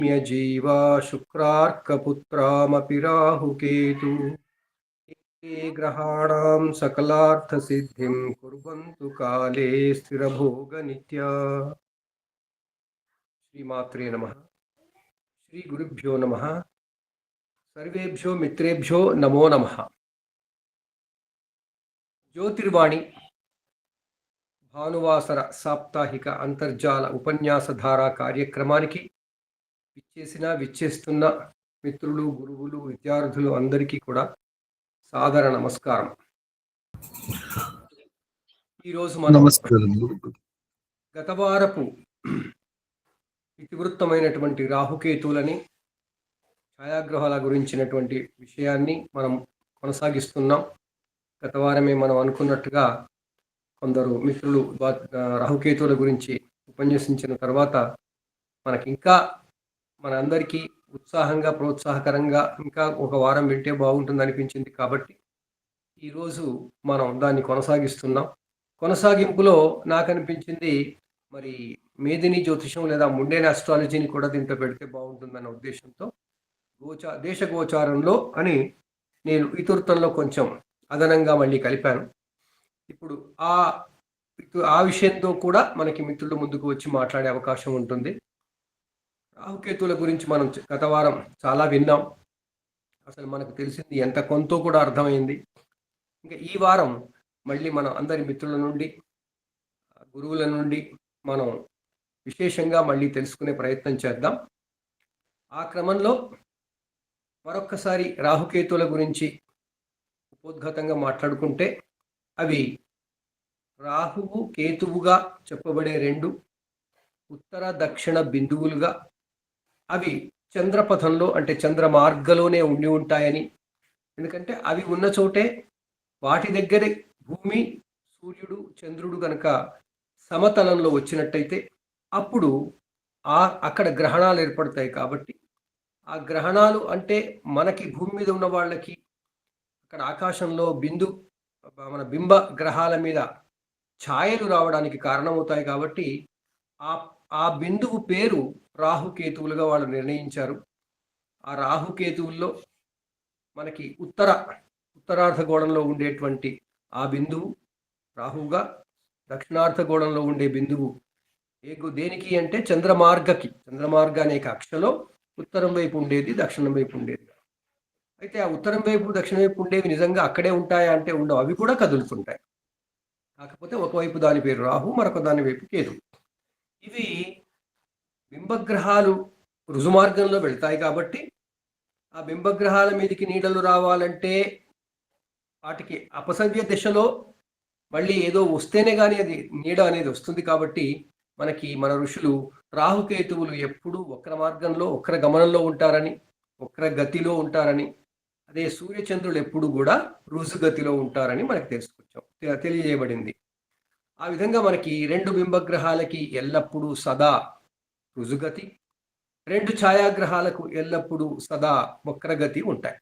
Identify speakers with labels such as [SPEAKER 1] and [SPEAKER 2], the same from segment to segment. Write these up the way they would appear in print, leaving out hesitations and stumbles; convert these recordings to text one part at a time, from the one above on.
[SPEAKER 1] जीवा शुक्रार्कपुत्रामपि राहुकेतु ये ग्रहाणां सकलार्थसिद्धिं कुर्वन्तु काले स्थिरभोगनित्या। श्रीमात्रे नमः। श्रीगुरुभ्यो नमः। सर्वेभ्यो मित्रेभ्यो नमो नमः। ज्योतिर्वाणी భానువాసర సాప్తాహిక అంతర్జాల ఉపన్యాసధార కార్యక్రమానికి విచ్చేస్తున్న మిత్రులు, గురువులు, విద్యార్థులు అందరికీ కూడా సాదర నమస్కారం. ఈరోజు మనం గత వారపు ఇతివృత్తమైనటువంటి రాహుకేతువులని, ఛాయాగ్రహాల గురించినటువంటి విషయాన్ని మనం కొనసాగిస్తున్నాం. గత వారమే మనం అనుకున్నట్టుగా కొందరు మిత్రులు రాహుకేతువుల గురించి ఉపన్యసించిన తర్వాత మనకి ఇంకా మనందరికీ ఉత్సాహంగా, ప్రోత్సాహకరంగా ఇంకా ఒక వారం వింటే బాగుంటుంది అనిపించింది. కాబట్టి ఈరోజు మనం దాన్ని కొనసాగిస్తున్నాం. కొనసాగింపులో నాకు అనిపించింది, మరి మేదిని జ్యోతిషం లేదా ముండేని ఆస్ట్రాలజీని కూడా దీంట్లో పెడితే బాగుంటుందన్న ఉద్దేశంతో దేశ గోచారంలో అని నేను ఇతివృత్తంలో కొంచెం అదనంగా మళ్ళీ కలిపాను. ఇప్పుడు ఆ విషయంతో కూడా మనకి మిత్రుల ముందుకు వచ్చి మాట్లాడే అవకాశం ఉంటుంది. రాహుకేతువుల గురించి మనం గత వారం చాలా విన్నాం. అసలు మనకు తెలిసింది ఎంత కొంత కూడా అర్థమైంది. ఇంకా ఈ వారం మళ్ళీ మనం అందరి మిత్రుల నుండి, గురువుల నుండి మనం విశేషంగా మళ్ళీ తెలుసుకునే ప్రయత్నం చేద్దాం. ఆ క్రమంలో మరొక్కసారి రాహుకేతువుల గురించి ఉపోద్ఘాతంగా మాట్లాడుకుంటే, అవి రాహువు కేతువుగా చెప్పబడే రెండు ఉత్తర దక్షిణ బిందువులుగా అవి చంద్రపథంలో అంటే చంద్ర మార్గంలోనే ఉండి ఉంటాయని, ఎందుకంటే అవి ఉన్న చోటే వాటి దగ్గరే భూమి, సూర్యుడు, చంద్రుడు కనుక సమతలంలో వచ్చినట్టయితే అప్పుడు అక్కడ గ్రహణాలు ఏర్పడతాయి. కాబట్టి ఆ గ్రహణాలు అంటే మనకి భూమి మీద ఉన్న వాళ్ళకి అక్కడ ఆకాశంలో మన బింబ గ్రహాల మీద ఛాయలు రావడానికి కారణమవుతాయి. కాబట్టి ఆ బిందువు పేరు రాహుకేతువులుగా వాళ్ళు నిర్ణయించారు. ఆ రాహుకేతువుల్లో మనకి ఉత్తరార్ధగోళంలో ఉండేటువంటి ఆ బిందువు రాహువుగా, దక్షిణార్ధగోళంలో ఉండే బిందువు దేనికి అంటే చంద్రమార్గ అనే కక్షలో ఉత్తరం వైపు ఉండేది, దక్షిణం వైపు ఉండేది. అయితే ఆ ఉత్తరం వైపు, దక్షిణం వైపు ఉండేవి నిజంగా అక్కడే ఉంటాయా అంటే ఉండవు, అవి కూడా కదులుతుంటాయి. కాకపోతే ఒకవైపు దాని పేరు రాహు, మరొక దాని వైపు కేతు. ఇవి బింబగ్రహాలు రుజుమార్గంలో వెళ్తాయి. కాబట్టి ఆ బింబగ్రహాల మీదకి నీడలు రావాలంటే వాటికి అపసవ్య దిశలో మళ్ళీ ఏదో వస్తేనే కానీ అది నీడ అనేది వస్తుంది. కాబట్టి మన ఋషులు రాహుకేతువులు ఎప్పుడూ వక్ర మార్గంలో, వక్ర గమనంలో ఉంటారని, వక్ర గతిలో ఉంటారని, అదే సూర్యచంద్రులు ఎప్పుడు కూడా రుజుగతిలో ఉంటారని మనకి తెలియజేయబడింది. ఆ విధంగా మనకి రెండు బింబగ్రహాలకి ఎల్లప్పుడూ సదా రుజుగతి, రెండు ఛాయాగ్రహాలకు ఎల్లప్పుడూ సదా వక్రగతి ఉంటాయి.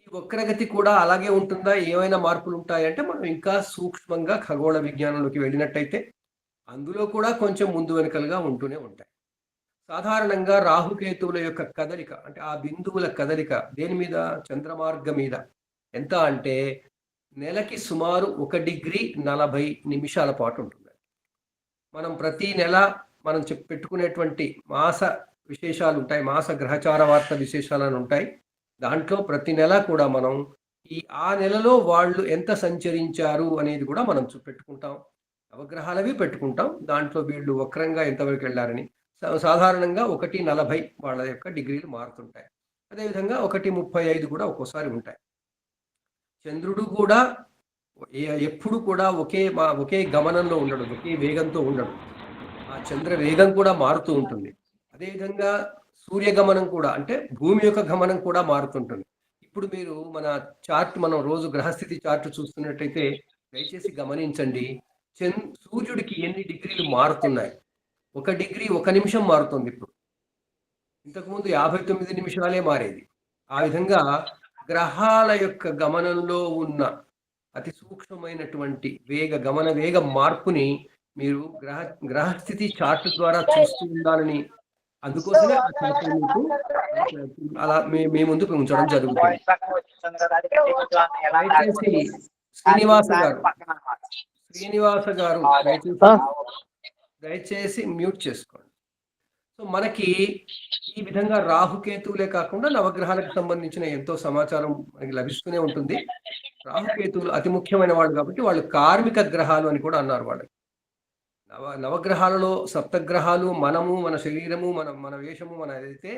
[SPEAKER 1] ఈ వక్రగతి కూడా అలాగే ఉంటుందా, ఏమైనా మార్పులు ఉంటాయంటే మనం ఇంకా సూక్ష్మంగా ఖగోళ విజ్ఞానంలోకి వెళ్ళినట్టయితే అందులో కూడా కొంచెం ముందు వెనుకలుగా ఉంటూనే ఉంటాయి. సాధారణంగా రాహుకేతువుల యొక్క కదలిక అంటే ఆ బిందువుల కదలిక దేని మీద, చంద్రమార్గం మీద ఎంత అంటే నెలకి సుమారు 1 డిగ్రీ 40 నిమిషాల పాటు ఉంటుంది. మనం ప్రతి నెల మనం పెట్టుకునేటువంటి మాస విశేషాలు ఉంటాయి, మాస గ్రహచార వార్త విశేషాలను ఉంటాయి. దాంట్లో ప్రతి నెల కూడా మనం ఆ నెలలో వాళ్ళు ఎంత సంచరించారు అనేది కూడా మనం పెట్టుకుంటాం. నవగ్రహాలవి పెట్టుకుంటాం. దాంట్లో వీళ్ళు వక్రంగా ఎంతవరకు వెళ్ళారని సాధారణంగా 1:40 వాళ్ళ యొక్క డిగ్రీలు మారుతుంటాయి. అదేవిధంగా 1:35 కూడా ఒక్కోసారి ఉంటాయి. చంద్రుడు కూడా ఎప్పుడు కూడా ఒకే గమనంలో ఉండడు, ఒకే వేగంతో ఉండడు. ఆ చంద్ర వేగం కూడా మారుతూ ఉంటుంది. అదేవిధంగా సూర్యగమనం కూడా అంటే భూమి యొక్క గమనం కూడా మారుతుంటుంది. ఇప్పుడు మీరు మన చార్ట్, మనం రోజు గ్రహస్థితి చార్ట్ చూస్తున్నట్టయితే దయచేసి గమనించండి, సూర్యుడికి ఎన్ని డిగ్రీలు మారుతున్నాయి. 1 డిగ్రీ 1 నిమిషం మారుతుంది. ఇప్పుడు ఇంతకుముందు 59 నిమిషాలే మారేది. ఆ విధంగా గ్రహాల యొక్క గమనంలో ఉన్న అతి సూక్ష్మమైనటువంటి గమన వేగ మార్పుని మీరు గ్రహస్థితి చార్ట్ ద్వారా చూస్తూ ఉండాలని అందుకోసమే ఆ చాప్టర్ మీకు అలా మీ ముందుకు ఉంచడం జరుగుతుంది. దయచేసి శ్రీనివాస గారు దయచేసి మ్యూట్ చేసుకోండి. సో మనకి ఈ విధంగా రాహుకేతువులే కాకుండా నవగ్రహాలకు సంబంధించిన ఎంతో సమాచారం మనకి లభిస్తూనే ఉంటుంది. రాహుకేతువులు అతి ముఖ్యమైన వాళ్ళు కాబట్టి వాళ్ళు కార్మిక గ్రహాలు అని కూడా అన్నారు వాళ్ళకి. నవగ్రహాలలో సప్తగ్రహాలు మనము, మన శరీరము, మన వేషము, మన ఏదైతే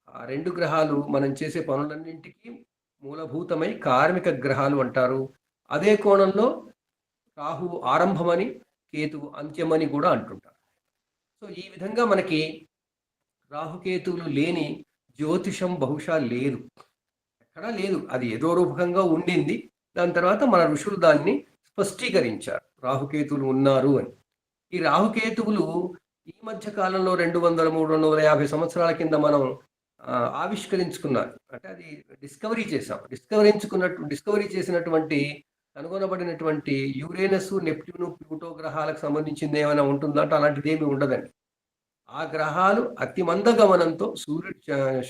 [SPEAKER 1] ఆ 2 గ్రహాలు మనం చేసే పనులన్నింటికి మూలభూతమై కార్మిక గ్రహాలు అంటారు. అదే కోణంలో రాహువు ఆరంభమని, కేతువు అంత్యమని కూడా అంటుంటారు. సో ఈ విధంగా మనకి రాహుకేతువులు లేని జ్యోతిషం బహుశా లేదు, ఎక్కడా లేదు. అది ఏదో రూపకంగా ఉండింది. దాని తర్వాత మన ఋషులు దాన్ని స్పష్టీకరించారు, రాహుకేతువులు ఉన్నారు అని. ఈ రాహుకేతువులు ఈ మధ్య కాలంలో 200, 350 సంవత్సరాల కింద మనం ఆవిష్కరించుకున్నారు. అంటే అది డిస్కవరీ చేసాం. డిస్కవరీ చేసినటువంటి కనుగొనబడినటువంటి యురేనస్, నెప్ట్యూన్, ప్లూటో గ్రహాలకు సంబంధించింది ఏమైనా ఉంటుందంటే అలాంటిది ఏమి ఉండదండి. ఆ గ్రహాలు అతి మంద గమనంతో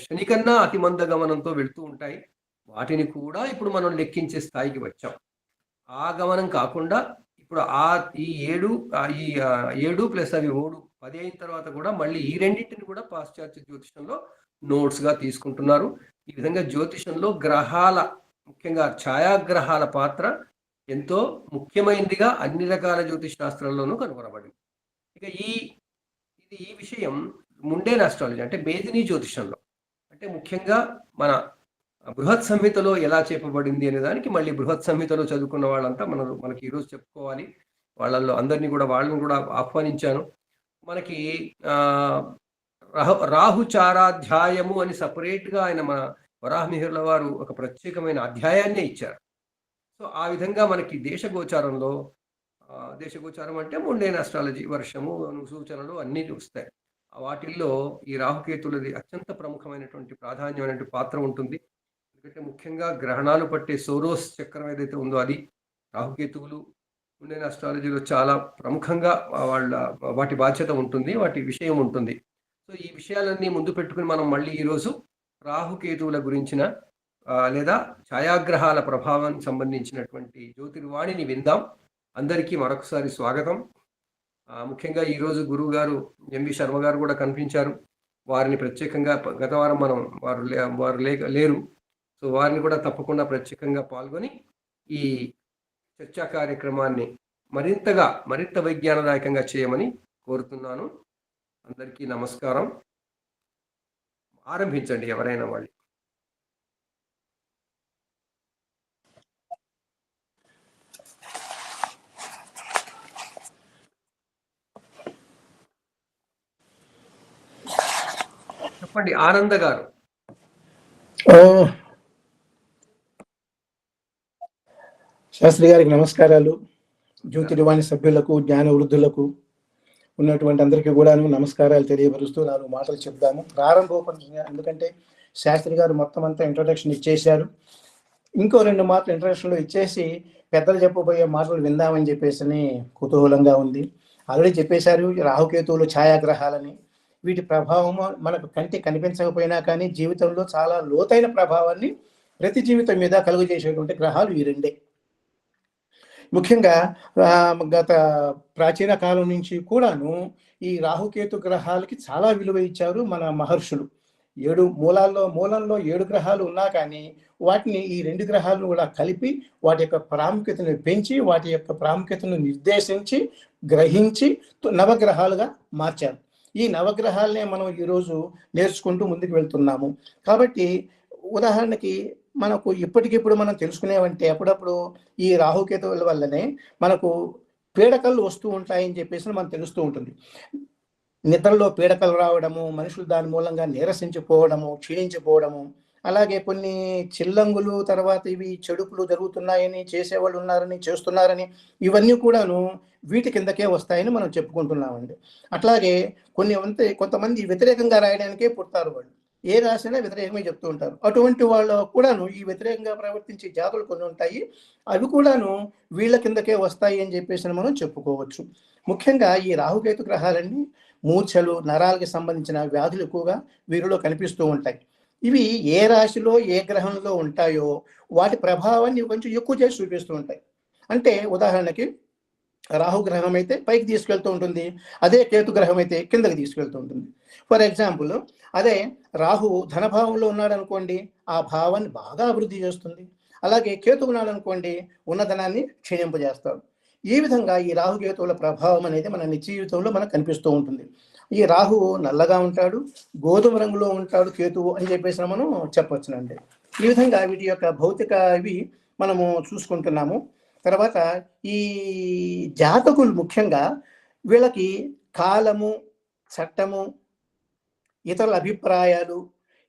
[SPEAKER 1] శని కన్నా అతి మంద గమనంతో వెళ్తూ ఉంటాయి. వాటిని కూడా ఇప్పుడు మనం లెక్కించే స్థాయికి వచ్చాం. ఆ గమనం కాకుండా ఇప్పుడు ఈ 7 ప్లస్ అవి 10 అయిన తర్వాత కూడా మళ్ళీ ఈ రెండింటిని కూడా పాశ్చాత్య జ్యోతిషంలో నోట్స్ గా తీసుకుంటున్నారు. ఈ విధంగా జ్యోతిషంలో గ్రహాల, ముఖ్యంగా ఛాయాగ్రహాల పాత్ర ఎంతో ముఖ్యమైనదిగా అన్ని రకాల జ్యోతిష్ శాస్త్రాల్లోనూ కనుగొనబడింది. ఇక ఈ విషయం ముండేన్ ఆస్ట్రాలజీ అంటే మేదినీ జ్యోతిషంలో, అంటే ముఖ్యంగా మన బృహత్ సంహితలో ఎలా చెప్పబడింది అనే దానికి మళ్ళీ బృహత్ సంహితలో చదువుకున్న వాళ్ళంతా మనకి ఈరోజు చెప్పుకోవాలి. వాళ్ళల్లో అందరినీ కూడా వాళ్ళని కూడా ఆహ్వానించాను. మనకి రాహుచారాధ్యాయము అని సపరేట్గా ఆయన మన వరాహమిహిరుల వారు ఒక ప్రత్యేకమైన అధ్యాయాన్నే ఇచ్చారు. సో ఆ విధంగా మనకి దేశగోచారంలో, దేశగోచారం అంటే ముండేన్ ఆస్ట్రాలజీ, వర్షము, సూచనలు అన్నీ వస్తాయి. వాటిల్లో ఈ రాహుకేతులది అత్యంత ప్రముఖమైనటువంటి ప్రాధాన్యమైనటువంటి పాత్ర ఉంటుంది. ఎందుకంటే ముఖ్యంగా గ్రహణాలు పట్టే సోరోస్ చక్రం ఏదైతే ఉందో అది రాహుకేతువులు ముండేన్ ఆస్ట్రాలజీలో చాలా ప్రముఖంగా వాటి బాధ్యత ఉంటుంది, వాటి విషయం ఉంటుంది. సో ఈ విషయాలన్నీ ముందు పెట్టుకుని మనం మళ్ళీ ఈరోజు రాహుకేతువుల గురించిన లేదా ఛాయాగ్రహాల ప్రభావానికి సంబంధించినటువంటి జ్యోతిర్వాణిని విందాం. అందరికీ మరొకసారి స్వాగతం. ముఖ్యంగా ఈరోజు గురువు గారు ఎంవి శర్మ గారు కూడా కనిపించారు. వారిని ప్రత్యేకంగా గత వారం మనం వారు లేరు. సో వారిని కూడా తప్పకుండా ప్రత్యేకంగా పాల్గొని ఈ చర్చా కార్యక్రమాన్ని మరింత వైజ్ఞానదాయకంగా చేయమని కోరుతున్నాను. అందరికీ నమస్కారం. ఆరంభించండి ఎవరైనా వాళ్ళు. చెప్పండి ఆనంద గారు.
[SPEAKER 2] శాస్త్రి గారికి నమస్కారాలు. జ్యోతిర్వాణి సభ్యులకు, జ్ఞాన వృద్ధులకు ఉన్నటువంటి అందరికీ కూడా నమస్కారాలు తెలియపరుస్తూ 4 మాటలు చెప్తాము. ప్రారంభోపంగా, ఎందుకంటే శాస్త్రి గారు మొత్తం అంతా ఇంట్రొడక్షన్ ఇచ్చేశారు. ఇంకో 2 మాటలు ఇంట్రొడక్షన్లో ఇచ్చేసి పెద్దలు చెప్పబోయే మాటలు విందామని చెప్పేసి కుతూహలంగా ఉంది. ఆల్రెడీ చెప్పేశారు రాహుకేతువులు ఛాయాగ్రహాలని. వీటి ప్రభావం మనకు కంటి కనిపించకపోయినా కానీ జీవితంలో చాలా లోతైన ప్రభావాన్ని ప్రతి జీవితం మీద కలుగజేసేటువంటి గ్రహాలు ఈ 2. ముఖ్యంగా గత ప్రాచీన కాలం నుంచి కూడాను ఈ రాహుకేతు గ్రహాలకి చాలా విలువ ఇచ్చారు మన మహర్షులు. 7 మూలంలో 7 గ్రహాలు ఉన్నా కానీ వాటిని ఈ 2 గ్రహాలను కూడా కలిపి వాటి యొక్క ప్రాముఖ్యతను పెంచి, వాటి యొక్క ప్రాముఖ్యతను నిర్దేశించి, గ్రహించి నవగ్రహాలుగా మార్చారు. ఈ నవగ్రహాలనే మనం ఈరోజు నేర్చుకుంటూ ముందుకు వెళ్తున్నాము. కాబట్టి ఉదాహరణకి మనకు ఇప్పటికిప్పుడు మనం తెలుసుకునేవంటే అప్పుడప్పుడు ఈ రాహుకేతువుల వల్లనే మనకు పీడకలు వస్తూ ఉంటాయని చెప్పేసి మనకు తెలుస్తూ ఉంటుంది. నిద్రలో పీడకలు రావడము, మనుషులు దాని మూలంగా నీరసించిపోవడము, క్షీణించిపోవడము, అలాగే కొన్ని చిల్లంగులు, తర్వాత ఇవి చెడుపులు జరుగుతున్నాయని, చేసేవాళ్ళు ఉన్నారని, చేస్తున్నారని, ఇవన్నీ కూడాను వీటి కిందకే వస్తాయని మనం చెప్పుకుంటున్నామండి. అట్లాగే కొంతమంది వ్యతిరేకంగా రాయడానికే పుడతారు. వాళ్ళు ఏ రాసినా వ్యతిరేకమే చెప్తూ ఉంటారు. అటువంటి వాళ్ళు కూడాను ఈ వ్యతిరేకంగా ప్రవర్తించే జాతులు కొన్ని ఉంటాయి. అవి కూడాను వీళ్ళ కిందకే వస్తాయి అని చెప్పేసి మనం చెప్పుకోవచ్చు. ముఖ్యంగా ఈ రాహుకేతు గ్రహాలన్నీ మూర్ఛలు, నరాలకి సంబంధించిన వ్యాధులు ఎక్కువగా వీరిలో కనిపిస్తూ ఉంటాయి. ఇవి ఏ రాశిలో ఏ గ్రహంలో ఉంటాయో వాటి ప్రభావాన్ని కొంచెం ఎక్కువ చేసి చూపిస్తూ ఉంటాయి. అంటే ఉదాహరణకి రాహు గ్రహం అయితే పైకి తీసుకెళ్తూ ఉంటుంది, అదే కేతు గ్రహం అయితే కిందకి తీసుకెళ్తూ ఉంటుంది. ఫర్ ఎగ్జాంపుల్, అదే రాహు ధనభావంలో ఉన్నాడు అనుకోండి, ఆ భావాన్ని బాగా అభివృద్ధి చేస్తుంది. అలాగే కేతు ఉన్నాడు అనుకోండి, ఉన్నధనాన్ని క్షీణింపజేస్తాడు. ఈ విధంగా ఈ రాహుకేతువుల ప్రభావం అనేది మన నిత్య జీవితంలో మనకు కనిపిస్తూ ఉంటుంది. ఈ రాహువు నల్లగా ఉంటాడు, గోధుమ రంగులో ఉంటాడు కేతువు అని చెప్పేసి మనం చెప్పొచ్చునండి. ఈ విధంగా వీటి యొక్క భౌతిక ఇవి మనము చూసుకుంటున్నాము. తర్వాత ఈ జాతకులు ముఖ్యంగా వీళ్ళకి కాలము, చట్టము, ఇతరుల అభిప్రాయాలు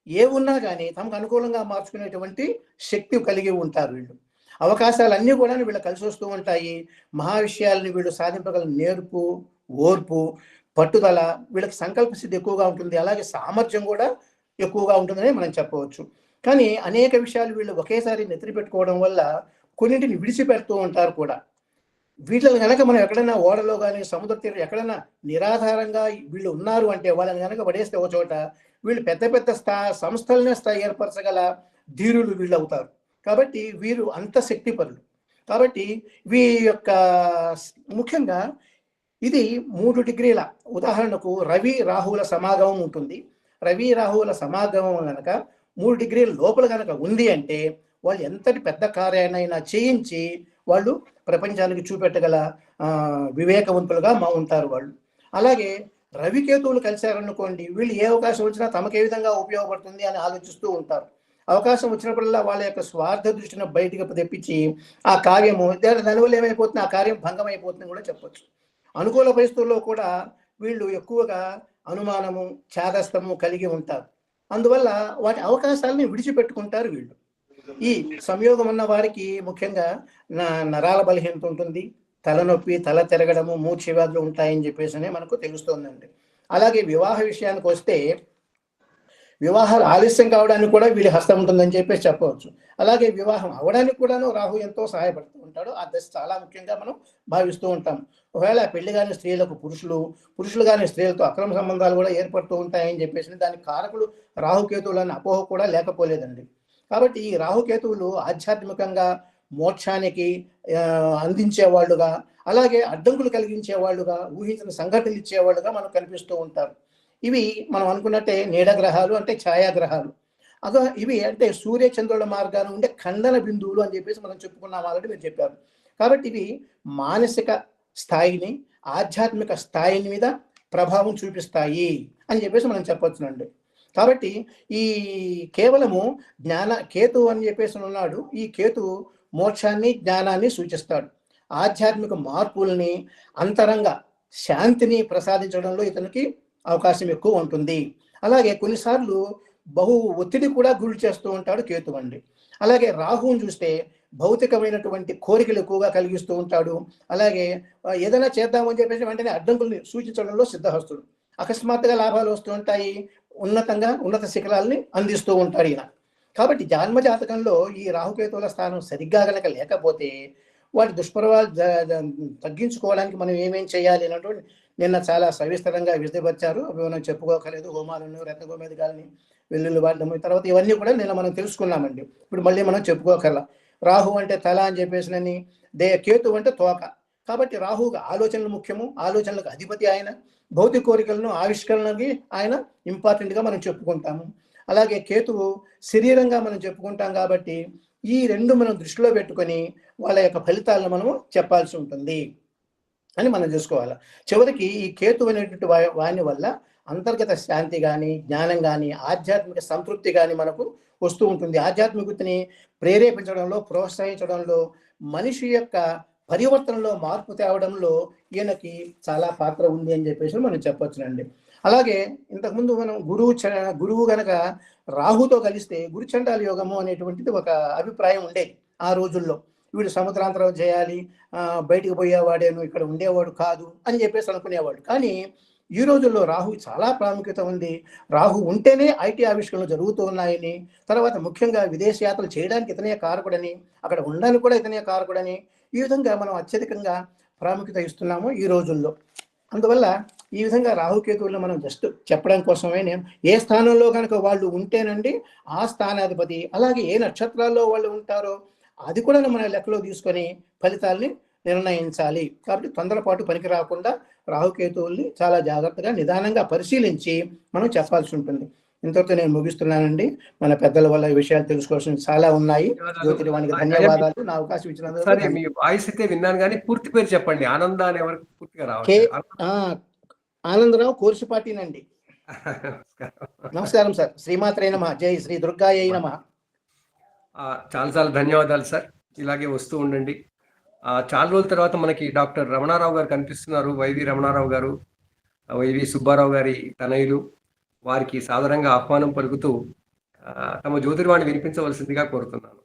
[SPEAKER 2] ఏమున్నా కానీ తమకు అనుకూలంగా మార్చుకునేటువంటి శక్తి కలిగి ఉంటారు వీళ్ళు. అవకాశాలన్నీ కూడా వీళ్ళు కలిసి వస్తూ ఉంటాయి. మహా విషయాలని వీళ్ళు సాధింపగల నేర్పు, ఓర్పు, పట్టుదల, వీళ్ళకి సంకల్ప సిద్ధి ఎక్కువగా ఉంటుంది. అలాగే సామర్థ్యం కూడా ఎక్కువగా ఉంటుందని మనం చెప్పవచ్చు. కానీ అనేక విషయాలు వీళ్ళు ఒకేసారి నెత్తిన పెట్టుకోవడం వల్ల కొన్నింటిని విడిచిపెడుతూ ఉంటారు కూడా. వీళ్ళని కనుక మనం ఎక్కడైనా ఓడలో కానీ సముద్ర తీరం ఎక్కడైనా నిరాధారంగా వీళ్ళు ఉన్నారు అంటే వాళ్ళని కనుక పడేస్తే ఒక చోట వీళ్ళు పెద్ద పెద్ద సంస్థలనే ఏర్పరచగల ధీరులు వీళ్ళు అవుతారు. కాబట్టి వీరు అంత శక్తిపరులు. కాబట్టి వీరి యొక్క ముఖ్యంగా ఇది 3 డిగ్రీల, ఉదాహరణకు రవి రాహువుల సమాగమం ఉంటుంది. రవి రాహువుల సమాగమం కనుక 3 డిగ్రీల లోపల కనుక ఉంది అంటే వాళ్ళు ఎంతటి పెద్ద కార్యాన్నైనా చేయించి వాళ్ళు ప్రపంచానికి చూపెట్టగల వివేకవంతులుగా ఉంటారు వాళ్ళు. అలాగే రవికేతువులు కలిశారనుకోండి, వీళ్ళు ఏ అవకాశం వచ్చినా తమకు ఏ విధంగా ఉపయోగపడుతుంది అని ఆలోచిస్తూ ఉంటారు. అవకాశం వచ్చినప్పుడల్లా వాళ్ళ యొక్క స్వార్థ దృష్టిని బయటికి తెప్పించి ఆ కార్యము దానివల్ల ఏమైపోతుంది, ఆ కార్యం భంగం అయిపోతుంది కూడా చెప్పొచ్చు. అనుకూల పరిస్థితుల్లో కూడా వీళ్ళు ఎక్కువగా అనుమానము, ఛాదస్తము కలిగి ఉంటారు. అందువల్ల వాటి అవకాశాలని విడిచిపెట్టుకుంటారు వీళ్ళు. ఈ సంయోగం ఉన్న వారికి ముఖ్యంగా నరాల బలహీనత ఉంటుంది, తలనొప్పి, తల తిరగడము, మూర్ఛ వ్యాధులు ఉంటాయని చెప్పేసి మనకు తెలుస్తోందండి. అలాగే వివాహ విషయానికి వస్తే వివాహాలు ఆలస్యం కావడానికి కూడా వీడి హస్తం ఉంటుందని చెప్పేసి చెప్పవచ్చు. అలాగే వివాహం అవడానికి కూడాను రాహు ఎంతో సహాయపడుతూ ఉంటాడు. ఆ దశ చాలా ముఖ్యంగా మనం భావిస్తూ ఉంటాం. ఒకవేళ పెళ్లి కాని స్త్రీలకు పురుషులు కాని స్త్రీలతో అక్రమ సంబంధాలు కూడా ఏర్పడుతూ ఉంటాయని చెప్పేసి దానికి కారకులు రాహుకేతువులని అపోహ కూడా లేకపోలేదండి. కాబట్టి ఈ రాహుకేతువులు ఆధ్యాత్మికంగా మోక్షానికి అందించేవాళ్ళుగా, అలాగే అడ్డంకులు కలిగించేవాళ్ళుగా, ఊహించిన సంఘటనలు ఇచ్చేవాళ్ళుగా మనకు కనిపిస్తూ ఉంటారు. ఇవి మనం అనుకున్నట్టే నీడగ్రహాలు అంటే ఛాయాగ్రహాలు. ఇవి అంటే సూర్య చంద్రుల మార్గాన్ని ఉండే ఖండన బిందువులు అని చెప్పేసి మనం చెప్పుకున్నాం, ఆల్రెడీ మీరు చెప్పారు. కాబట్టి ఇవి మానసిక స్థాయిని, ఆధ్యాత్మిక స్థాయిని మీద ప్రభావం చూపిస్తాయి అని చెప్పేసి మనం చెప్పొచ్చునండి. కాబట్టి ఈ కేవలము కేతు అని చెప్పేసి ఉన్నాడు. ఈ కేతు మోక్షాన్ని, జ్ఞానాన్ని సూచిస్తాడు. ఆధ్యాత్మిక మార్పుల్ని, అంతరంగ శాంతిని ప్రసాదించడంలో ఇతనికి అవకాశం ఎక్కువ ఉంటుంది. అలాగే కొన్నిసార్లు బహు ఒత్తిడి కూడా గురి చేస్తూ ఉంటాడు కేతు అండి. అలాగే రాహువుని చూస్తే భౌతికమైనటువంటి కోరికలు ఎక్కువగా కలిగిస్తూ ఉంటాడు. అలాగే ఏదైనా చేద్దామని చెప్పేసి వెంటనే అడ్డంకుల్ని సూచించడంలో సిద్ధహస్తుడు. అకస్మాత్తుగా లాభాలు వస్తూ ఉంటాయి, ఉన్నత శిఖరాలని అందిస్తూ ఉంటాడు ఈయన. కాబట్టి జన్మ జాతకంలో ఈ రాహుకేతువుల స్థానం సరిగ్గా గనక లేకపోతే వాటి దుష్ప్రభావాలు తగ్గించుకోవడానికి మనం ఏమేం చేయాలి అన్నటువంటి నిన్న చాలా సవిస్తరంగా విశదపరిచారు. అవి మనం చెప్పుకోకలేదు. హోమాలను, రత్నగోమేధికాలని, వెల్లుల్లి వాడడం, తర్వాత ఇవన్నీ కూడా నిన్న మనం తెలుసుకున్నామండి. ఇప్పుడు మళ్ళీ మనం చెప్పుకోకర్లా. రాహు అంటే తల అని చెప్పేసి, కేతు అంటే తోక. కాబట్టి రాహువుకి ఆలోచనలు ముఖ్యము, ఆలోచనలకు అధిపతి ఆయన. భౌతిక కోరికలను, ఆవిష్కరణకి ఆయన ఇంపార్టెంట్గా మనం చెప్పుకుంటాము. అలాగే కేతువు శరీరంగా మనం చెప్పుకుంటాం. కాబట్టి ఈ రెండు మనం దృష్టిలో పెట్టుకొని వాళ్ళ యొక్క ఫలితాలను మనము చెప్పాల్సి ఉంటుంది అని మనం చూసుకోవాలి. చివరికి ఈ కేతు అనేటువంటి వాని వల్ల అంతర్గత శాంతి కానీ, జ్ఞానం కానీ, ఆధ్యాత్మిక సంతృప్తి కానీ మనకు వస్తూ ఉంటుంది. ఆధ్యాత్మికతని ప్రేరేపించడంలో, ప్రోత్సహించడంలో, మనిషి యొక్క పరివర్తనలో మార్పు తేవడంలో ఈయనకి చాలా పాత్ర ఉంది అని చెప్పేసి మనం చెప్పొచ్చునండి. అలాగే ఇంతకుముందు మనం గురువు గనక రాహుతో కలిస్తే గురుచండాల యోగము అనేటువంటిది ఒక అభిప్రాయం ఉండేది ఆ రోజుల్లో. వీడు సముద్రాంతరం చేయాలి, బయటికి పోయేవాడేను, ఇక్కడ ఉండేవాడు కాదు అని చెప్పేసి అనుకునేవాడు. కానీ ఈ రోజుల్లో రాహు చాలా ప్రాముఖ్యత ఉంది. రాహు ఉంటేనే ఐటీ ఆవిష్కరణలు జరుగుతూ ఉన్నాయని, తర్వాత ముఖ్యంగా విదేశయాత్రలు చేయడానికి ఇతనే కారకుడని, అక్కడ ఉండడానికి కూడా ఇతనే కారకుడని, ఈ విధంగా మనం అత్యధికంగా ప్రాముఖ్యత ఇస్తున్నామో ఈ రోజుల్లో. అందువల్ల ఈ విధంగా రాహుకేతువులను మనం జస్ట్ చెప్పడం కోసమే నేను ఏ స్థానంలో కనుక వాళ్ళు ఉంటేనండి ఆ స్థానాధిపతి, అలాగే ఏ నక్షత్రాల్లో వాళ్ళు ఉంటారో అది కూడా మన లెక్కలో తీసుకొని ఫలితాల్ని నిర్ణయించాలి. కాబట్టి తొందరపాటు పనికి రాకుండా రాహుకేతువుల్ని చాలా జాగ్రత్తగా నిదానంగా పరిశీలించి మనం చెప్పాల్సి ఉంటుంది. ఇంతటితో నేను ముగిస్తున్నానండి. మన పెద్దల వల్ల ఈ విషయాలు తెలుసుకోవాల్సిన చాలా ఉన్నాయి. జ్యోతిర్వాణికి ధన్యవాదాలు. నా అవకాశం ఇచ్చినందుకు.
[SPEAKER 1] మీ వాయిస్ అయితే విన్నాను కానీ పూర్తి పేరు చెప్పండి. ఆనంద అనే వరకు పూర్తిగా రావాలి.
[SPEAKER 2] ఆనందరావు కోర్సుపాటినండి. నమస్కారం సార్. శ్రీమాత్రే నమః. జై శ్రీ దుర్గాయై నమః.
[SPEAKER 1] చాలా చాలా ధన్యవాదాలు సార్. ఇలాగే వస్తూ ఉండండి. చాలా రోజుల తర్వాత మనకి డాక్టర్ రమణారావు గారు కనిపిస్తున్నారు. వైవి రమణారావు గారు, వైవి సుబ్బారావు గారి తనయులు. వారికి సాదరంగా ఆహ్వానం పలుకుతూ తమ జ్యోతిర్వాణి వినిపించవలసిందిగా కోరుతున్నాను.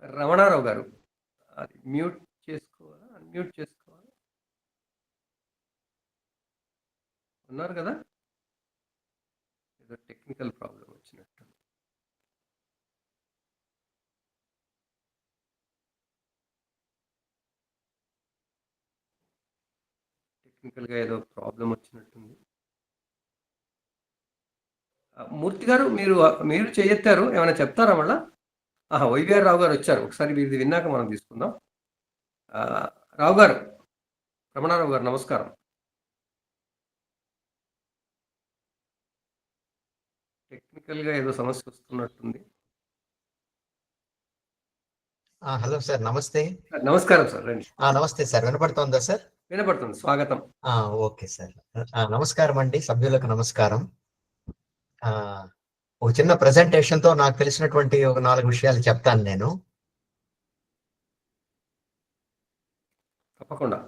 [SPEAKER 1] రమణారావు గారు అది మ్యూట్ చేసుకోవాలా, అన్మ్యూట్ చేసుకోవాలా? ఉన్నారు కదా? ఏదో టెక్నికల్ ప్రాబ్లం వచ్చినట్టు. టెక్నికల్గా ఏదో ప్రాబ్లం వచ్చినట్టుంది. మూర్తి గారు మీరు చేయెత్తారు, ఏమైనా చెప్తారా మళ్ళా? వైవిఆర్ రావు గారు వచ్చారు. ఒకసారి వీరిది విన్నాక మనం తీసుకుందాం. రావు గారు, రమణారావు గారు నమస్కారం. టెక్నికల్గా ఏదో సమస్య వస్తున్నట్టుంది.
[SPEAKER 3] హలో సార్, నమస్తే.
[SPEAKER 1] నమస్కారం సార్, రండి.
[SPEAKER 3] నమస్తే సార్, వినపడుతోందా సార్?
[SPEAKER 1] వినపడుతుంది, స్వాగతం.
[SPEAKER 3] Okay sir. నమస్కారం అండి, సభ్యులకు నమస్కారం. ఒక చిన్న ప్రెజెంటేషన్ తో నాకు తెలిసినటువంటి ఒక 4 విషయాలు చెప్తాను నేను.
[SPEAKER 1] తప్పకుండా.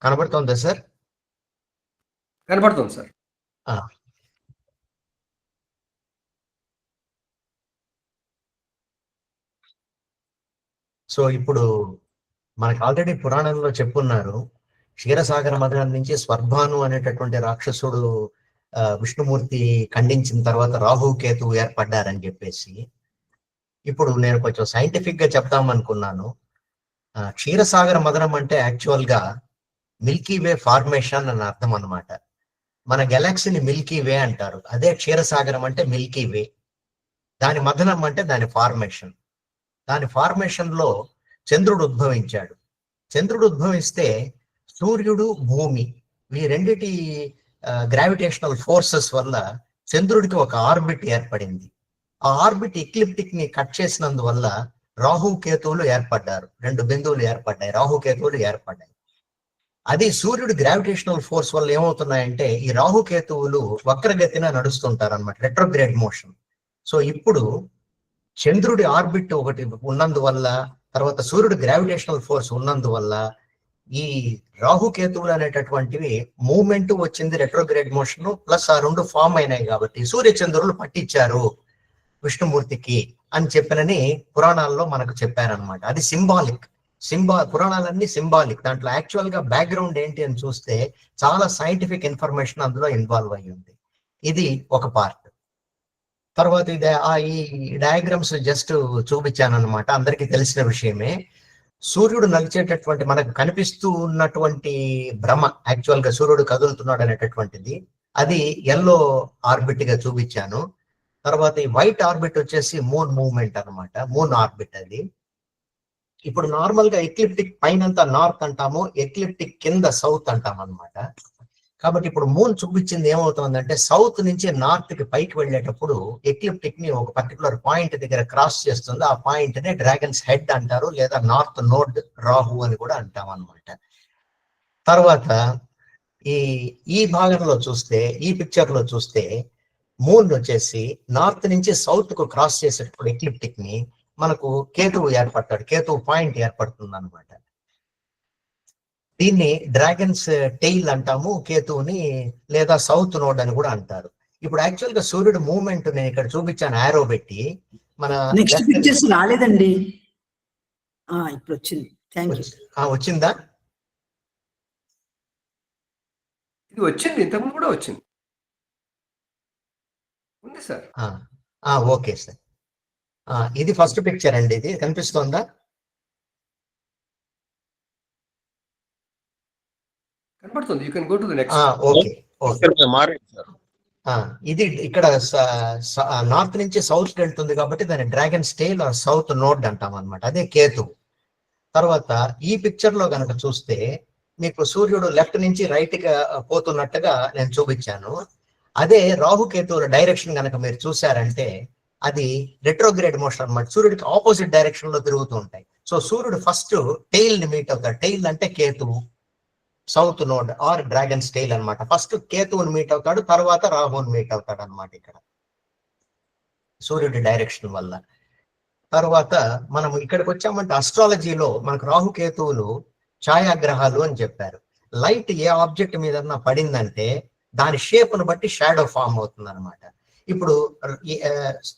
[SPEAKER 3] కనబడుతోందా సార్?
[SPEAKER 1] కనబడుతుంది సార్.
[SPEAKER 3] సో ఇప్పుడు మనకి ఆల్రెడీ పురాణంలో చెప్పున్నారు, క్షీరసాగర మదనం నుంచి స్వర్భాను అనేటటువంటి రాక్షసుడు విష్ణుమూర్తి ఖండించిన తర్వాత రాహుకేతువు ఏర్పడ్డారని చెప్పేసి. ఇప్పుడు నేను కొంచెం సైంటిఫిక్ గా చెప్తాం అనుకున్నాను. క్షీరసాగర మదనం అంటే యాక్చువల్ గా మిల్కీ వే ఫార్మేషన్ అని అర్థం అన్నమాట. మన గెలాక్సీని మిల్కీ వే అంటారు, అదే క్షీరసాగరం అంటే మిల్కీ వే. దాని మదనం అంటే దాని ఫార్మేషన్. దాని ఫార్మేషన్ లో చంద్రుడు ఉద్భవించాడు. చంద్రుడు ఉద్భవిస్తే సూర్యుడు, భూమి ఈ రెండిటి గ్రావిటేషనల్ ఫోర్సెస్ వల్ల చంద్రుడికి ఒక ఆర్బిట్ ఏర్పడింది. ఆ ఆర్బిట్ ఎక్లిప్టిక్ ని కట్ చేసినందువల్ల రాహుకేతువులు ఏర్పడ్డారు. 2 బిందువులు ఏర్పడ్డాయి, రాహుకేతువులు ఏర్పడ్డాయి. అది సూర్యుడి గ్రావిటేషనల్ ఫోర్స్ వల్ల ఏమవుతున్నాయంటే ఈ రాహుకేతువులు వక్రగతిన నడుస్తుంటారు అన్నమాట, రెట్రోగ్రేడ్ మోషన్. సో ఇప్పుడు చంద్రుడి ఆర్బిట్ ఒకటి ఉన్నందువల్ల, తర్వాత సూర్యుడి గ్రావిటేషనల్ ఫోర్స్ ఉన్నందువల్ల ఈ రాహుకేతువులు అనేటటువంటివి మూవ్మెంట్ వచ్చింది, రెట్రోగ్రేడ్ మోషన్ ప్లస్ ఆ 2 ఫామ్ అయినాయి. కాబట్టి సూర్యచంద్రులు పట్టించారు విష్ణుమూర్తికి అని చెప్పినని పురాణాల్లో మనకు చెప్పారనమాట. అది సింబాలిక్. పురాణాలన్నీ సింబాలిక్. దాంట్లో యాక్చువల్ గా బ్యాక్గ్రౌండ్ ఏంటి అని చూస్తే చాలా సైంటిఫిక్ ఇన్ఫర్మేషన్ అందులో ఇన్వాల్వ్ అయ్యి ఉంది. ఇది ఒక పార్ట్. తర్వాత ఈ డయాగ్రామ్స్ జస్ట్ చూపించాను అనమాట, అందరికీ తెలిసిన విషయమే. సూర్యుడు నడిచేటటువంటి మనకు కనిపిస్తూ ఉన్నటువంటి భ్రమ, యాక్చువల్ గా సూర్యుడు కదులుతున్నాడు అనేటటువంటిది, అది ఎల్లో ఆర్బిట్ గా చూపించాను. తర్వాత ఈ వైట్ ఆర్బిట్ వచ్చేసి మూన్ మూవ్మెంట్ అనమాట, మూన్ ఆర్బిట్ అది. ఇప్పుడు నార్మల్ గా ఎక్లిప్టిక్ పైనంతా నార్త్ అంటాము, ఎక్లిప్టిక్ కింద సౌత్ అంటాం అనమాట. కాబట్టి ఇప్పుడు మూన్ చూపించింది ఏమవుతుందంటే సౌత్ నుంచి నార్త్ కి పైకి వెళ్ళేటప్పుడు ఎక్లిప్టిక్ ని ఒక పర్టికులర్ పాయింట్ దగ్గర క్రాస్ చేస్తుంది. ఆ పాయింట్ నే డ్రాగన్స్ హెడ్ అంటారు, లేదా నార్త్ నోడ్ రాహు అని కూడా అంటాం అనమాట. తర్వాత ఈ భాగంలో చూస్తే, ఈ పిక్చర్ లో చూస్తే మూన్ వచ్చేసి నార్త్ నుంచి సౌత్ కు క్రాస్ చేసేటప్పుడు ఎక్లిప్టిక్ ని మనకు కేతువు ఏర్పడతాడు, కేతువు పాయింట్ ఏర్పడుతుంది అనమాట. దీన్ని డ్రాగన్స్ టెయిల్ అంటాము కేతువుని, లేదా సౌత్ నోడ్ అని కూడా అంటారు. ఇప్పుడు యాక్చువల్ గా సూర్యుడు మూవ్మెంట్ నేను ఇక్కడ చూపించాను ఆరో పెట్టి. మన
[SPEAKER 4] నెక్స్ట్ పిక్చర్స్ రాలేదండి, ఇప్పుడు వచ్చింది. Thank you.
[SPEAKER 3] వచ్చిందా?
[SPEAKER 1] ఇది వచ్చింది, ఇంతకుముందు కూడా వచ్చింది, ఉంది సార్.
[SPEAKER 3] Okay sir. ఇది ఫస్ట్ పిక్చర్ అండి, ఇది కనిపిస్తోందా?
[SPEAKER 1] కనబడుతుంది. You can go to the next.
[SPEAKER 3] Okay. ఇది ఇక్కడ నార్త్ నుంచి సౌత్ వెళ్తుంది కాబట్టి దాన్ని dragon tail or south node అంటాం అనమాట. అదే కేతు. తర్వాత ఈ పిక్చర్ లో కనుక చూస్తే మీకు సూర్యుడు లెఫ్ట్ నుంచి రైట్ గా పోతున్నట్టుగా నేను చూపించాను. అదే రాహుకేతువుల డైరెక్షన్ కనుక మీరు చూసారంటే అది రెట్రోగ్రేడ్ మోషన్ అనమాట. సూర్యుడికి ఆపోజిట్ డైరెక్షన్ లో తిరుగుతూ ఉంటాయి. సో సూర్యుడు ఫస్ట్ టెయిల్ ని మీట్ అవుతాడు. టెయిల్ అంటే కేతువు, south node or dragon tail అనమాట. ఫస్ట్ కేతువుని మీట్ అవుతాడు, తర్వాత రాహుని మీట్ అవుతాడు అనమాట ఇక్కడ సూర్యుడి డైరెక్షన్ వల్ల. తర్వాత మనం ఇక్కడికి వచ్చామంటే అస్ట్రాలజీలో మనకు రాహుకేతువులు ఛాయాగ్రహాలు అని చెప్పారు. లైట్ ఏ ఆబ్జెక్ట్ మీద పడిందంటే దాని షేప్ ను బట్టి షాడో ఫామ్ అవుతుంది అనమాట. ఇప్పుడు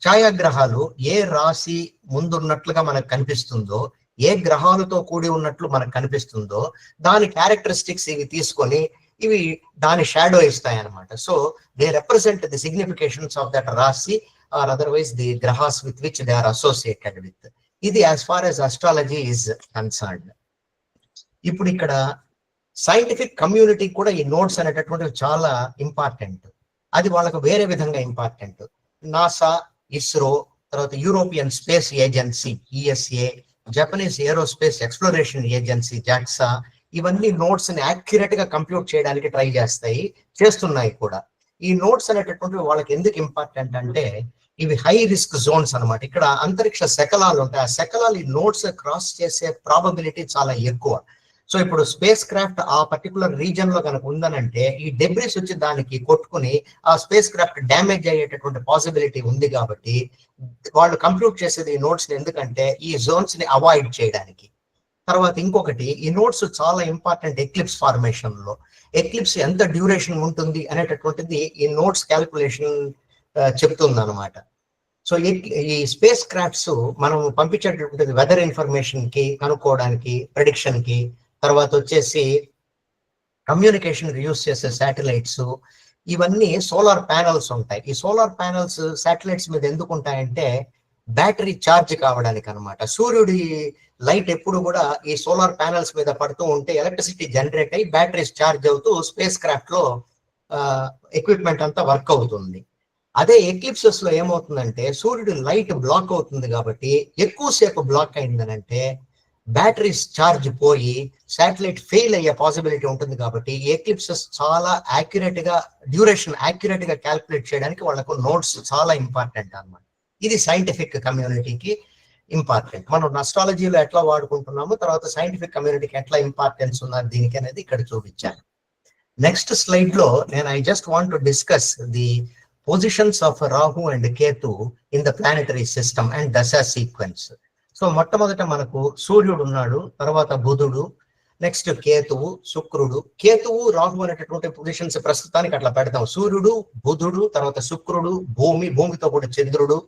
[SPEAKER 3] ఛాయాగ్రహాలు ఏ రాశి ముందున్నట్లుగా మనకు కనిపిస్తుందో, ఏ గ్రహాలతో కూడి ఉన్నట్లు మనకు కనిపిస్తుందో దాని క్యారెక్టరిస్టిక్స్ ఇవి తీసుకొని ఇవి దాని షాడో ఇస్తాయి అనమాట. So they represent the significations of that rashi or otherwise the grahas with which they are associated with. ఇది as far as astrology is concerned. ఇప్పుడు ఇక్కడ సైంటిఫిక్ కమ్యూనిటీ కూడా ఈ నోట్స్ అనేటటువంటివి చాలా ఇంపార్టెంట్. అది వాళ్ళకు వేరే విధంగా ఇంపార్టెంట్. నాసా, ఇస్రో, తర్వాత European space agency ESA, Japanese aerospace exploration agency JAXA, ఇవన్నీ నోట్స్ ని యాక్యురేట్ గా కంప్యూట్ చేయడానికి ట్రై చేస్తున్నాయి కూడా. ఈ నోట్స్ అనేటటువంటివి వాళ్ళకి ఎందుకు ఇంపార్టెంట్ అంటే ఇవి హై రిస్క్ జోన్స్ అనమాట. ఇక్కడ అంతరిక్ష శకలాలు ఉంటాయి. ఆ శకలాలు ఈ నోట్స్ క్రాస్ చేసే ప్రాబబిలిటీ చాలా ఎక్కువ. సో ఇప్పుడు స్పేస్ క్రాఫ్ట్ ఆ పర్టికులర్ రీజన్ లో కనుక ఉందనంటే ఈ డెబ్రిస్ వచ్చి దానికి కొట్టుకుని ఆ స్పేస్ క్రాఫ్ట్ డ్యామేజ్ అయ్యేటటువంటి పాసిబిలిటీ ఉంది. కాబట్టి వాళ్ళు కంప్యూట్ చేసేది ఈ నోట్స్ ఎందుకంటే ఈ జోన్స్ ని అవాయిడ్ చేయడానికి. తర్వాత ఇంకొకటి, ఈ నోట్స్ చాలా ఇంపార్టెంట్ ఎక్లిప్స్ ఫార్మేషన్ లో. ఎక్లిప్స్ ఎంత డ్యూరేషన్ ఉంటుంది అనేటటువంటిది ఈ నోట్స్ క్యాల్కులేషన్ చెప్తుంది అనమాట. సో ఈ స్పేస్ క్రాఫ్ట్స్ మనం పంపించేటటువంటి వెదర్ ఇన్ఫర్మేషన్ కి కనుక్కోవడానికి, ప్రెడిక్షన్ కి, తర్వాత వచ్చేసి కమ్యూనికేషన్ యూస్ చేసే శాటిలైట్స్, ఇవన్నీ సోలార్ ప్యానల్స్ ఉంటాయి. ఈ సోలార్ ప్యానల్స్ శాటిలైట్స్ మీద ఎందుకు ఉంటాయంటే బ్యాటరీ ఛార్జ్ కావడానికి అనమాట. సూర్యుడి లైట్ ఎప్పుడు కూడా ఈ సోలార్ ప్యానల్స్ మీద పడుతూ ఉంటే ఎలక్ట్రిసిటీ జనరేట్ అయ్యి బ్యాటరీస్ ఛార్జ్ అవుతూ స్పేస్ క్రాఫ్ట్ లో ఎక్విప్మెంట్ అంతా వర్క్ అవుతుంది. అదే ఎక్లిప్సెస్ లో ఏమవుతుందంటే సూర్యుడు లైట్ బ్లాక్ అవుతుంది కాబట్టి ఎక్కువసేపు బ్లాక్ అయిందనంటే బ్యాటరీస్ ఛార్జ్ పోయి శాటిలైట్ ఫెయిల్ అయ్యే పాసిబిలిటీ ఉంటుంది. కాబట్టి ఎక్లిప్సెస్ చాలా యాక్యురేట్ గా డ్యూరేషన్ యాక్యురేట్ గా క్యాల్కులేట్ చేయడానికి వాళ్ళకు నోట్స్ చాలా ఇంపార్టెంట్ అన్నమాట. ఇది సైంటిఫిక్ కమ్యూనిటీకి ఇంపార్టెంట్. మనం అస్ట్రాలజీలో ఎట్లా వాడుకుంటున్నాము, తర్వాత సైంటిఫిక్ కమ్యూనిటీకి ఎట్లా ఇంపార్టెన్స్ ఉన్నది దీనికి అనేది ఇక్కడ చూపించాను. నెక్స్ట్ స్లైడ్ లో నేను I just want to discuss the positions of Rahu and Ketu in the planetary system and dasha sequence. So మొట్టమొదట మనకు సూర్యుడు ఉన్నాడు, తర్వాత బుధుడు, నెక్స్ట్ కేతువు, శుక్రుడు. కేతువు, రాహు అనేటటువంటి పొజిషన్స్ ప్రస్తుతానికి అట్లా పెడతాం. సూర్యుడు, బుధుడు, తర్వాత శుక్రుడు, భూమితో కూడా చంద్రుడు,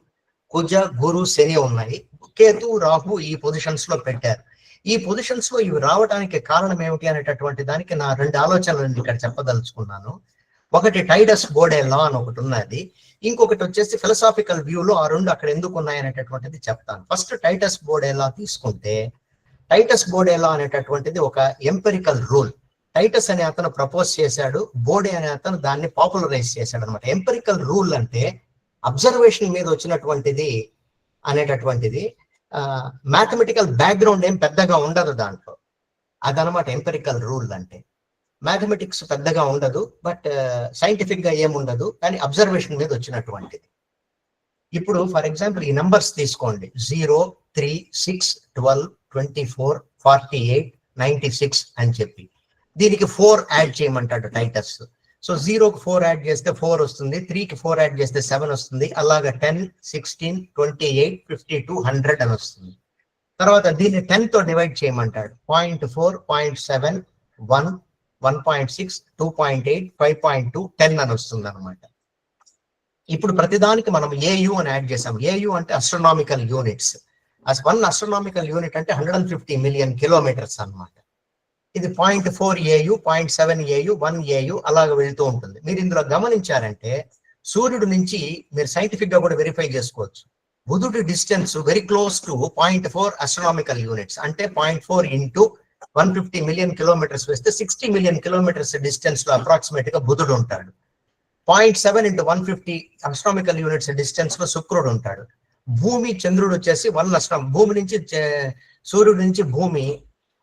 [SPEAKER 3] కుజ, గురు, శని ఉన్నాయి. కేతు, రాహు ఈ పొజిషన్స్ లో పెట్టారు. ఈ పొజిషన్స్ లో ఇవి రావడానికి కారణం ఏమిటి అనేటటువంటి దానికి నా రెండు ఆలోచనలు ఇక్కడ చెప్పదలుచుకున్నాను. ఒకటి టైడస్ బోడే లా అని ఒకటి ఉన్నది, ఇంకొకటి వచ్చేసి ఫిలసాఫికల్ వ్యూలో ఆ రెండు అక్కడ ఎందుకు ఉన్నాయి అనేటటువంటిది చెప్తాను. ఫస్ట్ టైటస్ బోడే లా తీసుకుంటే, టైటస్ బోడే లా అనేటటువంటిది ఒక ఎంపెరికల్ రూల్. టైటస్ అనే అతను ప్రపోజ్ చేశాడు, బోడే అనే అతను దాన్ని పాపులరైజ్ చేశాడు అనమాట. ఎంపెరికల్ రూల్ అంటే అబ్జర్వేషన్ మీద వచ్చినటువంటిది అనేటటువంటిది. మ్యాథమెటికల్ బ్యాక్గ్రౌండ్ ఏం పెద్దగా ఉండదు దాంట్లో. అదనమాట ఎంపెరికల్ రూల్ అంటే. మ్యాథమెటిక్స్ పెద్దగా ఉండదు, బట్ సైంటిఫిక్ గా ఏముండదు, కానీ అబ్జర్వేషన్ మీద వచ్చినటువంటిది. ఇప్పుడు ఫర్ ఎగ్జాంపుల్ ఈ నంబర్స్ తీసుకోండి, 0, 3, 6, 12, 24, 48, 96 అని చెప్పి దీనికి 4 యాడ్ చేయమంటాడు టైటస్. సో 0కి 4 యాడ్ చేస్తే 4 వస్తుంది, 3కి 4 యాడ్ చేస్తే 7 వస్తుంది, అలాగా 10, 16, 28, 52, 100 అని వస్తుంది. తర్వాత దీన్ని 10 తో డివైడ్ చేయమంటాడు. 0.4, 0.7, 1, 1.6, 2.8, 5.2, 10 అని వస్తుంది అనమాట. ఇప్పుడు ప్రతిదానికి మనం ఏయు అని యాడ్ చేసాం. ఏయు అంటే అస్ట్రోనామికల్ యూనిట్స్. 1 అస్ట్రోనామికల్ యూనిట్ అంటే 150 మిలియన్ కిలోమీటర్స్ అన్నమాట. ఇది 0.4 ఏయు, 0.7 ఏయు, 1 ఏయు అలాగ వెళ్తూ ఉంటుంది. మీరు ఇందులో గమనించారంటే సూర్యుడు నుంచి మీరు సైంటిఫిక్ గా కూడా వెరిఫై చేసుకోవచ్చు. బుధుడి distance very close to 0.4 astronomical units, అంటే 0.4 ఇంటూ 150 మిలియన్ కిలోమీటర్స్ వేస్తే 60 మిలియన్ కిలోమీటర్స్ డిస్టెన్స్ లో అప్రాక్సిమేట్ గా బుధుడు ఉంటాడు. 0.7 ఇంటూ 150 అస్ట్రానామికల్ యూనిట్స్ డిస్టెన్స్ లో శుక్రుడు ఉంటాడు. భూమి చంద్రుడు వచ్చేసి 1 భూమి నుంచి సూర్యుడి నుంచి భూమి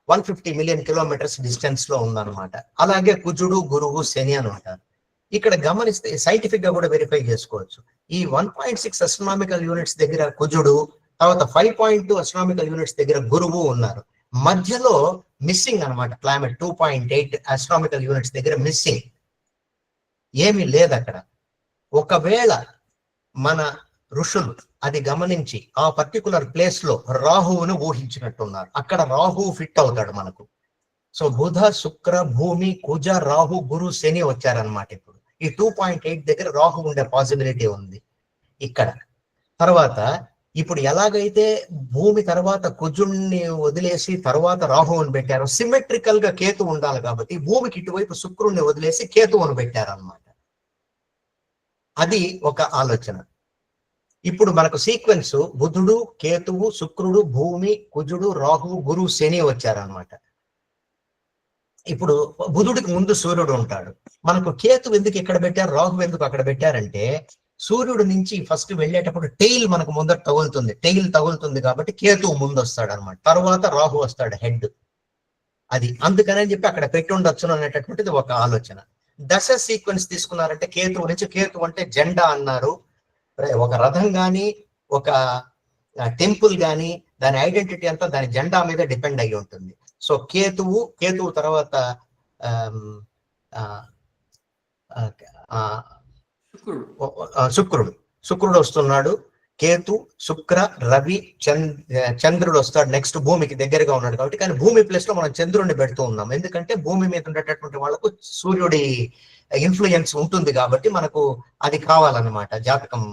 [SPEAKER 3] 150 మిలియన్ కిలోమీటర్స్ డిస్టెన్స్ లో ఉందన్నమాట. అలాగే కుజుడు, గురువు, శని అని ఉంటారు. ఇక్కడ గమనిస్తే సైంటిఫిక్ గా కూడా వెరిఫై చేసుకోవచ్చు. ఈ 1.6 అస్ట్రానామికల్ యూనిట్స్ దగ్గర కుజుడు, తర్వాత 5.2 అస్ట్రానామికల్ యూనిట్స్ దగ్గర గురువు ఉన్నారు. మధ్యలో మిస్సింగ్ అనమాట క్లైమేట్ 2.8 అస్ట్రానామికల్ యూనిట్స్ దగ్గర మిస్సింగ్, ఏమీ లేదు అక్కడ. ఒకవేళ మన ఋషులు అది గమనించి ఆ పర్టికులర్ ప్లేస్ లో రాహువును ఊహించినట్టున్నారు. అక్కడ రాహువు ఫిట్ అవుతాడు మనకు. సో బుధ, శుక్ర, భూమి, కుజ, రాహు, గురు, శని వచ్చారనమాట. ఇప్పుడు ఈ 2.8 దగ్గర రాహు ఉండే పాసిబిలిటీ ఉంది ఇక్కడ. తర్వాత ఇప్పుడు ఎలాగైతే భూమి తర్వాత కుజుణ్ణి వదిలేసి తర్వాత రాహువుని పెట్టారో, సిమెట్రికల్ గా కేతు ఉండాలి కాబట్టి భూమికి ఇటువైపు శుక్రుణ్ణి వదిలేసి కేతువును పెట్టారనమాట. అది ఒక ఆలోచన. ఇప్పుడు మనకు సీక్వెన్స్ బుధుడు, కేతువు, శుక్రుడు, భూమి, కుజుడు, రాహువు, గురు, శని వచ్చారనమాట. ఇప్పుడు బుధుడికి ముందు సూర్యుడు ఉంటాడు. మనకు కేతు ఎందుకు ఇక్కడ పెట్టారు, రాహు ఎందుకు అక్కడ పెట్టారంటే సూర్యుడు నుంచి ఫస్ట్ వెళ్ళేటప్పుడు టెయిల్ మనకు ముందర తగులుతుంది. టెయిల్ తగులుతుంది కాబట్టి కేతువు ముందు వస్తాడు అనమాట. తర్వాత రాహు వస్తాడు హెడ్. అది అందుకని చెప్పి అక్కడ పెట్టి ఉండొచ్చును అనేటటువంటిది ఒక ఆలోచన. దశ సీక్వెన్స్ తీసుకున్నారంటే కేతువు నుంచి, కేతు అంటే జెండా అన్నారు. ఒక రథం గాని ఒక టెంపుల్ గాని దాని ఐడెంటిటీ అంతా దాని జెండా మీద డిపెండ్ అయి ఉంటుంది. సో కేతువు తర్వాత శుక్రుడు వస్తున్నాడు. కేతు, శుక్ర, రవి, చంద్రుడు వస్తాడు నెక్స్ట్. భూమికి దగ్గరగా ఉన్నాడు కాబట్టి. కానీ భూమి ప్లేస్ లో మనం చంద్రుడిని పెడుతూ ఉన్నాం. ఎందుకంటే భూమి మీద ఉండేటటువంటి వాళ్ళకు సూర్యుడి ఇన్ఫ్లుయెన్స్ ఉంటుంది కాబట్టి మనకు అది కావాలన్నమాట జాతకం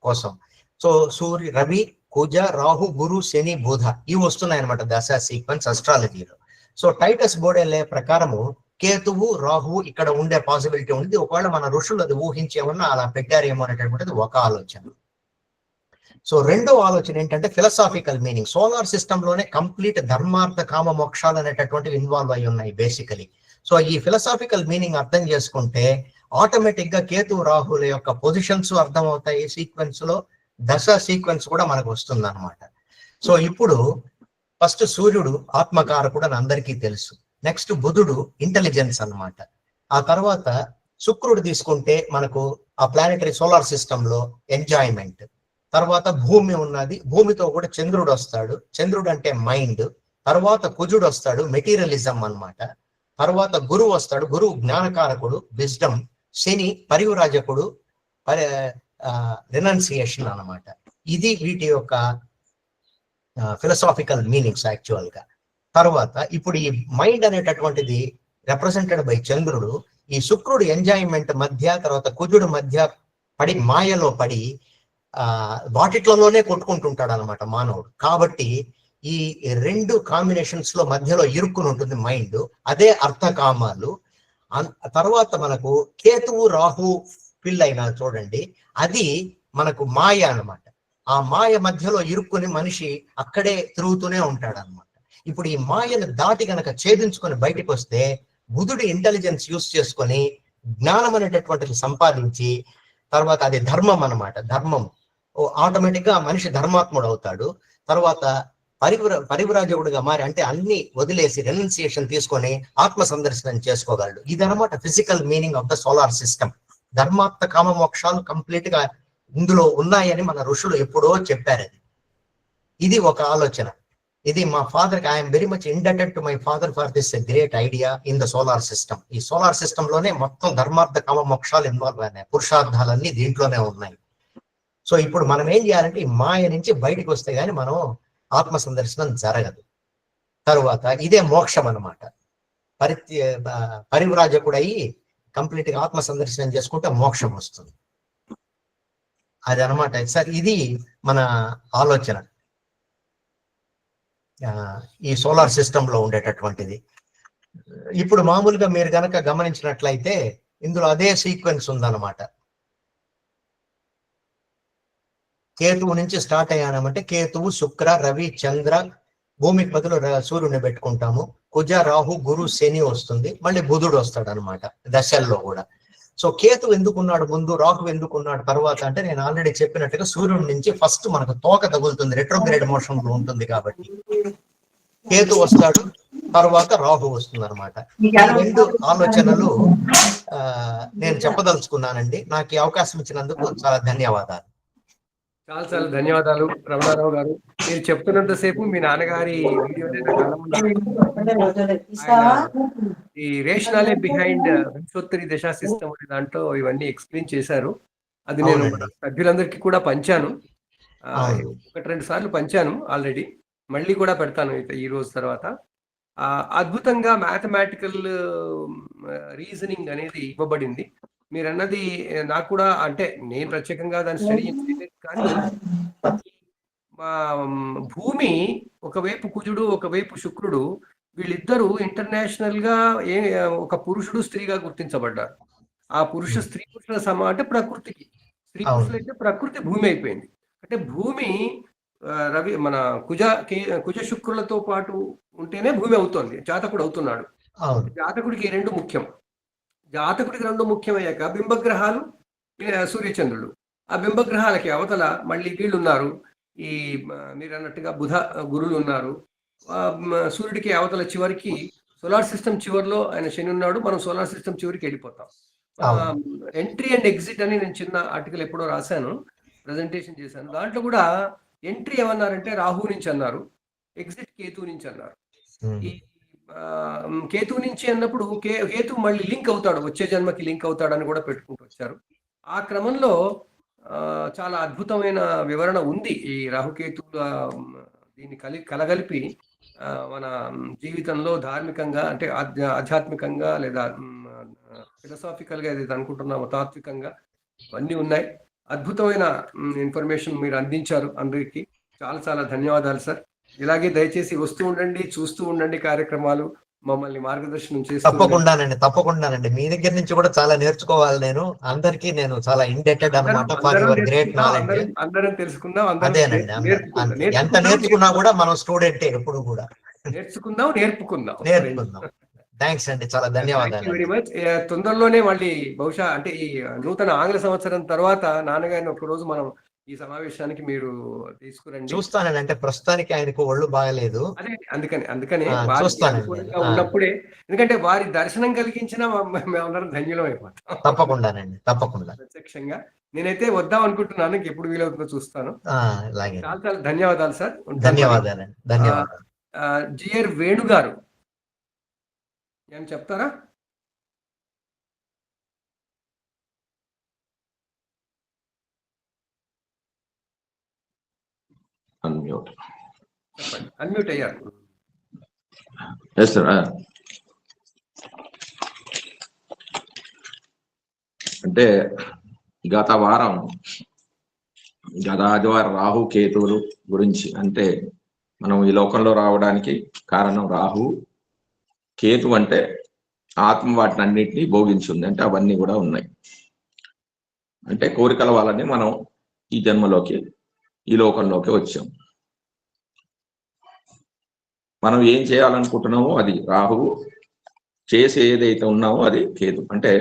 [SPEAKER 3] కోసం. సో రవి, కుజ, రాహు, గురు, శని, బుధ ఇవి వస్తున్నాయి అనమాట దశ సీక్వెన్స్ అస్ట్రాలజీలో. సో టైటస్ బోడెలే ప్రకారము కేతువు, రాహువు ఇక్కడ ఉండే పాసిబిలిటీ ఉంది. ఒకవేళ మన ఋషులు అది ఊహించేమన్నా అలా పెట్టారేమో అనేటటువంటిది ఒక ఆలోచన. సో రెండో ఆలోచన ఏంటంటే ఫిలసాఫికల్ మీనింగ్. సోలార్ సిస్టమ్ లోనే కంప్లీట్ ధర్మార్థ కామ మోక్షాలు అనేటటువంటివి ఇన్వాల్వ్ అయి ఉన్నాయి బేసికలీ. సో ఈ ఫిలసాఫికల్ మీనింగ్ అర్థం చేసుకుంటే ఆటోమేటిక్ గా కేతు, రాహుల యొక్క పొజిషన్స్ అర్థం అవుతాయి. సీక్వెన్స్ లో దశ సీక్వెన్స్ కూడా మనకు వస్తుంది అనమాట. సో ఇప్పుడు ఫస్ట్ సూర్యుడు ఆత్మకారకుడు అని అందరికీ తెలుసు. నెక్స్ట్ బుధుడు ఇంటెలిజెన్స్ అన్నమాట. ఆ తర్వాత శుక్రుడు తీసుకుంటే మనకు ఆ ప్లానెటరీ సోలార్ సిస్టమ్ లో ఎంజాయ్మెంట్. తర్వాత భూమి ఉన్నది, భూమితో కూడా చంద్రుడు వస్తాడు. చంద్రుడు అంటే మైండ్. తర్వాత కుజుడు వస్తాడు, మెటీరియలిజం అన్నమాట. తర్వాత గురువు వస్తాడు, గురువు జ్ఞానకారకుడు, విజ్డమ్. శని పరివ్రాజకుడు, రినౌన్సియేషన్ అన్నమాట. ఇది వీటి యొక్క ఫిలసాఫికల్ మీనింగ్స్ యాక్చువల్ గా. తర్వాత ఇప్పుడు ఈ మైండ్ అనేటటువంటిది రిప్రజెంటెడ్ బై చంద్రుడు. ఈ శుక్రుడు ఎంజాయ్మెంట్ మధ్య, తర్వాత కుజుడు మధ్య పడి మాయలో పడి వాటిట్లలోనే కొట్టుకుంటుంటాడు అనమాట మానవుడు. కాబట్టి ఈ రెండు కాంబినేషన్స్ లో మధ్యలో ఇరుక్కుని ఉంటుంది మైండ్. అదే అర్థకామాలు. తర్వాత మనకు కేతువు, రాహు ఫిల్ అయినా చూడండి, అది మనకు మాయ అన్నమాట. ఆ మాయ మధ్యలో ఇరుక్కుని మనిషి అక్కడే తిరుగుతూనే ఉంటాడు అనమాట. ఇప్పుడు ఈ మాయను దాటి గనక ఛేదించుకొని బయటకు వస్తే బుధుడి ఇంటెలిజెన్స్ యూస్ చేసుకొని జ్ఞానం అనేటటువంటిది సంపాదించి, తర్వాత అది ధర్మం అన్నమాట. ధర్మం ఆటోమేటిక్ గా మనిషి ధర్మాత్ముడు అవుతాడు. తర్వాత పరివ్రాజకుడుగా మారి, అంటే అన్ని వదిలేసి రెనౌన్సియేషన్ తీసుకొని ఆత్మ సందర్శనం చేసుకోగలడు. ఇదనమాట physical meaning of the solar system. ధర్మార్థ కామ మోక్షాలు కంప్లీట్ గా ఇందులో ఉన్నాయని మన ఋషులు ఎప్పుడో చెప్పారు. ఇది ఒక ఆలోచన. ఇది మా ఫాదర్ కి I'm very much indebted to my father for this great idea in the solar system. ఈ సోలార్ సిస్టమ్ లోనే మొత్తం ధర్మార్థ కామ మోక్షాలు ఇన్వాల్వ్ అయినాయి, పురుషార్థాలన్నీ దీంట్లోనే ఉన్నాయి. సో ఇప్పుడు మనం ఏం చేయాలంటే ఈ మాయ నుంచి బయటకు వస్తే గానీ మనం ఆత్మ సందర్శనం జరగదు. తరువాత ఇదే మోక్షం అన్నమాట. పరివ్రాజకుడయి కంప్లీట్ గా ఆత్మ సందర్శనం చేసుకుంటే మోక్షం వస్తుంది. అది అనమాట సార్, ఇది మన ఆలోచన ఈ సోలార్ సిస్టమ్ లో ఉండేటటువంటిది. ఇప్పుడు మామూలుగా మీరు గనక గమనించినట్లయితే ఇందులో అదే సీక్వెన్స్ ఉందన్నమాట. కేతువు నుంచి స్టార్ట్ అయ్యానంటే కేతువు, శుక్ర, రవి, చంద్ర, భూమికి బదులు సూర్యుని పెట్టుకుంటాము. కుజ, రాహు, గురు, శని వస్తుంది, మళ్ళీ బుధుడు వస్తాడు అనమాట దశల్లో కూడా. సో కేతు ఎందుకున్నాడు ముందు, రాహు ఎందుకున్నాడు తర్వాత అంటే నేను ఆల్రెడీ చెప్పినట్టుగా సూర్యుడి నుంచి ఫస్ట్ మనకు తోక తగులుతుంది, రెట్రోగ్రేడ్ మోషన్ లో ఉంటుంది కాబట్టి కేతు వస్తాడు, తర్వాత రాహు వస్తుంది అనమాట. ఈ రెండు ఆలోచనలు నేను చెప్పదలుచుకున్నానండి. నాకు ఈ అవకాశం ఇచ్చినందుకు చాలా ధన్యవాదాలు.
[SPEAKER 1] చాలా చాలా ధన్యవాదాలు రమణారావు గారు. మీరు చెప్తున్నంతసేపు మీ నాన్నగారి వీడియోనే నా కళ్ళ ముందు ఈ రేషనాలే బిహైండ్ వింశోత్తరి దశా సిస్టమ్ అనే దాంట్లో ఇవన్నీ ఎక్స్ప్లెయిన్ చేశారు. అది నేను సభ్యులందరికీ కూడా పంచాను, 1-2 సార్లు పంచాను ఆల్రెడీ. మళ్ళీ కూడా పెడతాను ఈ రోజు తర్వాత. అద్భుతంగా మ్యాథమెటికల్ రీజనింగ్ అనేది ఇవ్వబడింది. మీరు అన్నది నాకు కూడా, అంటే నేను ప్రత్యేకంగా దాన్ని స్టడీ చేయలేదు, కానీ భూమి ఒకవైపు కుజుడు, ఒకవైపు శుక్రుడు, వీళ్ళిద్దరూ ఇంటర్నేషనల్ గా ఒక పురుషుడు స్త్రీగా గుర్తించబడ్డారు. ఆ పురుష స్త్రీ పురుషుల అంటే ప్రకృతికి, స్త్రీ పురుషులైతే ప్రకృతి భూమి అయిపోయింది. అంటే భూమి రవి మన కుజ శుక్రులతో పాటు ఉంటేనే భూమి అవుతోంది, జాతకుడు అవుతున్నాడు. జాతకుడికి 2 ముఖ్యం. జాతకుడికి 2 ముఖ్యమయ్యాక బింబగ్రహాలు, సూర్యచంద్రులు. ఆ బింబగ్రహాలకి అవతల మళ్ళీ వీళ్ళు ఉన్నారు, ఈ మీరు అన్నట్టుగా బుధ గురువులు ఉన్నారు. సూర్యుడికి అవతల చివరికి సోలార్ సిస్టమ్ చివరిలో ఆయన శని ఉన్నాడు. మనం సోలార్ సిస్టమ్ చివరికి వెళ్ళిపోతాం. ఎంట్రీ అండ్ ఎగ్జిట్ అని నేను చిన్న ఆర్టికల్ ఎప్పుడో రాశాను, ప్రజెంటేషన్ చేశాను. దాంట్లో కూడా ఎంట్రీ ఏమన్నారంటే రాహు నుంచి అన్నారు, ఎగ్జిట్ కేతు నుంచి అన్నారు. ఈ కేతు నుంచి అన్నప్పుడు కేతు మళ్ళీ లింక్ అవుతాడు, వచ్చే జన్మకి లింక్ అవుతాడని కూడా పెట్టుకుంటూ వచ్చారు. ఆ క్రమంలో చాలా అద్భుతమైన వివరణ ఉంది ఈ రాహుకేతువుల. దీన్ని కలగలిపి మన జీవితంలో ధార్మికంగా, అంటే ఆధ్యాత్మికంగా లేదా ఫిలసాఫికల్ గా ఏదైతే అనుకుంటున్నామో తాత్వికంగా అన్నీ ఉన్నాయి. అద్భుతమైన ఇన్ఫర్మేషన్ మీరు అందించారు అందరికీ. చాలా చాలా ధన్యవాదాలు సార్. ఇలాగే దయచేసి వస్తూ ఉండండి, చూస్తూ ఉండండి కార్యక్రమాలు, మమ్మల్ని మార్గదర్శనం చేస్తూ.
[SPEAKER 3] తప్పకుండానండి మీ దగ్గర నుంచి కూడా చాలా నేర్చుకోవాలి. నేను అందరికీ నేను చాలా ఇండెటెడ్ అన్నమాట ఫర్ యువర్ గ్రేట్ నాలెడ్జ్.
[SPEAKER 1] అందరం తెలుసుకుందాం,
[SPEAKER 3] అదేనండి, ఎంత నేర్చుకున్నా కూడా మనం స్టూడెంట్ ఎప్పుడు కూడా
[SPEAKER 1] నేర్పుకుందాం.
[SPEAKER 3] థ్యాంక్స్ అండి, చాలా ధన్యవాదాలు
[SPEAKER 1] వెరీ మచ్. తొందరలోనే మళ్ళీ బహుశా అంటే ఈ నూతన ఆంగ్ల సంవత్సరం తర్వాత నాన్నగారిని ఒక రోజు మనం ఈ సమావేశానికి మీరు తీసుకురండి.
[SPEAKER 3] చూస్తానండి, అంటే ప్రస్తుతానికి ఆయనకు ఒళ్ళు బాగలేదు,
[SPEAKER 1] అదే అందుకనే ఉన్నప్పుడే, ఎందుకంటే వారి దర్శనం కలిగించిన మేమందరం ధన్యులం అయిపోతాం.
[SPEAKER 3] తప్పకుండా
[SPEAKER 1] ప్రత్యక్షంగా నేనైతే వద్దాం అనుకుంటున్నాను, ఎప్పుడు వీలవుతుందో చూస్తాను. చాలా చాలా ధన్యవాదాలు సార్.
[SPEAKER 3] ధన్యవాదాలు.
[SPEAKER 1] జిఆర్ వేణు గారు ఏం చెప్తారా? అన్మ్యూట్ అయ్యారు.
[SPEAKER 5] అంటే గత ఆదివారం రాహు కేతువులు గురించి, అంటే మనం ఈ లోకంలో రావడానికి కారణం రాహు కేతు, అంటే ఆత్మ వాటిని అన్నింటినీ భోగించింది, అంటే అవన్నీ కూడా ఉన్నాయి. అంటే కోరికల వల్లనే మనం ఈ జన్మలోకి, ఈ లోకంలోకి వచ్చాం. మనం ఏం చేయాలనుకుంటున్నామో అది రాహువు, చేసి ఏదైతే ఉన్నామో అది కేతు. అంటే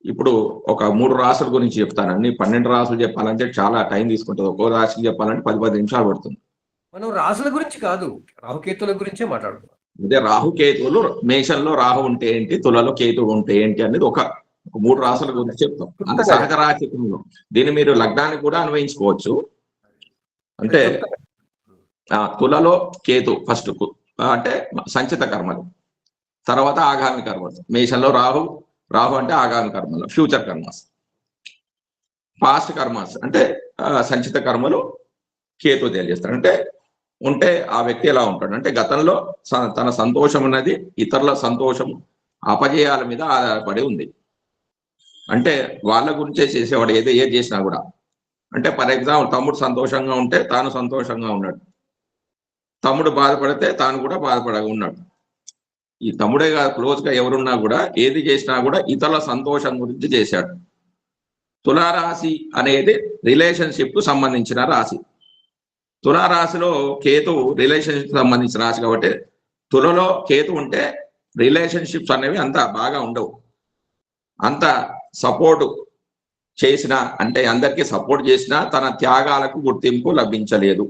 [SPEAKER 5] ఇప్పుడు ఒక 3 రాసుల గురించి చెప్తానండి. 12 రాసులు చెప్పాలంటే చాలా టైం తీసుకుంటుంది. ఒక్కో రాశికి చెప్పాలంటే 10 నిమిషాలు పడుతుంది.
[SPEAKER 1] మనం రాసుల గురించి కాదు, రాహుకేతుల గురించే మాట్లాడుతున్నాం.
[SPEAKER 5] అదే రాహుకేతువులు, మేషంలో రాహు ఉంటే ఏంటి, తులలో కేతువు ఉంటే ఏంటి అనేది ఒక 3 రాసుల గురించి చెప్తాం. అంటే సహజరాశికంలో దీన్ని మీరు లగ్నానికి కూడా అన్వయించుకోవచ్చు. అంటే తులలో కేతు ఫస్ట్ అంటే సంచిత కర్మలు, తర్వాత ఆగామి కర్మలు. మేషంలో రాహు అంటే ఆగామి కర్మలు, ఫ్యూచర్ కర్మస్. పాస్ట్ కర్మస్ అంటే సంచిత కర్మలు కేతు తెలియజేస్తాడు. అంటే ఉంటే ఆ వ్యక్తి ఎలా ఉంటాడు అంటే గతంలో తన సంతోషం అనేది ఇతరుల సంతోషం అపజయాల మీద ఆధారపడి ఉంది. అంటే వాళ్ళ గురించే చేసేవాడు ఏది చేసినా కూడా. అంటే ఫర్ ఎగ్జాంపుల్ తమ్ముడు సంతోషంగా ఉంటే తాను సంతోషంగా ఉన్నాడు, తమ్ముడు బాధపడితే తాను కూడా బాధపడగా ఉన్నాడు. ఈ తమ్ముడే కాదు, క్లోజ్గా ఎవరున్నా కూడా ఏది చేసినా కూడా ఇతరుల సంతోషం గురించి చేశాడు. తులారాశి అనేది రిలేషన్షిప్ కు సంబంధించిన రాశి. తులారాశిలో కేతు రిలేషన్షిప్ సంబంధించిన రాశి కాబట్టి తులలో కేతు ఉంటే రిలేషన్షిప్స్ అనేవి అంత బాగా ఉండవు. అంత సపోర్ట్ చేసినా అంటే అందరికీ సపోర్ట్ చేసినా తన త్యాగాలకు గుర్తింపు లభించలేదు.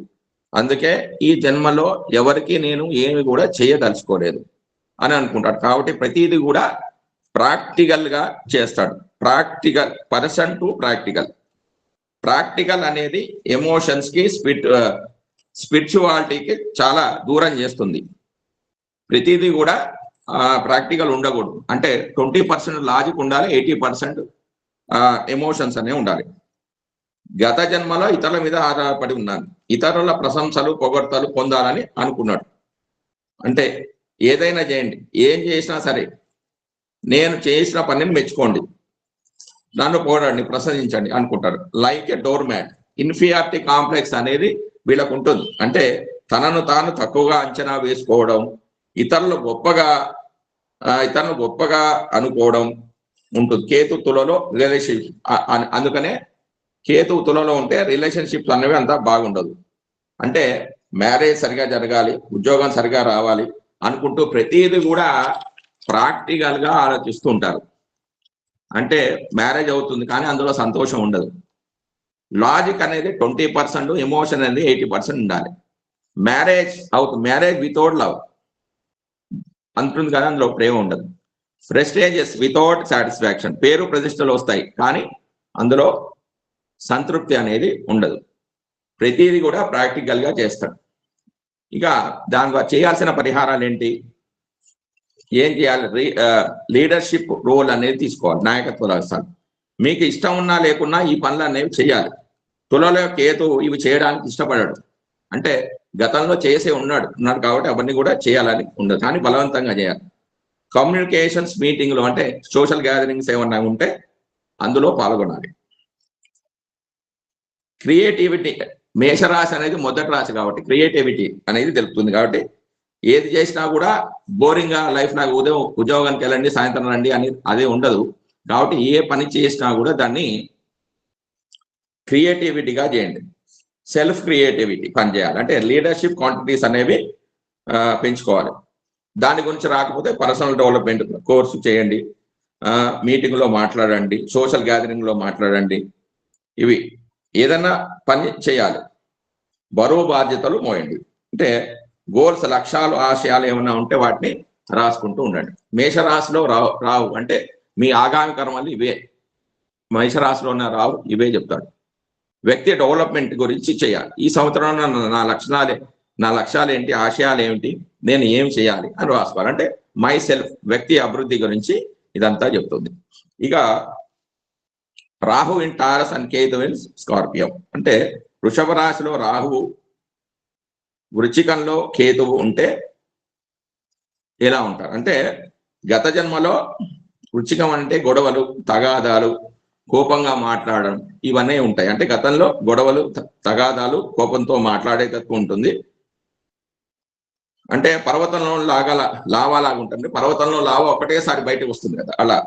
[SPEAKER 5] అందుకే ఈ జన్మలో ఎవరికి నేను ఏమి కూడా చేయదలుచుకోలేదు అని అనుకుంటాడు. కాబట్టి ప్రతిదీ కూడా ప్రాక్టికల్ గా చేస్తాడు. Practical person to practical. Practical అనేది ఎమోషన్స్ కి స్పిరిచువాలిటీకి చాలా దూరం చేస్తుంది. ప్రతిదీ కూడా ప్రాక్టికల్ ఉండకూడదు. అంటే 20% లాజిక్ ఉండాలి, 80% ఎమోషన్స్ అనే ఉండాలి. గత జన్మలో ఇతరుల మీద ఆధారపడి ఉన్నాను, ఇతరుల ప్రశంసలు పొగడ్తలు పొందాలని అనుకున్నాడు. అంటే ఏదైనా చేయండి, ఏం చేసినా సరే నేను చేసిన పనిని మెచ్చుకోండి, నన్ను పోడండి, ప్రశంసించండి అనుకుంటారు. Like a door mat. Inferiority complex అనేది వీళ్ళకు ఉంటుంది. అంటే తనను తాను తక్కువగా అంచనా వేసుకోవడం, ఇతరులు గొప్పగా అనుకోవడం ఉంటుంది. కేతు తులలో రిలేషన్షిప్, అందుకనే కేతు తులలో ఉంటే రిలేషన్షిప్స్ అనేవి అంతా బాగుండదు. అంటే మ్యారేజ్ సరిగా జరగాలి, ఉద్యోగం సరిగా రావాలి అనుకుంటూ ప్రతిదీ కూడా ప్రాక్టికల్ గా ఆలోచిస్తూ ఉంటారు. అంటే మ్యారేజ్ అవుతుంది కానీ అందులో సంతోషం ఉండదు. లాజిక్ అనేది 20%, ఎమోషన్ అనేది 80% ఉండాలి. మ్యారేజ్ వితౌట్ లవ్ అంటుంది కానీ అందులో ప్రేమ ఉండదు. Prestigious without satisfaction. పేరు ప్రతిష్టలు వస్తాయి కానీ అందులో సంతృప్తి అనేది ఉండదు. ప్రతిదీ కూడా ప్రాక్టికల్ గా చేస్తాడు. ఇక దాని చేయాల్సిన పరిహారాలు ఏంటి, ఏం చేయాలి? లీడర్షిప్ రోల్ అనేది తీసుకోవాలి, నాయకత్వ లక్షణాలు. మీకు ఇష్టం ఉన్నా లేకున్నా ఈ పనులు అనేవి చేయాలి. తులలో కేతు ఇవి చేయడానికి ఇష్టపడాడు. అంటే గతంలో చేసే ఉన్నాడు కాబట్టి అవన్నీ కూడా చేయాలని ఉండదు, కానీ బలవంతంగా చేయాలి. కమ్యూనికేషన్స్ మీటింగ్లు అంటే సోషల్ గ్యాదరింగ్స్ ఏమన్నా ఉంటే అందులో పాల్గొనాలి. క్రియేటివిటీ, మేషరాశి అనేది మొదటి రాశి కాబట్టి క్రియేటివిటీ అనేది తెలుపుతుంది. కాబట్టి ఏది చేసినా కూడా బోరింగ్ గా లైఫ్ నాకు ఉద్యోగానికి వెళ్ళండి సాయంత్రం రండి అని అదే ఉండదు. కాబట్టి ఏ పని చేసినా కూడా దాన్ని క్రియేటివిటీగా చేయండి. సెల్ఫ్ క్రియేటివిటీ పనిచేయాలి. అంటే లీడర్షిప్ క్వాంటిటీస్ అనేవి పెంచుకోవాలి. దాని గురించి రాకపోతే పర్సనల్ డెవలప్మెంట్ కోర్సు చేయండి, మీటింగ్ లో మాట్లాడండి, సోషల్ గ్యాదరింగ్ లో మాట్లాడండి. ఇవి ఏదన్నా పని చేయాలి. బరువు బాధ్యతలు మోయండి. అంటే గోల్స్, లక్ష్యాలు, ఆశయాలు ఏమన్నా ఉంటే వాటిని రాసుకుంటూ ఉండండి. మేషరాశిలో రావు అంటే మీ ఆగామి కర్మలు ఇవే. మేషరాశిలో ఉన్న రావు ఇవే చెప్తాడు. వ్యక్తి డెవలప్మెంట్ గురించి చేయాలి. ఈ సంవత్సరం నా లక్ష్యాలు ఏంటి, ఆశయాలు ఏమిటి, నేను ఏం చేయాలి అని రాసుకోవాలి. అంటే మై సెల్ఫ్, వ్యక్తి అభివృద్ధి గురించి ఇదంతా చెప్తుంది. ఇక Rahu in taurus and Ketu in Scorpio. అంటే వృషభ రాశిలో రాహువు, వృచ్చికంలో కేతువు ఉంటే ఎలా ఉంటారు అంటే గత జన్మలో వృచ్చికం అంటే గొడవలు, తగాదాలు, కోపంగా మాట్లాడడం ఇవన్నీ ఉంటాయి. అంటే గతంలో గొడవలు, తగాదాలు, కోపంతో మాట్లాడే తత్వం ఉంటుంది. అంటే పర్వతంలో లావాలాగా ఉంటుంది. పర్వతంలో లావ ఒకటేసారి బయటకు వస్తుంది కదా, అలా.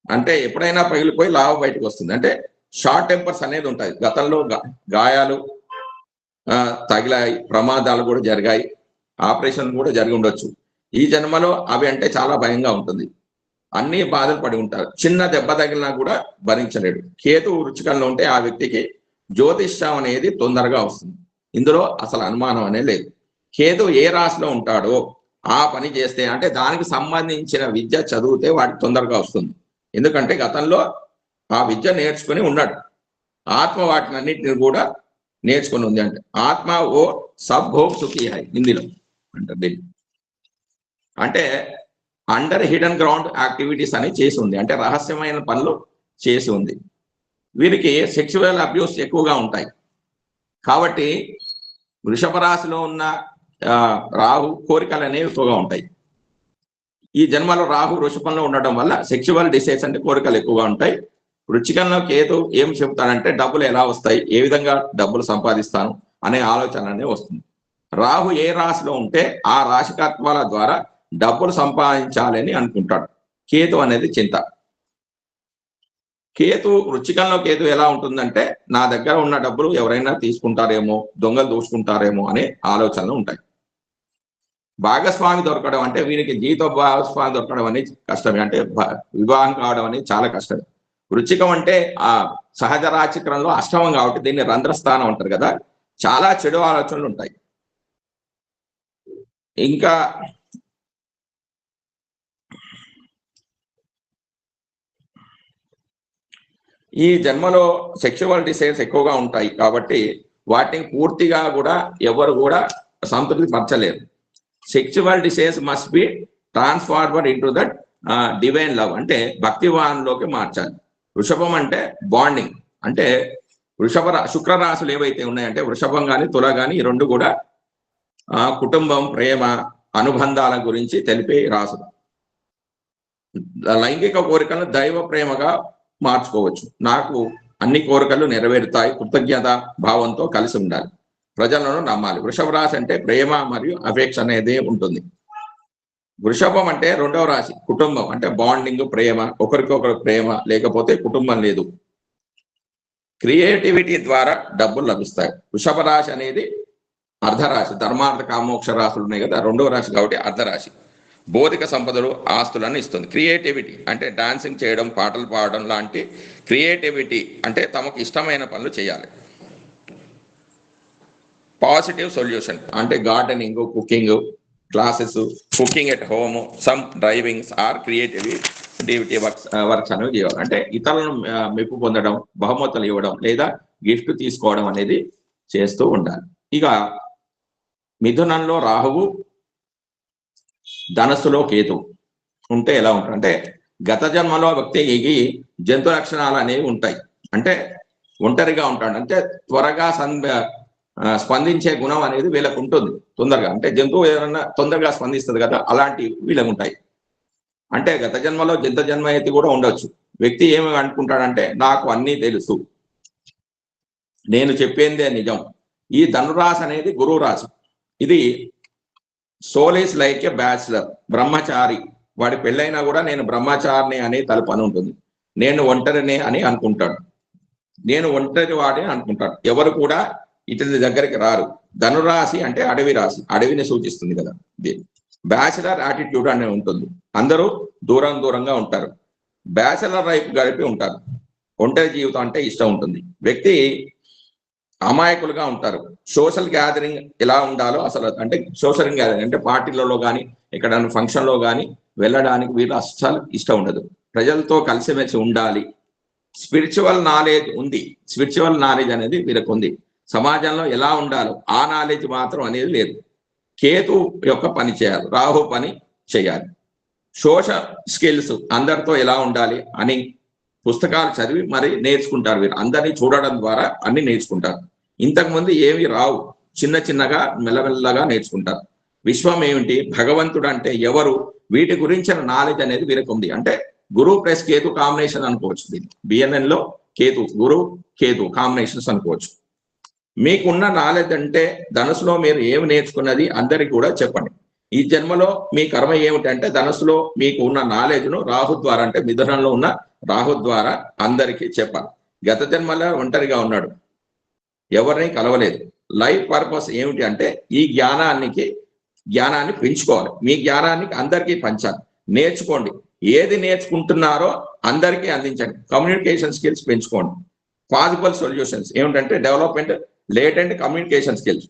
[SPEAKER 5] అంటే ఎప్పుడైనా పగిలిపోయి లావ బయటకు వస్తుంది. అంటే షార్ట్ టెంపర్స్ అనేది ఉంటాయి. గతంలో గాయాలు తగిలాయి, ప్రమాదాలు కూడా జరిగాయి, ఆపరేషన్ కూడా జరిగి ఉండొచ్చు. ఈ జన్మలో అవి అంటే చాలా భయంగా ఉంటుంది. అన్ని బాధలు పడి ఉంటారు. చిన్న దెబ్బ తగిలినా కూడా భరించలేడు. కేతు వృచ్చికంలో ఉంటే ఆ వ్యక్తికి జ్యోతిష్యం అనేది తొందరగా వస్తుంది. ఇందులో అసలు అనుమానం అనేది లేదు. కేతు ఏ రాశిలో ఉంటాడో ఆ పని చేస్తే, అంటే దానికి సంబంధించిన విద్య చదివితే వాడికి తొందరగా వస్తుంది. ఎందుకంటే గతంలో ఆ విద్య నేర్చుకుని ఉన్నాడు. ఆత్మ వాటినన్నింటిని కూడా నేర్చుకుని ఉంది అంటే ఆత్మ ఓ సబ్ భోగ్ సుఖీ హై హిందీలో అంటారు దీన్ని. అంటే అండర్ హిడెన్ గ్రౌండ్ యాక్టివిటీస్ అని చేసి ఉంది, అంటే రహస్యమైన పనులు చేసి ఉంది. వీరికి సెక్సువల్ అబ్యూస్ ఎక్కువగా ఉంటాయి. కాబట్టి వృషభ రాశిలో ఉన్న రాహు కోరికలు అనేవి ఎక్కువగా ఉంటాయి. ఈ జన్మలో రాహు వృషభంలో ఉండడం వల్ల సెక్సువల్ డిసైర్స్ అంటే కోరికలు ఎక్కువగా ఉంటాయి. వృచ్చికంలో కేతు ఏం చెప్తాడంటే డబ్బులు ఎలా వస్తాయి, ఏ విధంగా డబ్బులు సంపాదిస్తాను అనే ఆలోచన అనేది వస్తుంది. రాహు ఏ రాశిలో ఉంటే ఆ రాశికత్వాల ద్వారా డబ్బులు సంపాదించాలని అనుకుంటాడు. కేతు అనేది చింత. కేతు వృచ్చికంలో కేతు ఎలా ఉంటుందంటే నా దగ్గర ఉన్న డబ్బులు ఎవరైనా తీసుకుంటారేమో, దొంగలు దోచుకుంటారేమో అనే ఆలోచనలు ఉంటాయి. భాగస్వామి దొరకడం అంటే వీరికి జీవిత భాగస్వామి దొరకడం అనేది కష్టమే, అంటే వివాహం కావడం అనేది చాలా కష్టమే. వృచ్చికం అంటే ఆ సహజ రాశిచక్రంలో అష్టమం కాబట్టి దీన్ని రంధ్రస్థానం అంటారు కదా, చాలా చెడు ఆలోచనలు ఉంటాయి. ఇంకా ఈ జన్మలో సెక్షువల్ డిసైర్స్ ఎక్కువగా ఉంటాయి కాబట్టి వాటిని పూర్తిగా కూడా ఎవరు కూడా సంతృప్తి పరచలేరు. Sexual desires must be transformer into that divine love, అంటే భక్తివాన్లోకి మార్చాలి. వృషభం అంటే బాండింగ్, అంటే శుక్ర రాశులు ఏవైతే ఉన్నాయంటే వృషభం కానీ తుల కానీ ఈ రెండు కూడా కుటుంబం, ప్రేమ, అనుబంధాల గురించి తెలిపే రాశులు. లైంగిక కోరికలను దైవ ప్రేమగా మార్చుకోవచ్చు. నాకు అన్ని కోరికలు నెరవేరుతాయి, కృతజ్ఞత భావంతో కలిసి ఉండాలి, ప్రజలను నమ్మాలి. వృషభ రాశి అంటే ప్రేమ మరియు అపేక్ష అనేది ఉంటుంది. వృషభం అంటే రెండవ రాశి కుటుంబం, అంటే బాండింగ్, ప్రేమ, ఒకరికొకరు ప్రేమ లేకపోతే కుటుంబం లేదు. క్రియేటివిటీ ద్వారా డబ్బులు లభిస్తాయి. వృషభ రాశి అనేది అర్ధరాశి, ధర్మార్థ కామోక్ష రాశులు ఉన్నాయి కదా, రెండవ రాశి కాబట్టి అర్ధరాశి. భౌతిక సంపదలు, ఆస్తులను ఇస్తుంది. క్రియేటివిటీ అంటే డాన్సింగ్ చేయడం, పాటలు పాడడం లాంటి క్రియేటివిటీ, అంటే తమకు ఇష్టమైన పనులు చేయాలి. పాజిటివ్ సొల్యూషన్ అంటే gardening, cooking classes, cooking at home, some drivings or creativity works అనేవి చేయాలి. అంటే ఇతరులను మెప్పు పొందడం, బహుమతులు ఇవ్వడం లేదా గిఫ్ట్ తీసుకోవడం అనేది చేస్తూ ఉండాలి. ఇక మిథునంలో రాహువు, ధనస్సులో కేతు ఉంటే ఎలా ఉంటుంది అంటే గత జన్మలో వ్యక్తికి జంతు లక్షణాలు అనేవి ఉంటాయి. అంటే ఒంటరిగా ఉంటాడు, అంటే త్వరగా స్పందించే గుణం అనేది వీళ్ళకు ఉంటుంది తొందరగా, అంటే జంతువు ఏదైనా తొందరగా స్పందిస్తుంది కదా, అలాంటి వీళ్ళకు ఉంటాయి. అంటే గత జన్మలో జంతు జన్మ అయితే కూడా ఉండొచ్చు. వ్యక్తి ఏమి అనుకుంటాడంటే నాకు అన్నీ తెలుసు, నేను చెప్పేందే నిజం. ఈ ధనురాశి అనేది గురువు రాశి. ఇది soul is like a bachelor, బ్రహ్మచారి. వాడి పెళ్ళైనా కూడా నేను బ్రహ్మచారిని అనే తలుపు అని ఉంటుంది. నేను ఒంటరినే అని అనుకుంటాడు, నేను ఒంటరి వాడిని అనుకుంటాడు. ఎవరు కూడా ఇతని దగ్గరికి రారు. ధనురాశి అంటే అడవి రాశి, అడవిని సూచిస్తుంది కదా. బ్యాచిలర్ యాటిట్యూడ్ అనే ఉంటుంది, అందరూ దూరంగా ఉంటారు. బ్యాచిలర్ లైఫ్ గడిపి ఉంటారు. ఒంటరి జీవితం అంటే ఇష్టం ఉంటుంది. వ్యక్తి అమాయకులుగా ఉంటారు. సోషల్ గ్యాదరింగ్ ఎలా ఉండాలో అసలు, అంటే సోషల్ గ్యాదరింగ్ అంటే పార్టీలలో కానీ ఎక్కడైనా ఫంక్షన్లో కానీ వెళ్ళడానికి వీళ్ళు అస్సలు ఇష్టం ఉండదు. ప్రజలతో కలిసిమెలిసి ఉండాలి. స్పిరిచువల్ నాలెడ్జ్ ఉంది, స్పిరిచువల్ నాలెడ్జ్ అనేది వీళ్ళకు ఉంది. సమాజంలో ఎలా ఉండాలో ఆ నాలెడ్జ్ మాత్రం అనేది లేదు. కేతు యొక్క పని చేయాలి, రాహు పని చేయాలి. సోషల్ స్కిల్స్, అందరితో ఎలా ఉండాలి అని పుస్తకాలు చదివి మరి నేర్చుకుంటారు. వీరు అందరినీ చూడడం ద్వారా అన్ని నేర్చుకుంటారు. ఇంతకుముందు ఏమి రావు, చిన్నగా మెల్లమెల్లగా నేర్చుకుంటారు. విశ్వం ఏమిటి, భగవంతుడు అంటే ఎవరు, వీటి గురించిన నాలెడ్జ్ అనేది వీరికి ఉంది. అంటే గురు ప్లస్ కేతు కాంబినేషన్ అనుకోవచ్చు. దీన్ని బిఎన్ఎన్ లో కేతు, గురు కేతు కాంబినేషన్స్ అనుకోవచ్చు. మీకున్న నాలెడ్జ్ అంటే ధనుసులో మీరు ఏమి నేర్చుకున్నది అందరికి కూడా చెప్పండి. ఈ జన్మలో మీ కర్మ ఏమిటంటే ధనుసులో మీకు ఉన్న నాలెడ్జ్ను రాహు ద్వారా, అంటే మిథునంలో ఉన్న రాహు ద్వారా అందరికీ చెప్పాలి. గత జన్మలో ఒంటరిగా ఉన్నాడు, ఎవరిని కలవలేదు. లైఫ్ పర్పస్ ఏమిటి అంటే ఈ జ్ఞానాన్ని పెంచుకోవాలి. మీ జ్ఞానాన్ని అందరికీ పంచాలి, నేర్చుకోండి. ఏది నేర్చుకుంటున్నారో అందరికీ అందించండి. కమ్యూనికేషన్ స్కిల్స్ పెంచుకోండి. పాసిబుల్ సొల్యూషన్స్ ఏమిటంటే development, latent communication skills.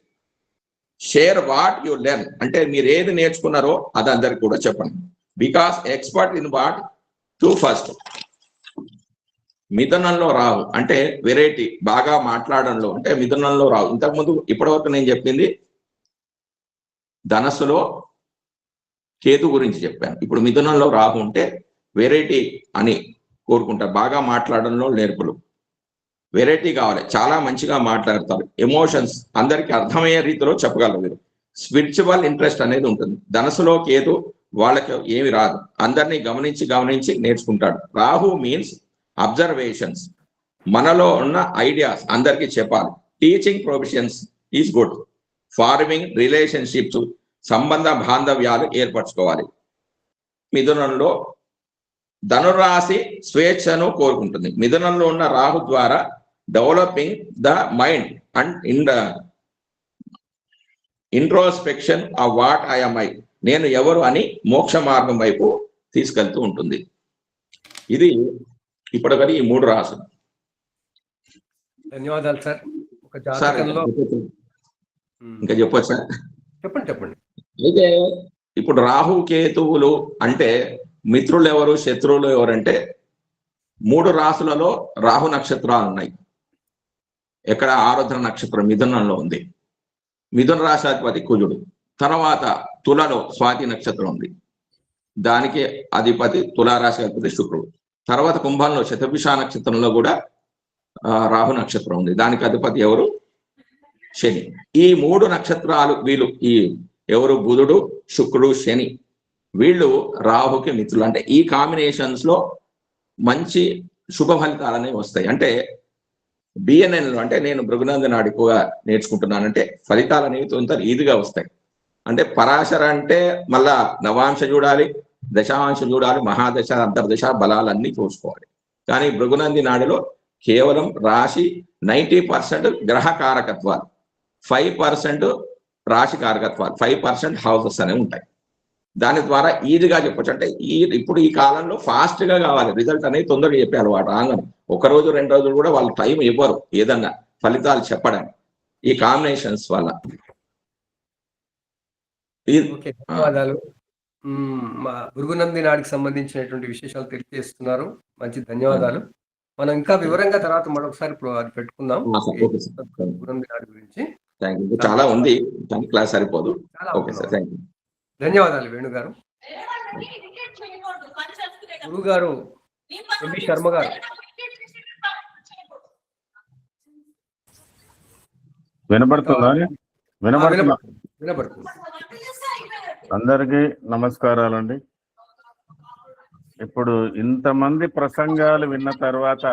[SPEAKER 5] Share what you learn, అంటే మీరు ఏది నేర్చుకున్నారో అది అందరికి కూడా చెప్పండి. Because expert in what to first. మిథునంలో రాహు అంటే వెరైటీ, బాగా మాట్లాడంలో అంటే మిథునంలో రాహు. ఇంతకుముందు ఇప్పటివరకు నేను చెప్పింది ధనస్సులో కేతు గురించి చెప్పాను. ఇప్పుడు మిథునంలో రాహు ఉంటే వెరైటీ అని కోరుకుంటారు, బాగా మాట్లాడంలో నేర్పులు, వెరైటీ కావాలి, చాలా మంచిగా మాట్లాడతారు, ఎమోషన్స్ అందరికీ అర్థమయ్యే రీతిలో చెప్పగలరు మీరు, స్పిరిచువల్ ఇంట్రెస్ట్ అనేది ఉంటుంది. ధనస్సులో కేతు వాళ్ళకి ఏమి రాదు, అందరినీ గమనించి గమనించి నేర్చుకుంటాడు. రాహు మీన్స్ అబ్జర్వేషన్స్, మనలో ఉన్న ఐడియాస్ అందరికీ చెప్పాలి. Teaching professions is good, farming relationships, సంబంధ బాంధవ్యాలు ఏర్పరచుకోవాలి. మిథునంలో ధనురాశి స్వేచ్ఛను కోరుకుంటుంది. మిథునంలో ఉన్న రాహు ద్వారా developing the mind and in the introspection of what I'm I, నేను ఎవరు అని మోక్ష మార్గం వైపు తీసుకెళ్తూ ఉంటుంది. ఇది ఇప్పటికీ ఈ 3 రాశులు.
[SPEAKER 1] ధన్యవాదాలు సార్. ఒక
[SPEAKER 5] సార్
[SPEAKER 1] జాతకంలో
[SPEAKER 5] ఇంకా చెప్పొచ్చా?
[SPEAKER 1] చెప్పండి.
[SPEAKER 5] అయితే ఇప్పుడు రాహు కేతువులు అంటే మిత్రులు ఎవరు, శత్రువులు ఎవరంటే 3 రాశులలో రాహు నక్షత్రాలు ఉన్నాయి. ఎక్కడ? ఆరుద్ర నక్షత్రం మిథునంలో ఉంది. మిథున రాశాధిపతి కుజుడు. తర్వాత తులలో స్వాతి నక్షత్రం ఉంది, దానికి అధిపతి తులారాశి అధిపతి శుక్రుడు. తర్వాత కుంభంలో శతభిష నక్షత్రంలో కూడా రాహు నక్షత్రం ఉంది, దానికి అధిపతి ఎవరు? శని. ఈ 3 నక్షత్రాలు వీళ్ళు ఈ ఎవరు? బుధుడు, శుక్రుడు, శని, వీళ్ళు రాహుకి మిత్రులు. అంటే ఈ కాంబినేషన్స్ లో మంచి శుభ ఫలితాలు అనేవి వస్తాయి. అంటే బిఎన్ఎన్ అంటే నేను భృగునంది నాడు ఎక్కువగా నేర్చుకుంటున్నానంటే ఫలితాలు అనేవి తొందర ఈజీగా వస్తాయి. అంటే పరాశర అంటే మళ్ళా నవాంశ చూడాలి, దశాంశం చూడాలి, మహాదశ అంతర్దశ బలాలన్నీ చూసుకోవాలి. కానీ భృగునంది నాడులో కేవలం రాశి 90% గ్రహ కారకత్వాలు, 5% రాశి కారకత్వాలు, 5% హౌసెస్ అనేవి ఉంటాయి. దాని ద్వారా ఈజీగా చెప్పొచ్చు. అంటే ఇప్పుడు ఈ కాలంలో ఫాస్ట్ గా కావాలి రిజల్ట్ అనేది, తొందరగా చెప్పే అలవాటు రాగానే 1 రోజు 2 రోజులు కూడా వాళ్ళు టైం ఇవ్వరు ఏదన్నా ఫలితాలు చెప్పడానికి, ఈ కాంబినేషన్స్ వల్ల.
[SPEAKER 1] ఓకే, ధన్యవాదాలు. మా భృగునంది నాడికి సంబంధించినటువంటి విశేషాలు తెలియజేస్తున్నారు, మంచి ధన్యవాదాలు. మనం ఇంకా వివరంగా తర్వాత మరొకసారి అది పెట్టుకుందాం భృగునంది నాడి గురించి.
[SPEAKER 5] చాలా ఉంది, క్లాస్ సరిపోదు. Okay sir, thank you.
[SPEAKER 1] ధన్యవాదాలు వేణుగారు. గురువు గారు ఎంబి శర్మ గారు.
[SPEAKER 6] వినబడుతుందా?
[SPEAKER 1] వినబడుతుంది.
[SPEAKER 6] అందరికీ నమస్కారాలండి. ఇప్పుడు ఇంతమంది ప్రసంగాలు విన్న తర్వాత